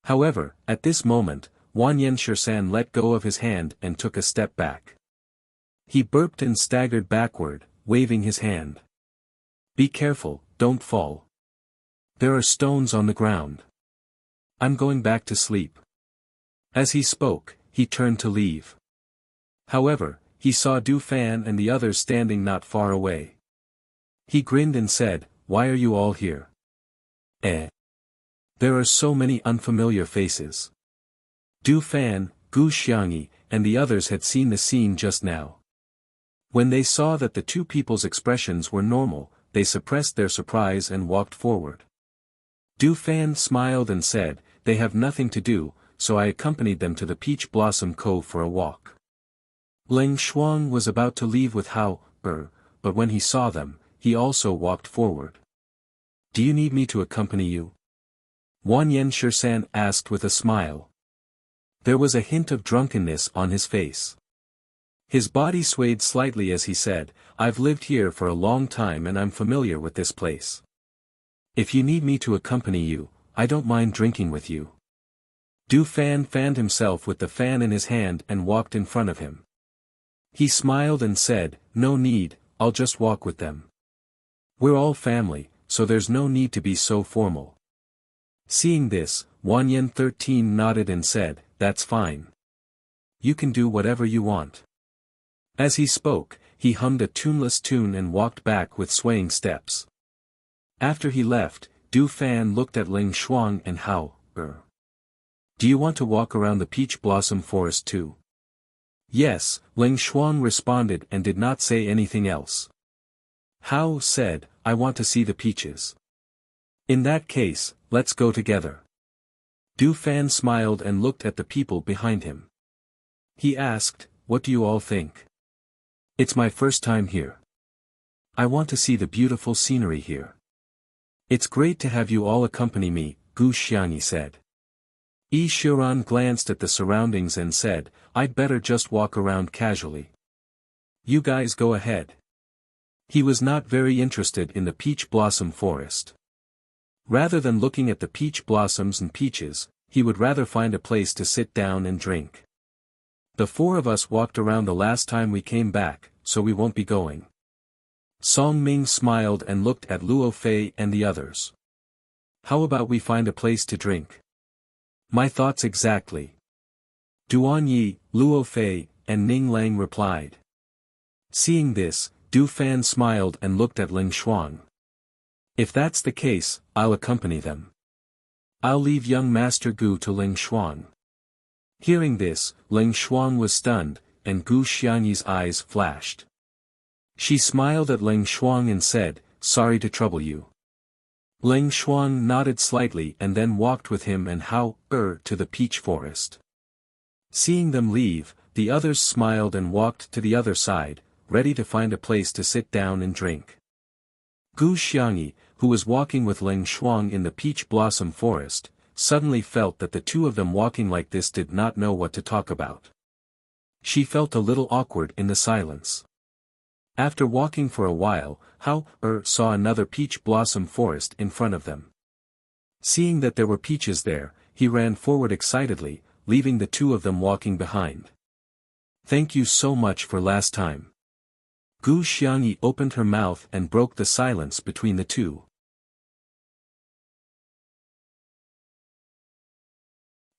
However, at this moment, Wanyan Shisan let go of his hand and took a step back. He burped and staggered backward, waving his hand. Be careful, don't fall. There are stones on the ground. I'm going back to sleep. As he spoke, he turned to leave. However, he saw Du Fan and the others standing not far away. He grinned and said, Why are you all here? There are so many unfamiliar faces. Du Fan, Gu Xiangyi, and the others had seen the scene just now. When they saw that the two people's expressions were normal, they suppressed their surprise and walked forward. Du Fan smiled and said, They have nothing to do, so I accompanied them to the Peach Blossom Cove for a walk. Leng Shuang was about to leave with Hao-er, but when he saw them, he also walked forward. Do you need me to accompany you? Wanyan Shisan asked with a smile. There was a hint of drunkenness on his face. His body swayed slightly as he said, I've lived here for a long time and I'm familiar with this place. If you need me to accompany you, I don't mind drinking with you. Du Fan fanned himself with the fan in his hand and walked in front of him. He smiled and said, No need, I'll just walk with them. We're all family, so there's no need to be so formal. Seeing this, Wanyan 13 nodded and said, That's fine. You can do whatever you want. As he spoke, he hummed a tuneless tune and walked back with swaying steps. After he left, Du Fan looked at Leng Shuang and Hao-er. Do you want to walk around the peach blossom forest too? Yes, Leng Shuang responded and did not say anything else. Hao said, I want to see the peaches. In that case, let's go together. Du Fan smiled and looked at the people behind him. He asked, What do you all think? It's my first time here. I want to see the beautiful scenery here. It's great to have you all accompany me, Gu Xiangyi said. Yi Shiran glanced at the surroundings and said, I'd better just walk around casually. You guys go ahead. He was not very interested in the peach blossom forest. Rather than looking at the peach blossoms and peaches, he would rather find a place to sit down and drink. The four of us walked around the last time we came back, so we won't be going. Song Ming smiled and looked at Luo Fei and the others. How about we find a place to drink? My thoughts exactly. Duan Yi, Luo Fei, and Ning Lang replied. Seeing this, Du Fan smiled and looked at Ling Shuang. If that's the case, I'll accompany them. I'll leave young Master Gu to Ling Shuang. Hearing this, Ling Shuang was stunned, and Gu Xiangyi's eyes flashed. She smiled at Ling Shuang and said, "Sorry to trouble you." Ling Shuang nodded slightly and then walked with him and Hao to the peach forest. Seeing them leave, the others smiled and walked to the other side, ready to find a place to sit down and drink. Gu Xiangyi, who was walking with Ling Shuang in the peach blossom forest, suddenly felt that the two of them walking like this did not know what to talk about. She felt a little awkward in the silence. After walking for a while, Hao saw another peach blossom forest in front of them. Seeing that there were peaches there, he ran forward excitedly, leaving the two of them walking behind. "Thank you so much for last time." Gu Xiangyi opened her mouth and broke the silence between the two.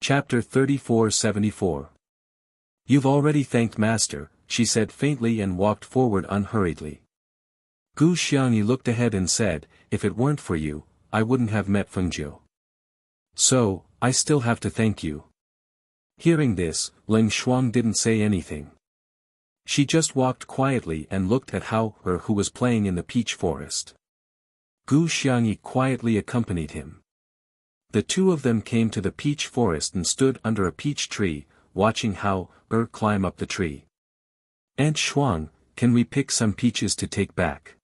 Chapter 34-74. "You've already thanked Master," she said faintly and walked forward unhurriedly. Gu Xiangyi looked ahead and said, "If it weren't for you, I wouldn't have met Fengjiu. So, I still have to thank you." Hearing this, Ling Shuang didn't say anything. She just walked quietly and looked at Hao who was playing in the peach forest. Gu Xiangyi quietly accompanied him. The two of them came to the peach forest and stood under a peach tree, watching Hao climb up the tree. "Aunt Shuang, can we pick some peaches to take back?"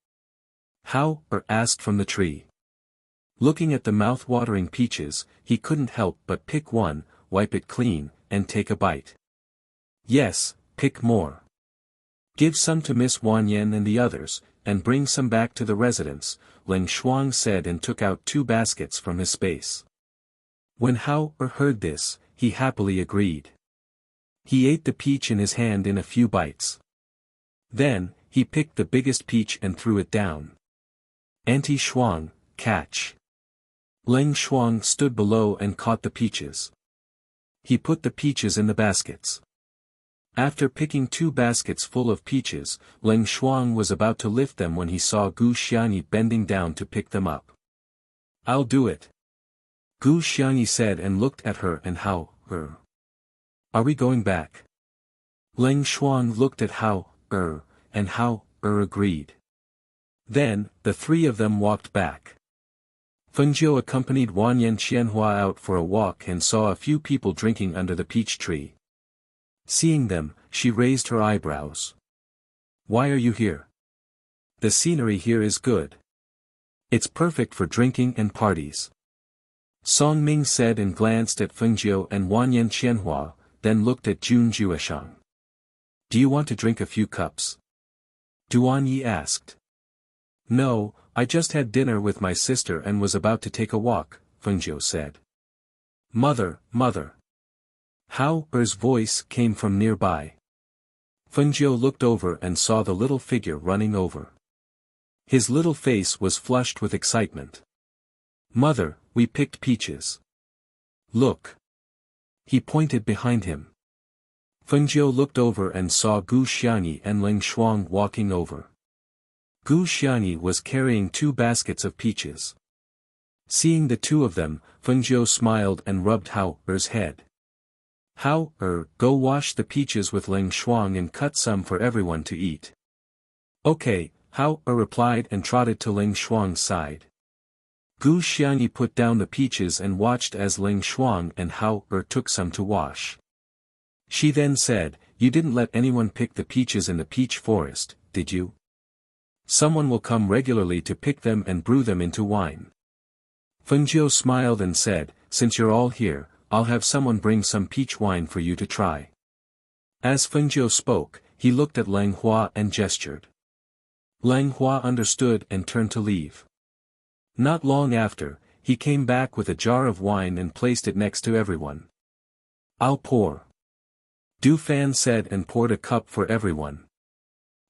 Hao asked from the tree. Looking at the mouth-watering peaches, he couldn't help but pick one, wipe it clean, and take a bite. "Yes, pick more. Give some to Miss Wanyan and the others, and bring some back to the residence," Ling Shuang said and took out 2 baskets from his space. When Hao heard this, he happily agreed. He ate the peach in his hand in a few bites. Then, he picked the biggest peach and threw it down. "Auntie Shuang, catch." Ling Shuang stood below and caught the peaches. He put the peaches in the baskets. After picking 2 baskets full of peaches, Ling Shuang was about to lift them when he saw Gu Xiangyi bending down to pick them up. "I'll do it," Gu Xiangyi said and looked at her and Hao. "Are we going back?" Ling Shuang looked at Hao and Hao agreed. Then, the 3 of them walked back. Fengjiu accompanied Wanyan Qianhua out for a walk and saw a few people drinking under the peach tree. Seeing them, she raised her eyebrows. "Why are you here? The scenery here is good. It's perfect for drinking and parties." Song Ming said and glanced at Fengjiu and Wanyan Qianhua, then looked at Jun Jueshang. "Do you want to drink a few cups?" Duan Yi asked. "No, I just had dinner with my sister and was about to take a walk," Fengjiu said. Mother. Hao's voice came from nearby. Fengjiu looked over and saw the little figure running over. His little face was flushed with excitement. "Mother, we picked peaches. Look." He pointed behind him. Fengjiu looked over and saw Gu Xiangyi and Ling Shuang walking over. Gu Xiangyi was carrying 2 baskets of peaches. Seeing the 2 of them, Fengjiu smiled and rubbed Hao's head. "Hao, go wash the peaches with Ling Shuang and cut some for everyone to eat." "Okay," Hao replied and trotted to Ling Shuang's side. Gu Xiangyi put down the peaches and watched as Ling Shuang and Hao took some to wash. She then said, "You didn't let anyone pick the peaches in the peach forest, did you? Someone will come regularly to pick them and brew them into wine." Fengjiu smiled and said, "Since you're all here, I'll have someone bring some peach wine for you to try." As Fengjiu spoke, he looked at Lang Hua and gestured. Lang Hua understood and turned to leave. Not long after, he came back with a jar of wine and placed it next to everyone. "I'll pour," Du Fan said and poured a cup for everyone.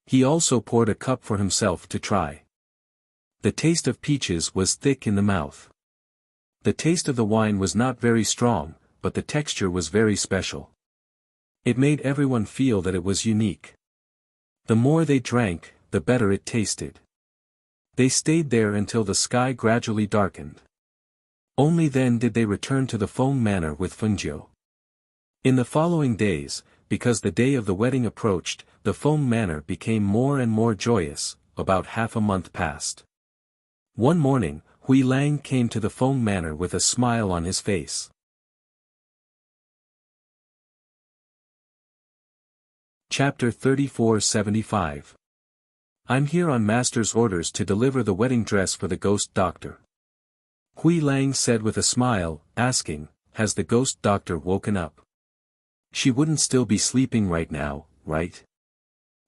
He also poured a cup for himself to try. The taste of peaches was thick in the mouth. The taste of the wine was not very strong, but the texture was very special. It made everyone feel that it was unique. The more they drank, the better it tasted. They stayed there until the sky gradually darkened. Only then did they return to the Feng Manor with Fengjiu. In the following days, because the day of the wedding approached, the Feng Manor became more and more joyous. About half a month passed. One morning, Hui Lang came to the Feng Manor with a smile on his face. Chapter 3475. I'm here on Master's orders to deliver the wedding dress for the ghost doctor. Hui Lang said with a smile, asking, has the ghost doctor woken up? She wouldn't still be sleeping right now, right?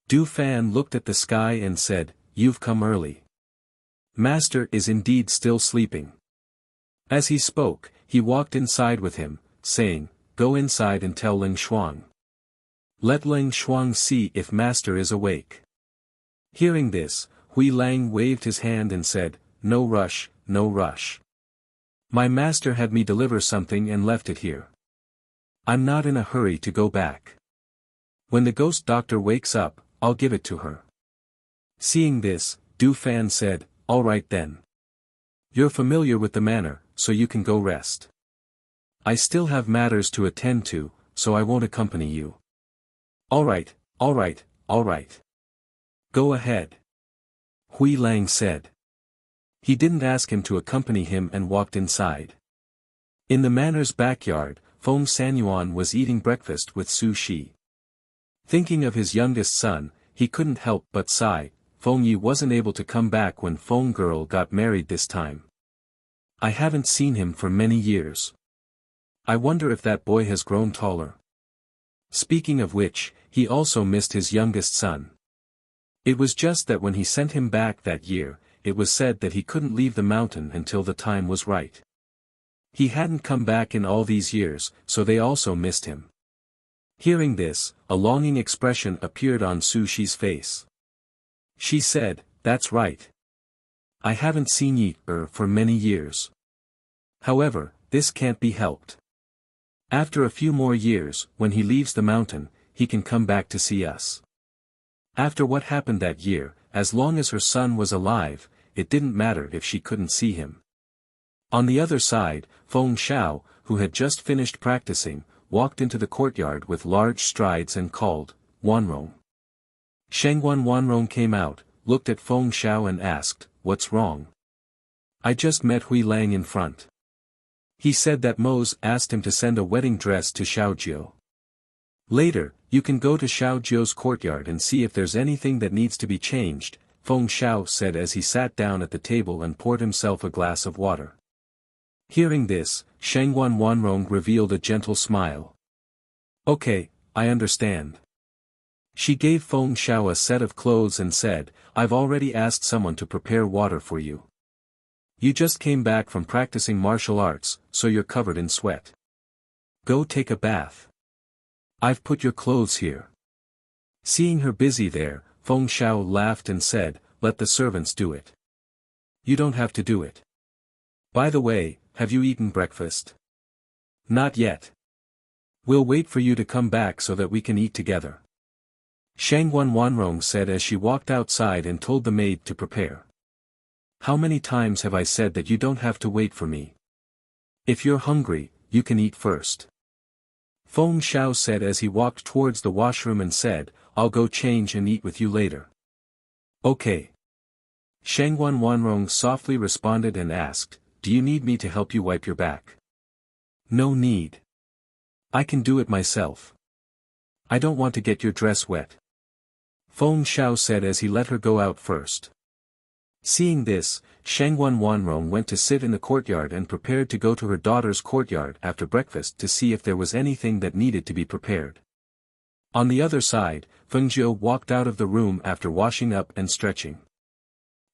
Du Fan looked at the sky and said, you've come early. Master is indeed still sleeping. As he spoke, he walked inside with him, saying, go inside and tell Ling Shuang. Let Ling Shuang see if Master is awake. Hearing this, Hui Lang waved his hand and said, no rush, no rush. My master had me deliver something and left it here. I'm not in a hurry to go back. When the ghost doctor wakes up, I'll give it to her. Seeing this, Du Fan said, all right then. You're familiar with the manor, so you can go rest. I still have matters to attend to, so I won't accompany you. All right, all right, all right. Go ahead. Hui Lang said. He didn't ask him to accompany him and walked inside. In the manor's backyard, Feng Sanyuan was eating breakfast with Su Shi. Thinking of his youngest son, he couldn't help but sigh. Feng Yi wasn't able to come back when Feng Girl got married this time. I haven't seen him for many years. I wonder if that boy has grown taller. Speaking of which, he also missed his youngest son. It was just that when he sent him back that year, it was said that he couldn't leave the mountain until the time was right. He hadn't come back in all these years, so they also missed him. Hearing this, a longing expression appeared on Su Shi's face. She said, that's right. I haven't seen Yi for many years. However, this can't be helped. After a few more years, when he leaves the mountain, he can come back to see us. After what happened that year, as long as her son was alive, it didn't matter if she couldn't see him. On the other side, Feng Shao, who had just finished practicing, walked into the courtyard with large strides and called, Wanrong. Shengguan Wanrong came out, looked at Feng Shao and asked, what's wrong? I just met Hui Lang in front. He said that Mose asked him to send a wedding dress to Xiaojiu. Later, you can go to Xiaojiu's courtyard and see if there's anything that needs to be changed, Feng Shao said as he sat down at the table and poured himself a glass of water. Hearing this, Shengguan Wanrong revealed a gentle smile. Okay, I understand. She gave Feng Shao a set of clothes and said, I've already asked someone to prepare water for you. You just came back from practicing martial arts, so you're covered in sweat. Go take a bath. I've put your clothes here. Seeing her busy there, Feng Shao laughed and said, let the servants do it. You don't have to do it. By the way, have you eaten breakfast? Not yet. We'll wait for you to come back so that we can eat together. Shengguan Wanrong said as she walked outside and told the maid to prepare. How many times have I said that you don't have to wait for me? If you're hungry, you can eat first. Feng Shao said as he walked towards the washroom and said, I'll go change and eat with you later. Okay. Shengguan Wanrong softly responded and asked, do you need me to help you wipe your back? No need. I can do it myself. I don't want to get your dress wet. Feng Shao said as he let her go out first. Seeing this, Shengguan Wanrong went to sit in the courtyard and prepared to go to her daughter's courtyard after breakfast to see if there was anything that needed to be prepared. On the other side, Fengjiu walked out of the room after washing up and stretching.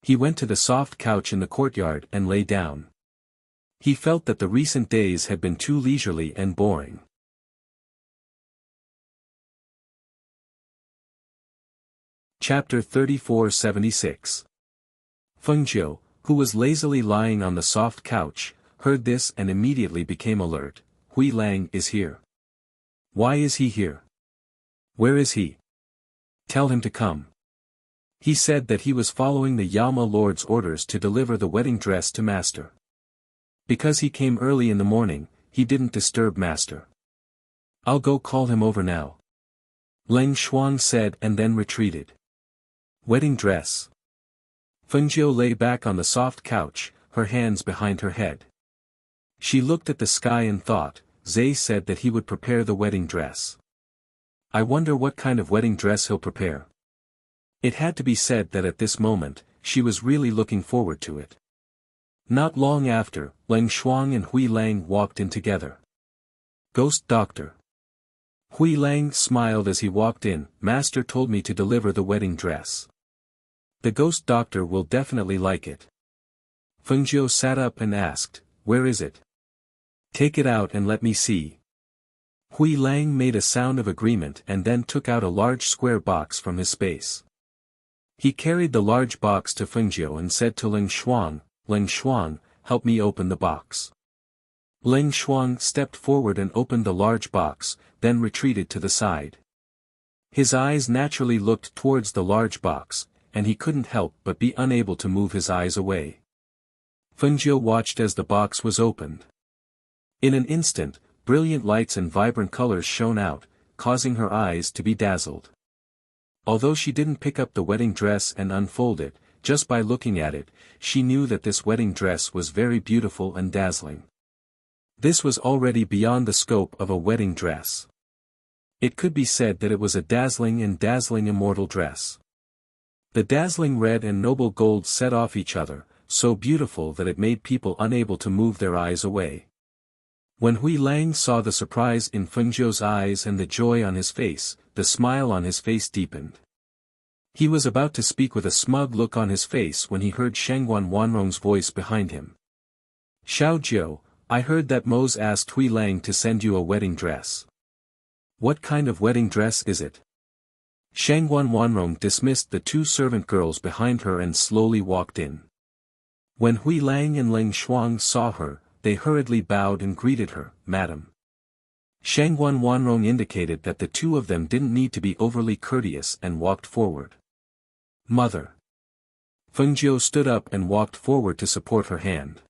He went to the soft couch in the courtyard and lay down. He felt that the recent days had been too leisurely and boring. Chapter 3476. Fengjiu, who was lazily lying on the soft couch, heard this and immediately became alert. Hui Lang is here. Why is he here? Where is he? Tell him to come. He said that he was following the Yama Lord's orders to deliver the wedding dress to Master. Because he came early in the morning, he didn't disturb Master. I'll go call him over now. Leng Shuang said and then retreated. Wedding dress. Fengjiu lay back on the soft couch, her hands behind her head. She looked at the sky and thought, Zay said that he would prepare the wedding dress. I wonder what kind of wedding dress he'll prepare. It had to be said that at this moment, she was really looking forward to it. Not long after, Leng Shuang and Hui Lang walked in together. Ghost Doctor. Hui Lang smiled as he walked in. Master told me to deliver the wedding dress. The Ghost Doctor will definitely like it. Fengjiu sat up and asked, where is it? Take it out and let me see. Hui Lang made a sound of agreement and then took out a large square box from his space. He carried the large box to Fengjiu and said to Leng Shuang, help me open the box. Leng Shuang stepped forward and opened the large box, then retreated to the side. His eyes naturally looked towards the large box, and he couldn't help but be unable to move his eyes away. Fengjiu watched as the box was opened. In an instant, brilliant lights and vibrant colors shone out, causing her eyes to be dazzled. Although she didn't pick up the wedding dress and unfold it, just by looking at it, she knew that this wedding dress was very beautiful and dazzling. This was already beyond the scope of a wedding dress. It could be said that it was a dazzling immortal dress. The dazzling red and noble gold set off each other, so beautiful that it made people unable to move their eyes away. When Hui Lang saw the surprise in Fengjiu's eyes and the joy on his face, the smile on his face deepened. He was about to speak with a smug look on his face when he heard Shangguan Wanrong's voice behind him. Xiao Jiu, I heard that Mose asked Hui Lang to send you a wedding dress. What kind of wedding dress is it? Shangguan Wanrong dismissed the two servant girls behind her and slowly walked in. When Hui Lang and Leng Shuang saw her, they hurriedly bowed and greeted her, Madam. Shangguan Wanrong indicated that the two of them didn't need to be overly courteous and walked forward. Mother. Fengjiu stood up and walked forward to support her hand.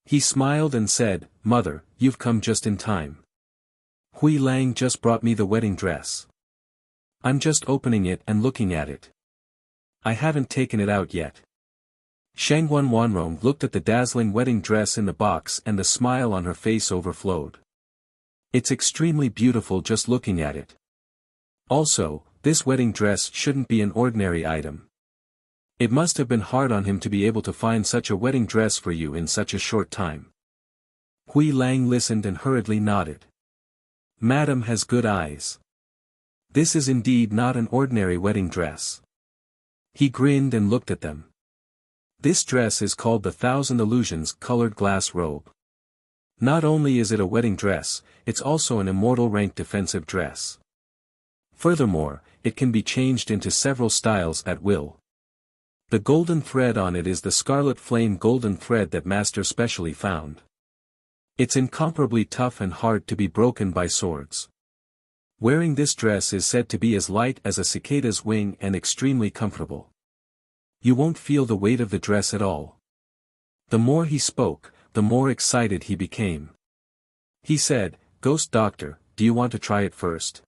He smiled and said, Mother, you've come just in time. Hui Lang just brought me the wedding dress. I'm just opening it and looking at it. I haven't taken it out yet. Shangguan Wanrong looked at the dazzling wedding dress in the box and the smile on her face overflowed. It's extremely beautiful just looking at it. Also, this wedding dress shouldn't be an ordinary item. It must have been hard on him to be able to find such a wedding dress for you in such a short time. Hui Lang listened and hurriedly nodded. Madam has good eyes. This is indeed not an ordinary wedding dress. He grinned and looked at them. This dress is called the Thousand Illusions Colored Glass Robe. Not only is it a wedding dress, it's also an immortal rank defensive dress. Furthermore, it can be changed into several styles at will. The golden thread on it is the scarlet flame golden thread that Master specially found. It's incomparably tough and hard to be broken by swords. Wearing this dress is said to be as light as a cicada's wing and extremely comfortable. You won't feel the weight of the dress at all. The more he spoke, the more excited he became. He said, Ghost Doctor, do you want to try it first?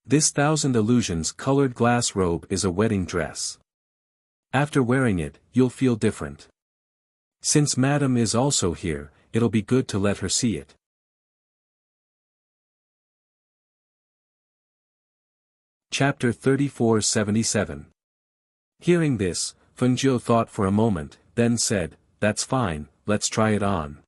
This Thousand Illusions colored glass robe is a wedding dress. After wearing it, you'll feel different. Since Madam is also here, it'll be good to let her see it. Chapter 3477. Hearing this, Fengjiu thought for a moment, then said, That's fine, let's try it on.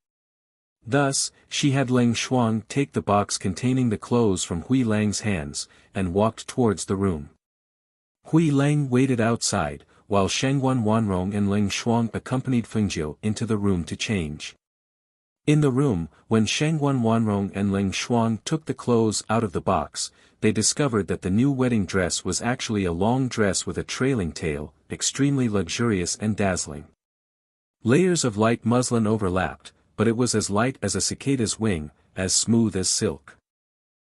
Thus, she had Leng Shuang take the box containing the clothes from Hui Lang's hands, and walked towards the room. Hui Lang waited outside, while Shangguan Wanrong and Leng Shuang accompanied Fengjiu into the room to change. In the room, when Shangguan Wanrong and Leng Shuang took the clothes out of the box, they discovered that the new wedding dress was actually a long dress with a trailing tail, extremely luxurious and dazzling. Layers of light muslin overlapped, but it was as light as a cicada's wing, as smooth as silk.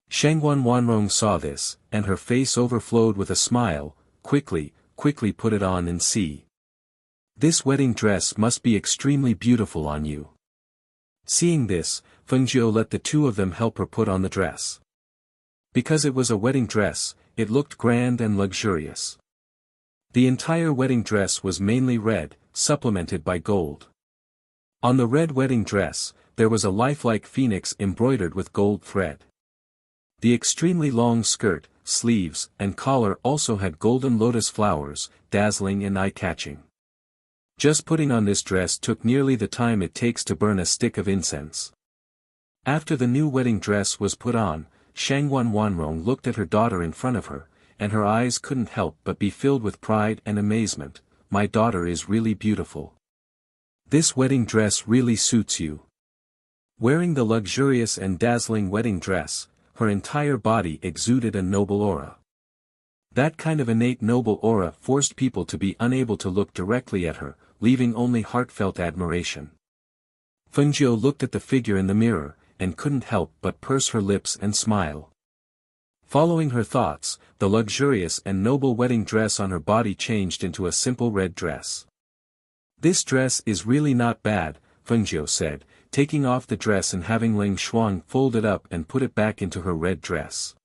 Shangguan Wanrong saw this, and her face overflowed with a smile. Quickly, quickly put it on and see. This wedding dress must be extremely beautiful on you. Seeing this, Fengjiu let the two of them help her put on the dress. Because it was a wedding dress, it looked grand and luxurious. The entire wedding dress was mainly red, supplemented by gold. On the red wedding dress, there was a lifelike phoenix embroidered with gold thread. The extremely long skirt, sleeves, and collar also had golden lotus flowers, dazzling and eye-catching. Just putting on this dress took nearly the time it takes to burn a stick of incense. After the new wedding dress was put on, Shangguan Wanrong looked at her daughter in front of her, and her eyes couldn't help but be filled with pride and amazement. My daughter is really beautiful. This wedding dress really suits you. Wearing the luxurious and dazzling wedding dress, her entire body exuded a noble aura. That kind of innate noble aura forced people to be unable to look directly at her, leaving only heartfelt admiration. Fengjiu looked at the figure in the mirror, and couldn't help but purse her lips and smile. Following her thoughts, the luxurious and noble wedding dress on her body changed into a simple red dress. This dress is really not bad, Fengjiu said, taking off the dress and having Ling Shuang fold it up and put it back into her red dress.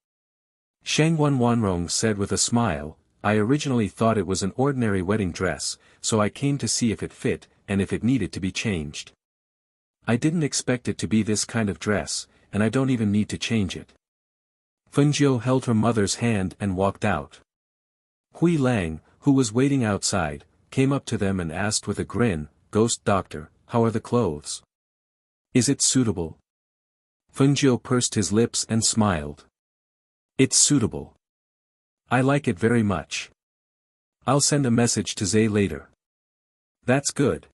Shangguan Wanrong said with a smile, I originally thought it was an ordinary wedding dress, so I came to see if it fit, and if it needed to be changed. I didn't expect it to be this kind of dress, and I don't even need to change it. Fengjiu held her mother's hand and walked out. Hui Lang, who was waiting outside, came up to them and asked with a grin, Ghost Doctor, how are the clothes? Is it suitable? Fengjiu pursed his lips and smiled. It's suitable. I like it very much. I'll send a message to Zhe later. That's good.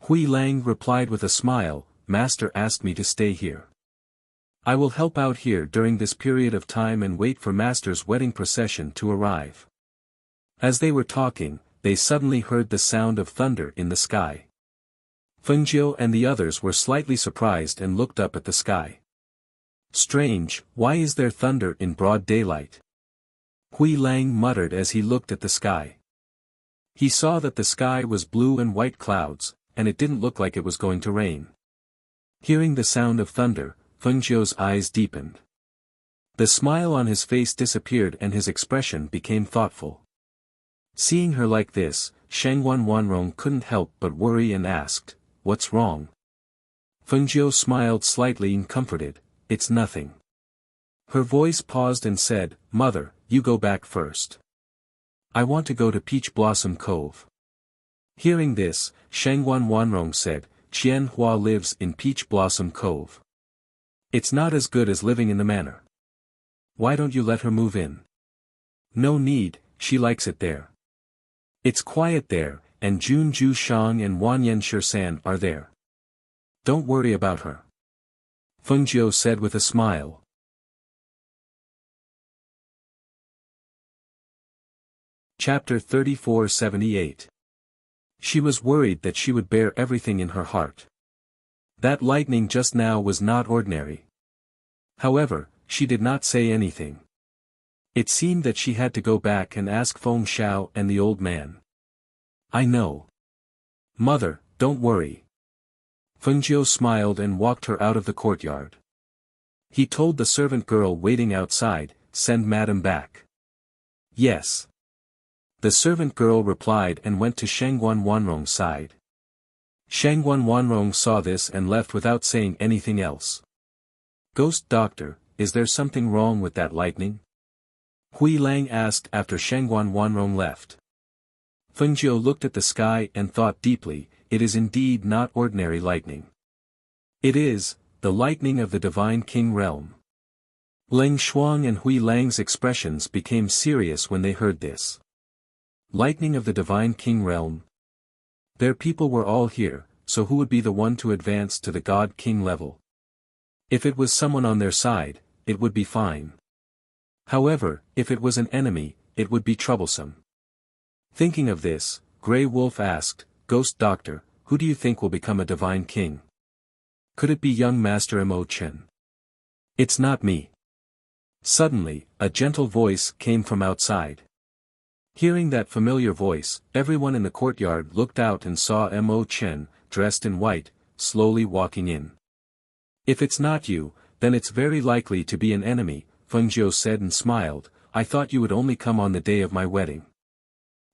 Hui Lang replied with a smile, Master asked me to stay here. I will help out here during this period of time and wait for Master's wedding procession to arrive. As they were talking, they suddenly heard the sound of thunder in the sky. Fengjiu and the others were slightly surprised and looked up at the sky. Strange, why is there thunder in broad daylight? Hui Lang muttered as he looked at the sky. He saw that the sky was blue and white clouds, and it didn't look like it was going to rain. Hearing the sound of thunder, Fengjiu's eyes deepened. The smile on his face disappeared and his expression became thoughtful. Seeing her like this, Shangguan Wanrong couldn't help but worry and asked, What's wrong? Fengjiu smiled slightly and comforted, It's nothing. Her voice paused and said, Mother, you go back first. I want to go to Peach Blossom Cove. Hearing this, Shangguan Wanrong said, Qian Hua lives in Peach Blossom Cove. It's not as good as living in the manor. Why don't you let her move in? No need, she likes it there. It's quiet there, and Jun Ju Shang and Wanyan Shirsan are there. Don't worry about her. Fengjiu said with a smile. Chapter 3478. She was worried that she would bear everything in her heart. That lightning just now was not ordinary. However, she did not say anything. It seemed that she had to go back and ask Feng Xiao and the old man. I know. Mother, don't worry. Fengjiu smiled and walked her out of the courtyard. He told the servant girl waiting outside, Send madam back. Yes. The servant girl replied and went to Shangguan Wanrong's side. Shangguan Wanrong saw this and left without saying anything else. Ghost Doctor, is there something wrong with that lightning? Hui Lang asked after Shangguan Wanrong left. Fengjiu looked at the sky and thought deeply, it is indeed not ordinary lightning. It is, the lightning of the Divine King realm. Ling Shuang and Hui Lang's expressions became serious when they heard this. Lightning of the Divine King realm. Their people were all here, so who would be the one to advance to the God King level? If it was someone on their side, it would be fine. However, if it was an enemy, it would be troublesome. Thinking of this, Grey Wolf asked, Ghost Doctor, who do you think will become a Divine King? Could it be young Master Mo Chen? It's not me. Suddenly, a gentle voice came from outside. Hearing that familiar voice, everyone in the courtyard looked out and saw Mo Chen, dressed in white, slowly walking in. "If it's not you, then it's very likely to be an enemy," Feng Jiu said and smiled. "I thought you would only come on the day of my wedding."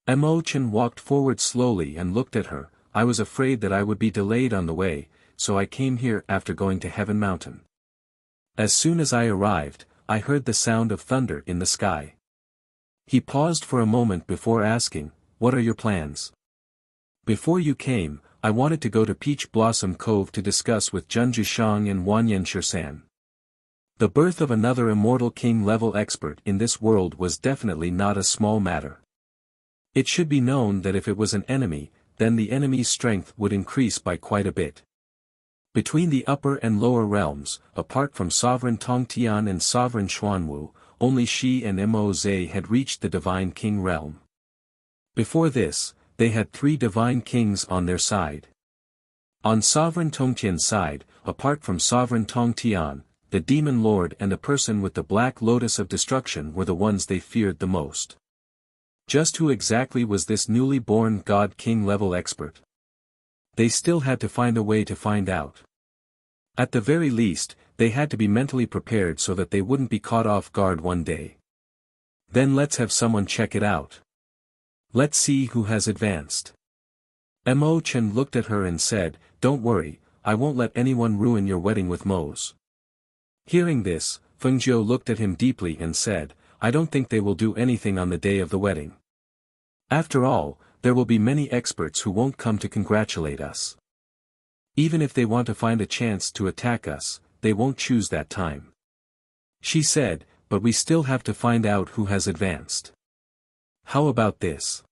Mo Chen walked forward slowly and looked at her. "I was afraid that I would be delayed on the way, so I came here after going to Heaven Mountain. As soon as I arrived, I heard the sound of thunder in the sky." He paused for a moment before asking, "What are your plans?" "Before you came, I wanted to go to Peach Blossom Cove to discuss with Junju Shang and Wanyan Shirsan. The birth of another immortal king-level expert in this world was definitely not a small matter. It should be known that if it was an enemy, then the enemy's strength would increase by quite a bit. Between the upper and lower realms, apart from Sovereign Tongtian and Sovereign Xuanwu, only she and Mo Zhe had reached the Divine King realm. Before this, they had 3 Divine Kings on their side. On Sovereign Tongtian's side, apart from Sovereign Tongtian, the Demon Lord and the person with the Black Lotus of Destruction were the ones they feared the most. Just who exactly was this newly born God King level expert? They still had to find a way to find out. At the very least, they had to be mentally prepared so that they wouldn't be caught off guard one day. Then let's have someone check it out. Let's see who has advanced. Mo Chen looked at her and said, "Don't worry, I won't let anyone ruin your wedding with Mo's." Hearing this, Feng Jiu looked at him deeply and said, "I don't think they will do anything on the day of the wedding. After all, there will be many experts who won't come to congratulate us. Even if they want to find a chance to attack us, they won't choose that time." She said, "But we still have to find out who has advanced. How about this?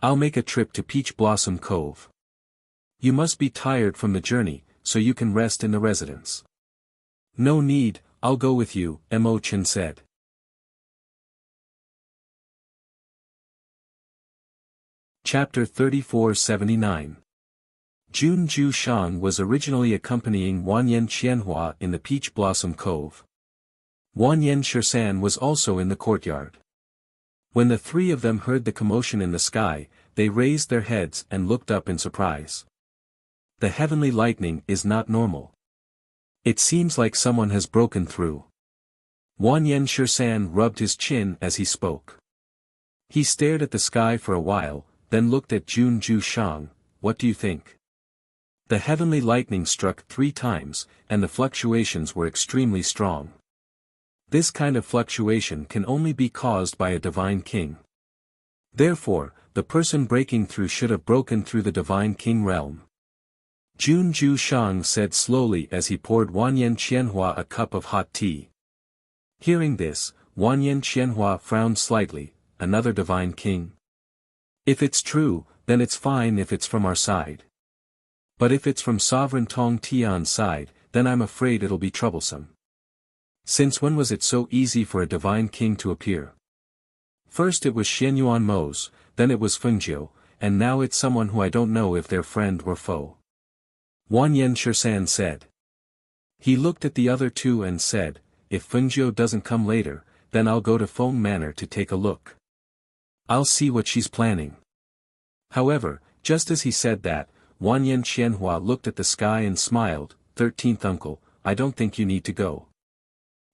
I'll make a trip to Peach Blossom Cove. You must be tired from the journey, so you can rest in the residence." "No need, I'll go with you," Mo Chen said. Chapter 3479. Junju Shang was originally accompanying Wanyan Qianhua in the Peach Blossom Cove. Wanyan Shirsan was also in the courtyard. When the 3 of them heard the commotion in the sky, they raised their heads and looked up in surprise. The heavenly lightning is not normal. It seems like someone has broken through. Wanyan Shirsan rubbed his chin as he spoke. He stared at the sky for a while, then looked at Junju Shang. "What do you think?" The heavenly lightning struck 3 times, and the fluctuations were extremely strong. This kind of fluctuation can only be caused by a divine king. Therefore, the person breaking through should have broken through the divine king realm. Junju Shang said slowly as he poured Wanyan Qianhua a cup of hot tea. Hearing this, Wanyan Qianhua frowned slightly. "Another divine king? If it's true, then it's fine if it's from our side. But if it's from Sovereign Tong Tian's side, then I'm afraid it'll be troublesome. Since when was it so easy for a divine king to appear? First it was Xianyuan Mo's, then it was Feng Jiu, and now it's someone who I don't know if they're friend or foe." Wanyan Shirsan said. He looked at the other 2 and said, "If Feng Jiu doesn't come later, then I'll go to Feng Manor to take a look. I'll see what she's planning." However, just as he said that, Wanyan Qianhua looked at the sky and smiled. 13th uncle, I don't think you need to go.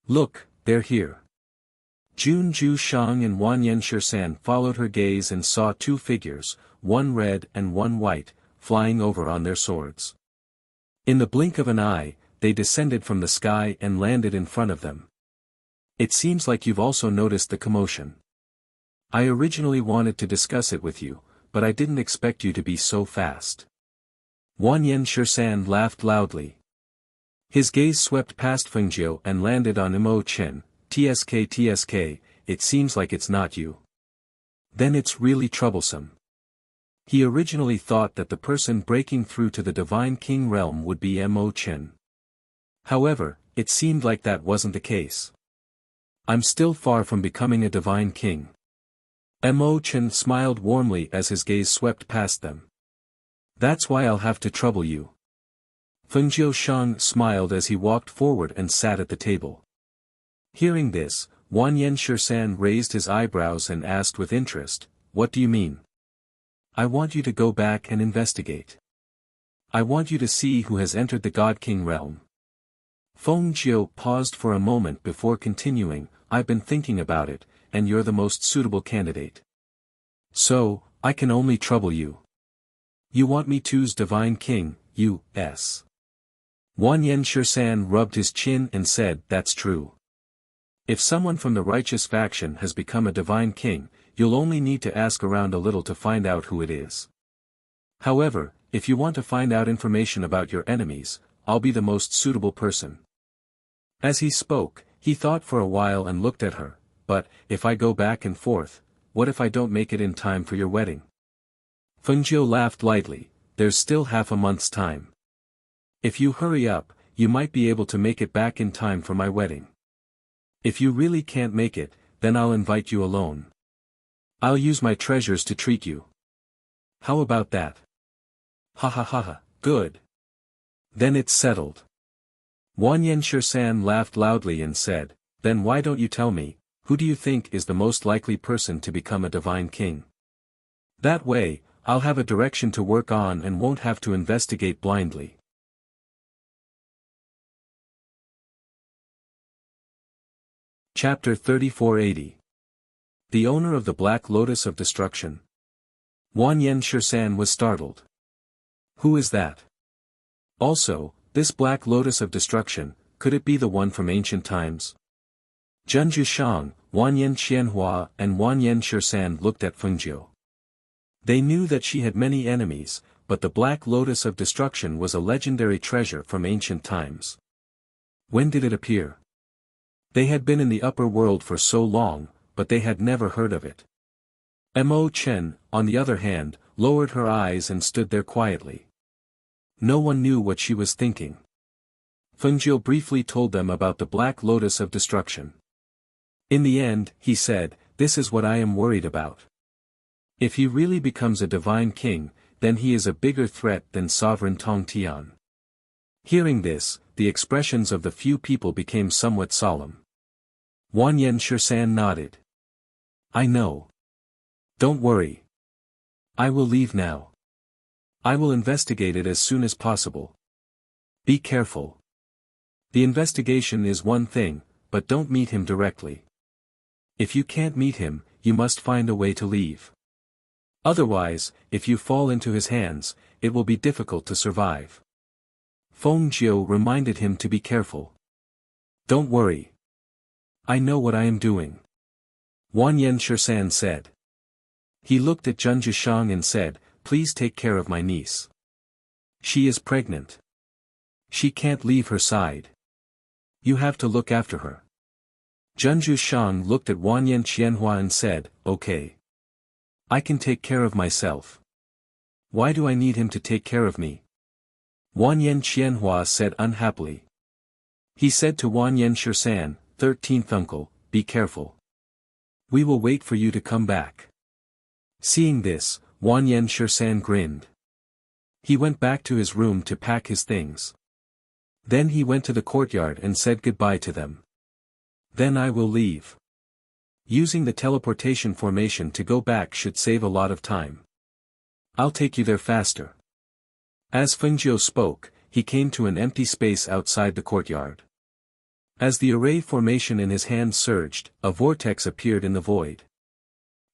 Look, they're here." Junju Shang and Wanyan Shirsan followed her gaze and saw 2 figures, one red and one white, flying over on their swords. In the blink of an eye, they descended from the sky and landed in front of them. "It seems like you've also noticed the commotion. I originally wanted to discuss it with you, but I didn't expect you to be so fast." Wanyan Shirsan laughed loudly. His gaze swept past Feng Jiu and landed on Mo Chen. TSK, it seems like it's not you. Then it's really troublesome. He originally thought that the person breaking through to the Divine King realm would be Mo Chen. However, it seemed like that wasn't the case. I'm still far from becoming a Divine King. Mo Chen smiled warmly as his gaze swept past them. That's why I'll have to trouble you. Feng Jiu Shang smiled as he walked forward and sat at the table. Hearing this, Wanyan Shirsan raised his eyebrows and asked with interest, "What do you mean?" "I want you to go back and investigate. I want you to see who has entered the God King realm." Feng Jiu paused for a moment before continuing, "I've been thinking about it, and you're the most suitable candidate. So, I can only trouble you. You want me to's Divine King, U.S. Wanyan Shirsan rubbed his chin and said, "That's true. If someone from the righteous faction has become a Divine King, you'll only need to ask around a little to find out who it is. However, if you want to find out information about your enemies, I'll be the most suitable person." As he spoke, he thought for a while and looked at her, "But, if I go back and forth, what if I don't make it in time for your wedding?" Feng Jiu laughed lightly, "There's still half a month's time. If you hurry up, you might be able to make it back in time for my wedding. If you really can't make it, then I'll invite you alone. I'll use my treasures to treat you. How about that?" "Ha ha ha ha, good. Then it's settled." Wanyan Shirsan laughed loudly and said, "Then why don't you tell me, who do you think is the most likely person to become a Divine King? That way, I'll have a direction to work on and won't have to investigate blindly." Chapter 3480. The owner of the Black Lotus of Destruction. Wanyan Shirsan was startled. "Who is that? Also, this Black Lotus of Destruction, could it be the one from ancient times?" Zhenju Shang, Wanyan Qianhua and Wanyan Shirsan looked at Feng Jiu. They knew that she had many enemies, but the Black Lotus of Destruction was a legendary treasure from ancient times. When did it appear? They had been in the upper world for so long, but they had never heard of it. Mo Chen, on the other hand, lowered her eyes and stood there quietly. No one knew what she was thinking. Feng Jiu briefly told them about the Black Lotus of Destruction. In the end, he said, "This is what I am worried about. If he really becomes a Divine King, then he is a bigger threat than Sovereign Tong Tian." Hearing this, the expressions of the few people became somewhat solemn. Wanyan Shirsan nodded. "I know. Don't worry. I will leave now. I will investigate it as soon as possible. Be careful. The investigation is one thing, but don't meet him directly. If you can't meet him, you must find a way to leave. Otherwise, if you fall into his hands, it will be difficult to survive." Feng Jiu reminded him to be careful. "Don't worry. I know what I am doing," Wanyan Shirsan said. He looked at Zhenju Shang and said, "Please take care of my niece. She is pregnant. She can't leave her side. You have to look after her." Zhenju Shang looked at Wanyan Qianhua and said, "Okay. I can take care of myself. Why do I need him to take care of me?" Wanyan Qianhua said unhappily. He said to Wanyan Shirsan, "13th uncle, be careful. We will wait for you to come back." Seeing this, Wanyan Shirsan grinned. He went back to his room to pack his things. Then he went to the courtyard and said goodbye to them. "Then I will leave. Using the teleportation formation to go back should save a lot of time. I'll take you there faster." As Feng Jiu spoke, he came to an empty space outside the courtyard. As the array formation in his hand surged, a vortex appeared in the void.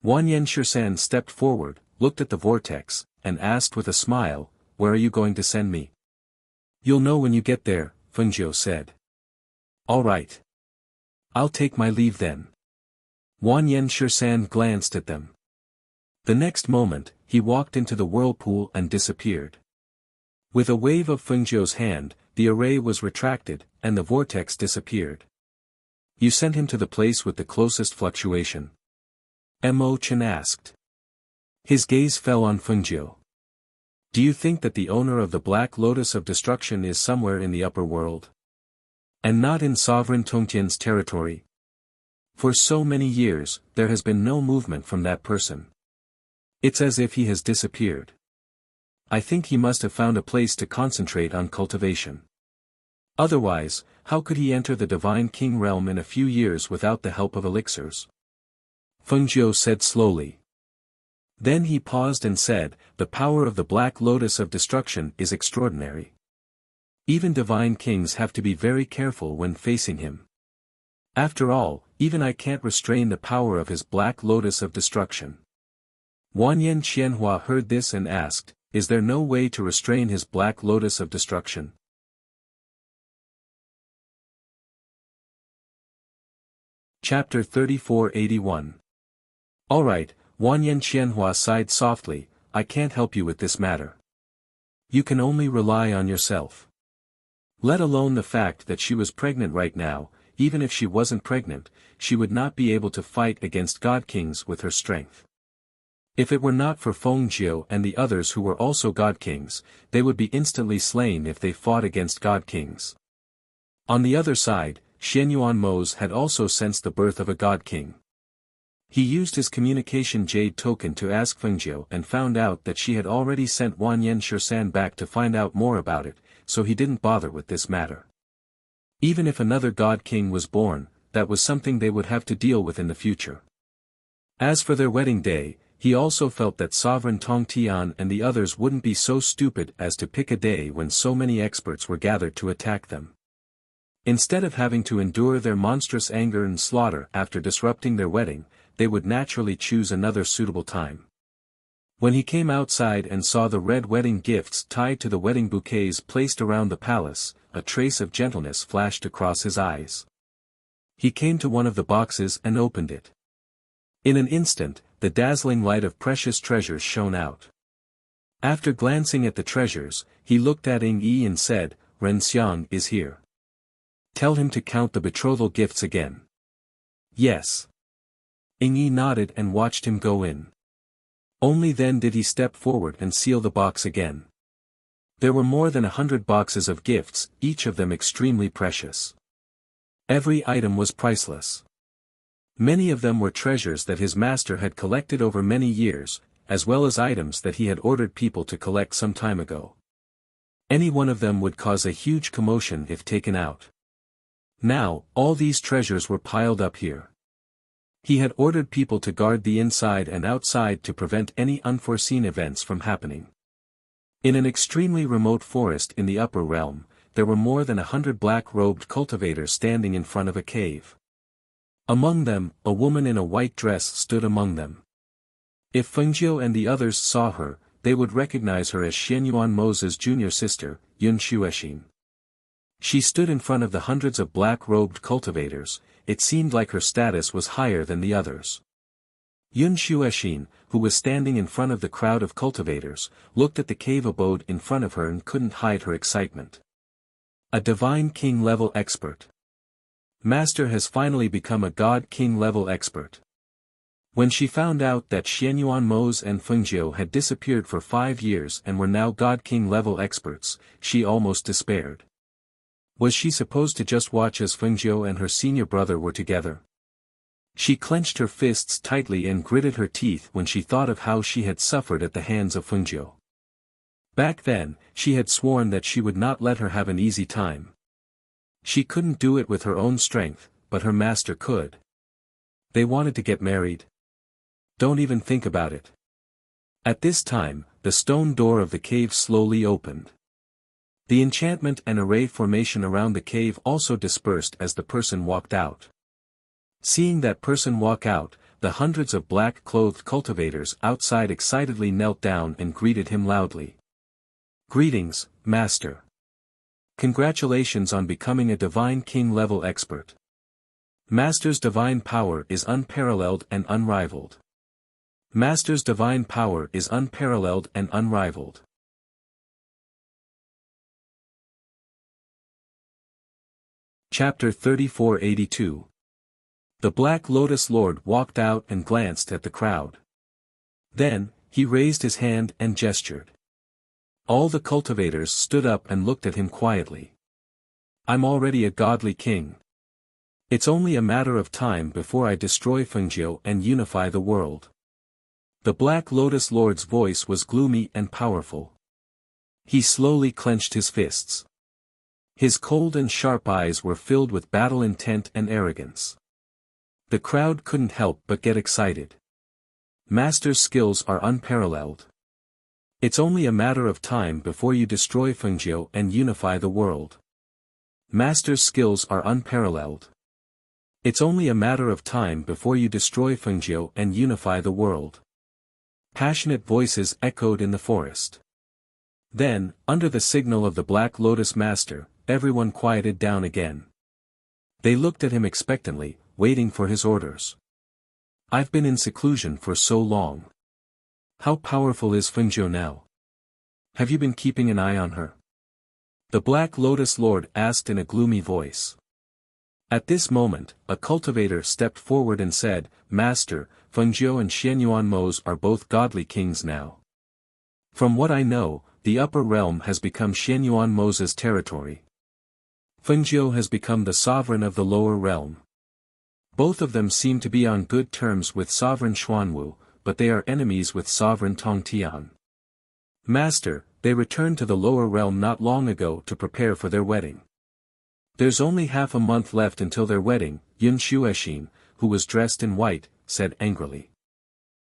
Wanyan Shirsan stepped forward, looked at the vortex, and asked with a smile, "Where are you going to send me?" "You'll know when you get there," Feng Jiu said. "All right. I'll take my leave then." Wanyan Shirsan glanced at them. The next moment, he walked into the whirlpool and disappeared. With a wave of Feng Jiu's hand, the array was retracted, and the vortex disappeared. "You sent him to the place with the closest fluctuation?" Mo Chen asked. His gaze fell on Feng Jiu. "Do you think that the owner of the Black Lotus of Destruction is somewhere in the upper world? And not in Sovereign Tongtian's territory? For so many years, there has been no movement from that person. It's as if he has disappeared. I think he must have found a place to concentrate on cultivation. Otherwise, how could he enter the Divine King realm in a few years without the help of elixirs? Fengjiu said slowly. Then he paused and said, the power of the Black Lotus of Destruction is extraordinary. Even divine kings have to be very careful when facing him. After all, even I can't restrain the power of his Black Lotus of Destruction. Wanyan Qianhua heard this and asked, is there no way to restrain his Black Lotus of Destruction? Chapter 3481. Alright, Wanyan Qianhua sighed softly, I can't help you with this matter. You can only rely on yourself. Let alone the fact that she was pregnant right now, even if she wasn't pregnant, she would not be able to fight against God Kings with her strength. If it were not for Fengjiu and the others who were also God Kings, they would be instantly slain if they fought against God Kings. On the other side, Xianyuan Mose had also sensed the birth of a God King. He used his communication jade token to ask Fengjiu and found out that she had already sent Wanyan Shirsan back to find out more about it, so he didn't bother with this matter. Even if another God King was born, that was something they would have to deal with in the future. As for their wedding day, he also felt that Sovereign Tong Tian and the others wouldn't be so stupid as to pick a day when so many experts were gathered to attack them. Instead of having to endure their monstrous anger and slaughter after disrupting their wedding, they would naturally choose another suitable time. When he came outside and saw the red wedding gifts tied to the wedding bouquets placed around the palace, a trace of gentleness flashed across his eyes. He came to one of the boxes and opened it. In an instant, the dazzling light of precious treasures shone out. After glancing at the treasures, he looked at Ying Yi and said, Ren Xiang is here. Tell him to count the betrothal gifts again. Yes. Ying Yi nodded and watched him go in. Only then did he step forward and seal the box again. There were more than 100 boxes of gifts, each of them extremely precious. Every item was priceless. Many of them were treasures that his master had collected over many years, as well as items that he had ordered people to collect some time ago. Any one of them would cause a huge commotion if taken out. Now, all these treasures were piled up here. He had ordered people to guard the inside and outside to prevent any unforeseen events from happening. In an extremely remote forest in the upper realm, there were more than 100 black-robed cultivators standing in front of a cave. Among them, a woman in a white dress stood among them. If Fengjiu and the others saw her, they would recognize her as Xianyuan Mose's junior sister, Yun Shuexin. She stood in front of the hundreds of black-robed cultivators. It seemed like her status was higher than the others. Yun Shuexin, who was standing in front of the crowd of cultivators, looked at the cave abode in front of her and couldn't hide her excitement. A Divine King level expert. Master has finally become a God King level expert. When she found out that Xianyuan Mose and Fengjiu had disappeared for 5 years and were now God King level experts, she almost despaired. Was she supposed to just watch as Fengjiu and her senior brother were together? She clenched her fists tightly and gritted her teeth when she thought of how she had suffered at the hands of Fengjiu. Back then, she had sworn that she would not let her have an easy time. She couldn't do it with her own strength, but her master could. They wanted to get married. Don't even think about it. At this time, the stone door of the cave slowly opened. The enchantment and array formation around the cave also dispersed as the person walked out. Seeing that person walk out, the hundreds of black-clothed cultivators outside excitedly knelt down and greeted him loudly. Greetings, Master. Congratulations on becoming a Divine King level expert. Master's divine power is unparalleled and unrivaled. Master's divine power is unparalleled and unrivaled. Chapter 3482. The Black Lotus Lord walked out and glanced at the crowd. Then, he raised his hand and gestured. All the cultivators stood up and looked at him quietly. I'm already a godly king. It's only a matter of time before I destroy Fengjiu and unify the world. The Black Lotus Lord's voice was gloomy and powerful. He slowly clenched his fists. His cold and sharp eyes were filled with battle intent and arrogance. The crowd couldn't help but get excited. Master's skills are unparalleled. It's only a matter of time before you destroy Fengjiu and unify the world. Master's skills are unparalleled. It's only a matter of time before you destroy Fengjiu and unify the world. Passionate voices echoed in the forest. Then, under the signal of the Black Lotus Master, everyone quieted down again. They looked at him expectantly, waiting for his orders. I've been in seclusion for so long. How powerful is Fengjiu now? Have you been keeping an eye on her? The Black Lotus Lord asked in a gloomy voice. At this moment, a cultivator stepped forward and said, Master, Fengjiu and Xianyuan Mose are both godly kings now. From what I know, the upper realm has become Xianyuan Mose's territory. Fengjiu has become the sovereign of the lower realm. Both of them seem to be on good terms with sovereign Xuanwu, but they are enemies with sovereign Tongtian. Master, they returned to the lower realm not long ago to prepare for their wedding. There's only half a month left until their wedding, Yun Shuexin, who was dressed in white, said angrily.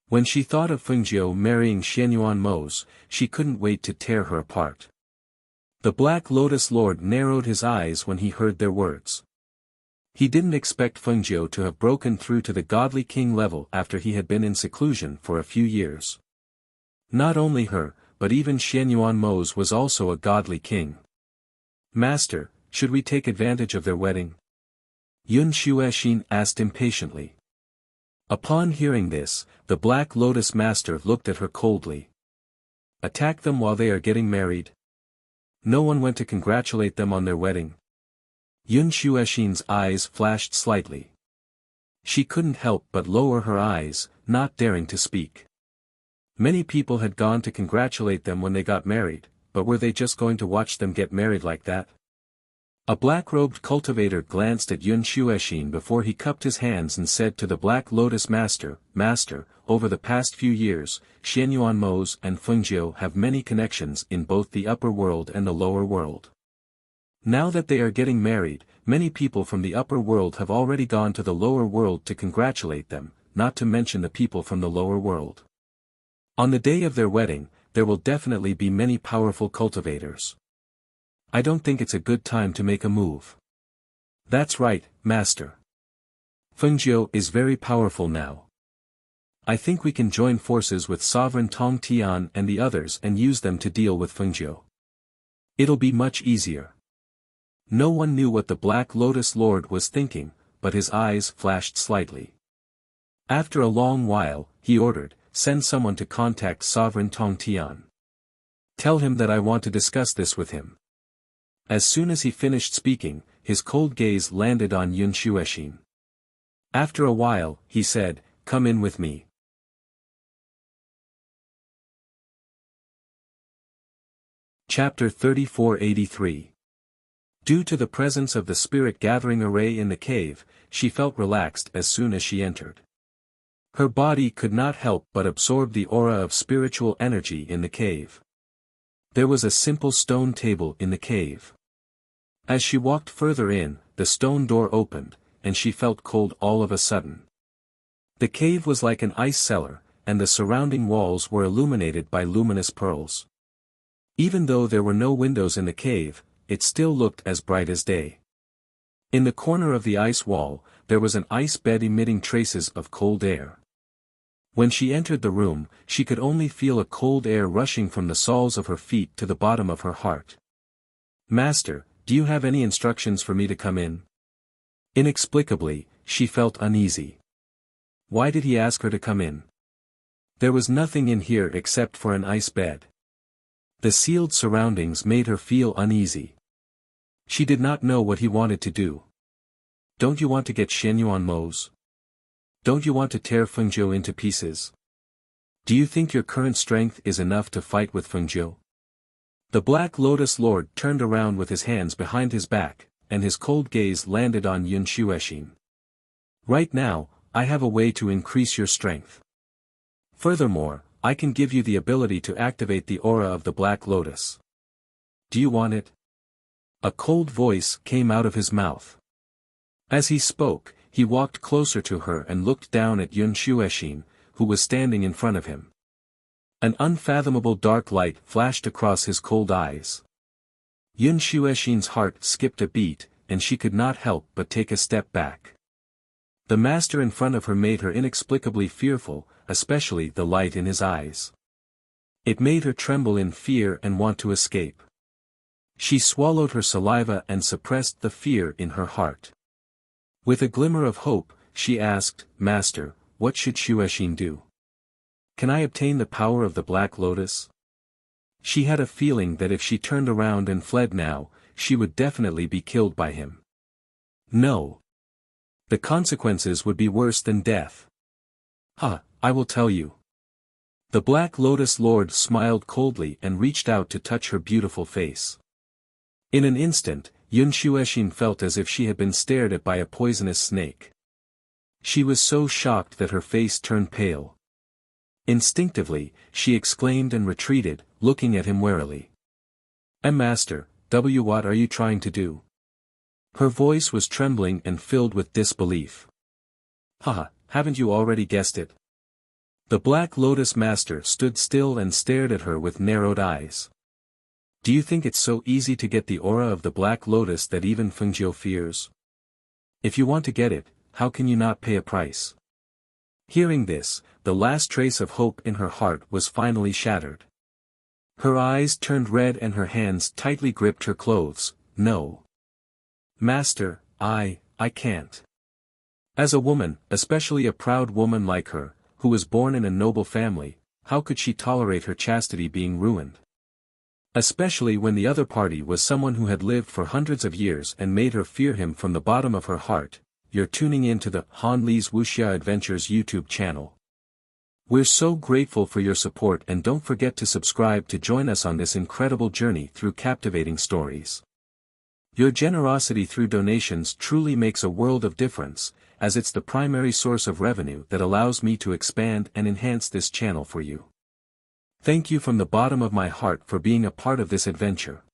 When she thought of Fengjiu marrying Xianyuan Mose, she couldn't wait to tear her apart. The Black Lotus Lord narrowed his eyes when he heard their words. He didn't expect Fengjiu to have broken through to the godly king level after he had been in seclusion for a few years. Not only her, but even Xianyuan Mose was also a godly king. Master, should we take advantage of their wedding? Yun Shuexin asked impatiently. Upon hearing this, the Black Lotus Master looked at her coldly. Attack them while they are getting married? No one went to congratulate them on their wedding. Yun Shuexin's eyes flashed slightly. She couldn't help but lower her eyes, not daring to speak. Many people had gone to congratulate them when they got married, but were they just going to watch them get married like that? A black-robed cultivator glanced at Yun Shuexin before he cupped his hands and said to the Black Lotus Master, Master, over the past few years, Xianyuan Mose and Fengjiu have many connections in both the upper world and the lower world. Now that they are getting married, many people from the upper world have already gone to the lower world to congratulate them, not to mention the people from the lower world. On the day of their wedding, there will definitely be many powerful cultivators. I don't think it's a good time to make a move. That's right, Master. Fengjiu is very powerful now. I think we can join forces with Sovereign Tongtian and the others and use them to deal with Fengjiu. It'll be much easier. No one knew what the Black Lotus Lord was thinking, but his eyes flashed slightly. After a long while, he ordered, send someone to contact Sovereign Tongtian. Tell him that I want to discuss this with him. As soon as he finished speaking, his cold gaze landed on Yun Shuexin. After a while, he said, come in with me. Chapter 3483. Due to the presence of the spirit gathering array in the cave, she felt relaxed as soon as she entered. Her body could not help but absorb the aura of spiritual energy in the cave. There was a simple stone table in the cave. As she walked further in, the stone door opened, and she felt cold all of a sudden. The cave was like an ice cellar, and the surrounding walls were illuminated by luminous pearls. Even though there were no windows in the cave, it still looked as bright as day. In the corner of the ice wall, there was an ice bed emitting traces of cold air. When she entered the room, she could only feel a cold air rushing from the soles of her feet to the bottom of her heart. Master, do you have any instructions for me to come in? Inexplicably, she felt uneasy. Why did he ask her to come in? There was nothing in here except for an ice bed. The sealed surroundings made her feel uneasy. She did not know what he wanted to do. Don't you want to get Xianyuan Mose? Don't you want to tear Fengjiu into pieces? Do you think your current strength is enough to fight with Fengjiu? The Black Lotus Lord turned around with his hands behind his back, and his cold gaze landed on Yun Shuexin. Right now, I have a way to increase your strength. Furthermore, I can give you the ability to activate the aura of the Black Lotus. Do you want it? A cold voice came out of his mouth. As he spoke, he walked closer to her and looked down at Yun Xuexin, who was standing in front of him. An unfathomable dark light flashed across his cold eyes. Yun Xuexin's heart skipped a beat, and she could not help but take a step back. The master in front of her made her inexplicably fearful, especially the light in his eyes. It made her tremble in fear and want to escape. She swallowed her saliva and suppressed the fear in her heart. With a glimmer of hope, she asked, "Master, what should Xuexin do? Can I obtain the power of the Black Lotus?" She had a feeling that if she turned around and fled now, she would definitely be killed by him. No. The consequences would be worse than death. I will tell you. The Black Lotus Lord smiled coldly and reached out to touch her beautiful face. In an instant, Yun Xuexin felt as if she had been stared at by a poisonous snake. She was so shocked that her face turned pale. Instinctively, she exclaimed and retreated, looking at him warily. Master, what are you trying to do?" Her voice was trembling and filled with disbelief. Haven't you already guessed it? The Black Lotus Master stood still and stared at her with narrowed eyes. Do you think it's so easy to get the aura of the Black Lotus that even Fengjiu fears? If you want to get it, how can you not pay a price? Hearing this, the last trace of hope in her heart was finally shattered. Her eyes turned red and her hands tightly gripped her clothes. No. Master, I can't. As a woman, especially a proud woman like her, who was born in a noble family, how could she tolerate her chastity being ruined? Especially when the other party was someone who had lived for hundreds of years and made her fear him from the bottom of her heart. You're tuning in to the Han Li's Wuxia Adventures YouTube channel. We're so grateful for your support and don't forget to subscribe to join us on this incredible journey through captivating stories. Your generosity through donations truly makes a world of difference, as it's the primary source of revenue that allows me to expand and enhance this channel for you. Thank you from the bottom of my heart for being a part of this adventure.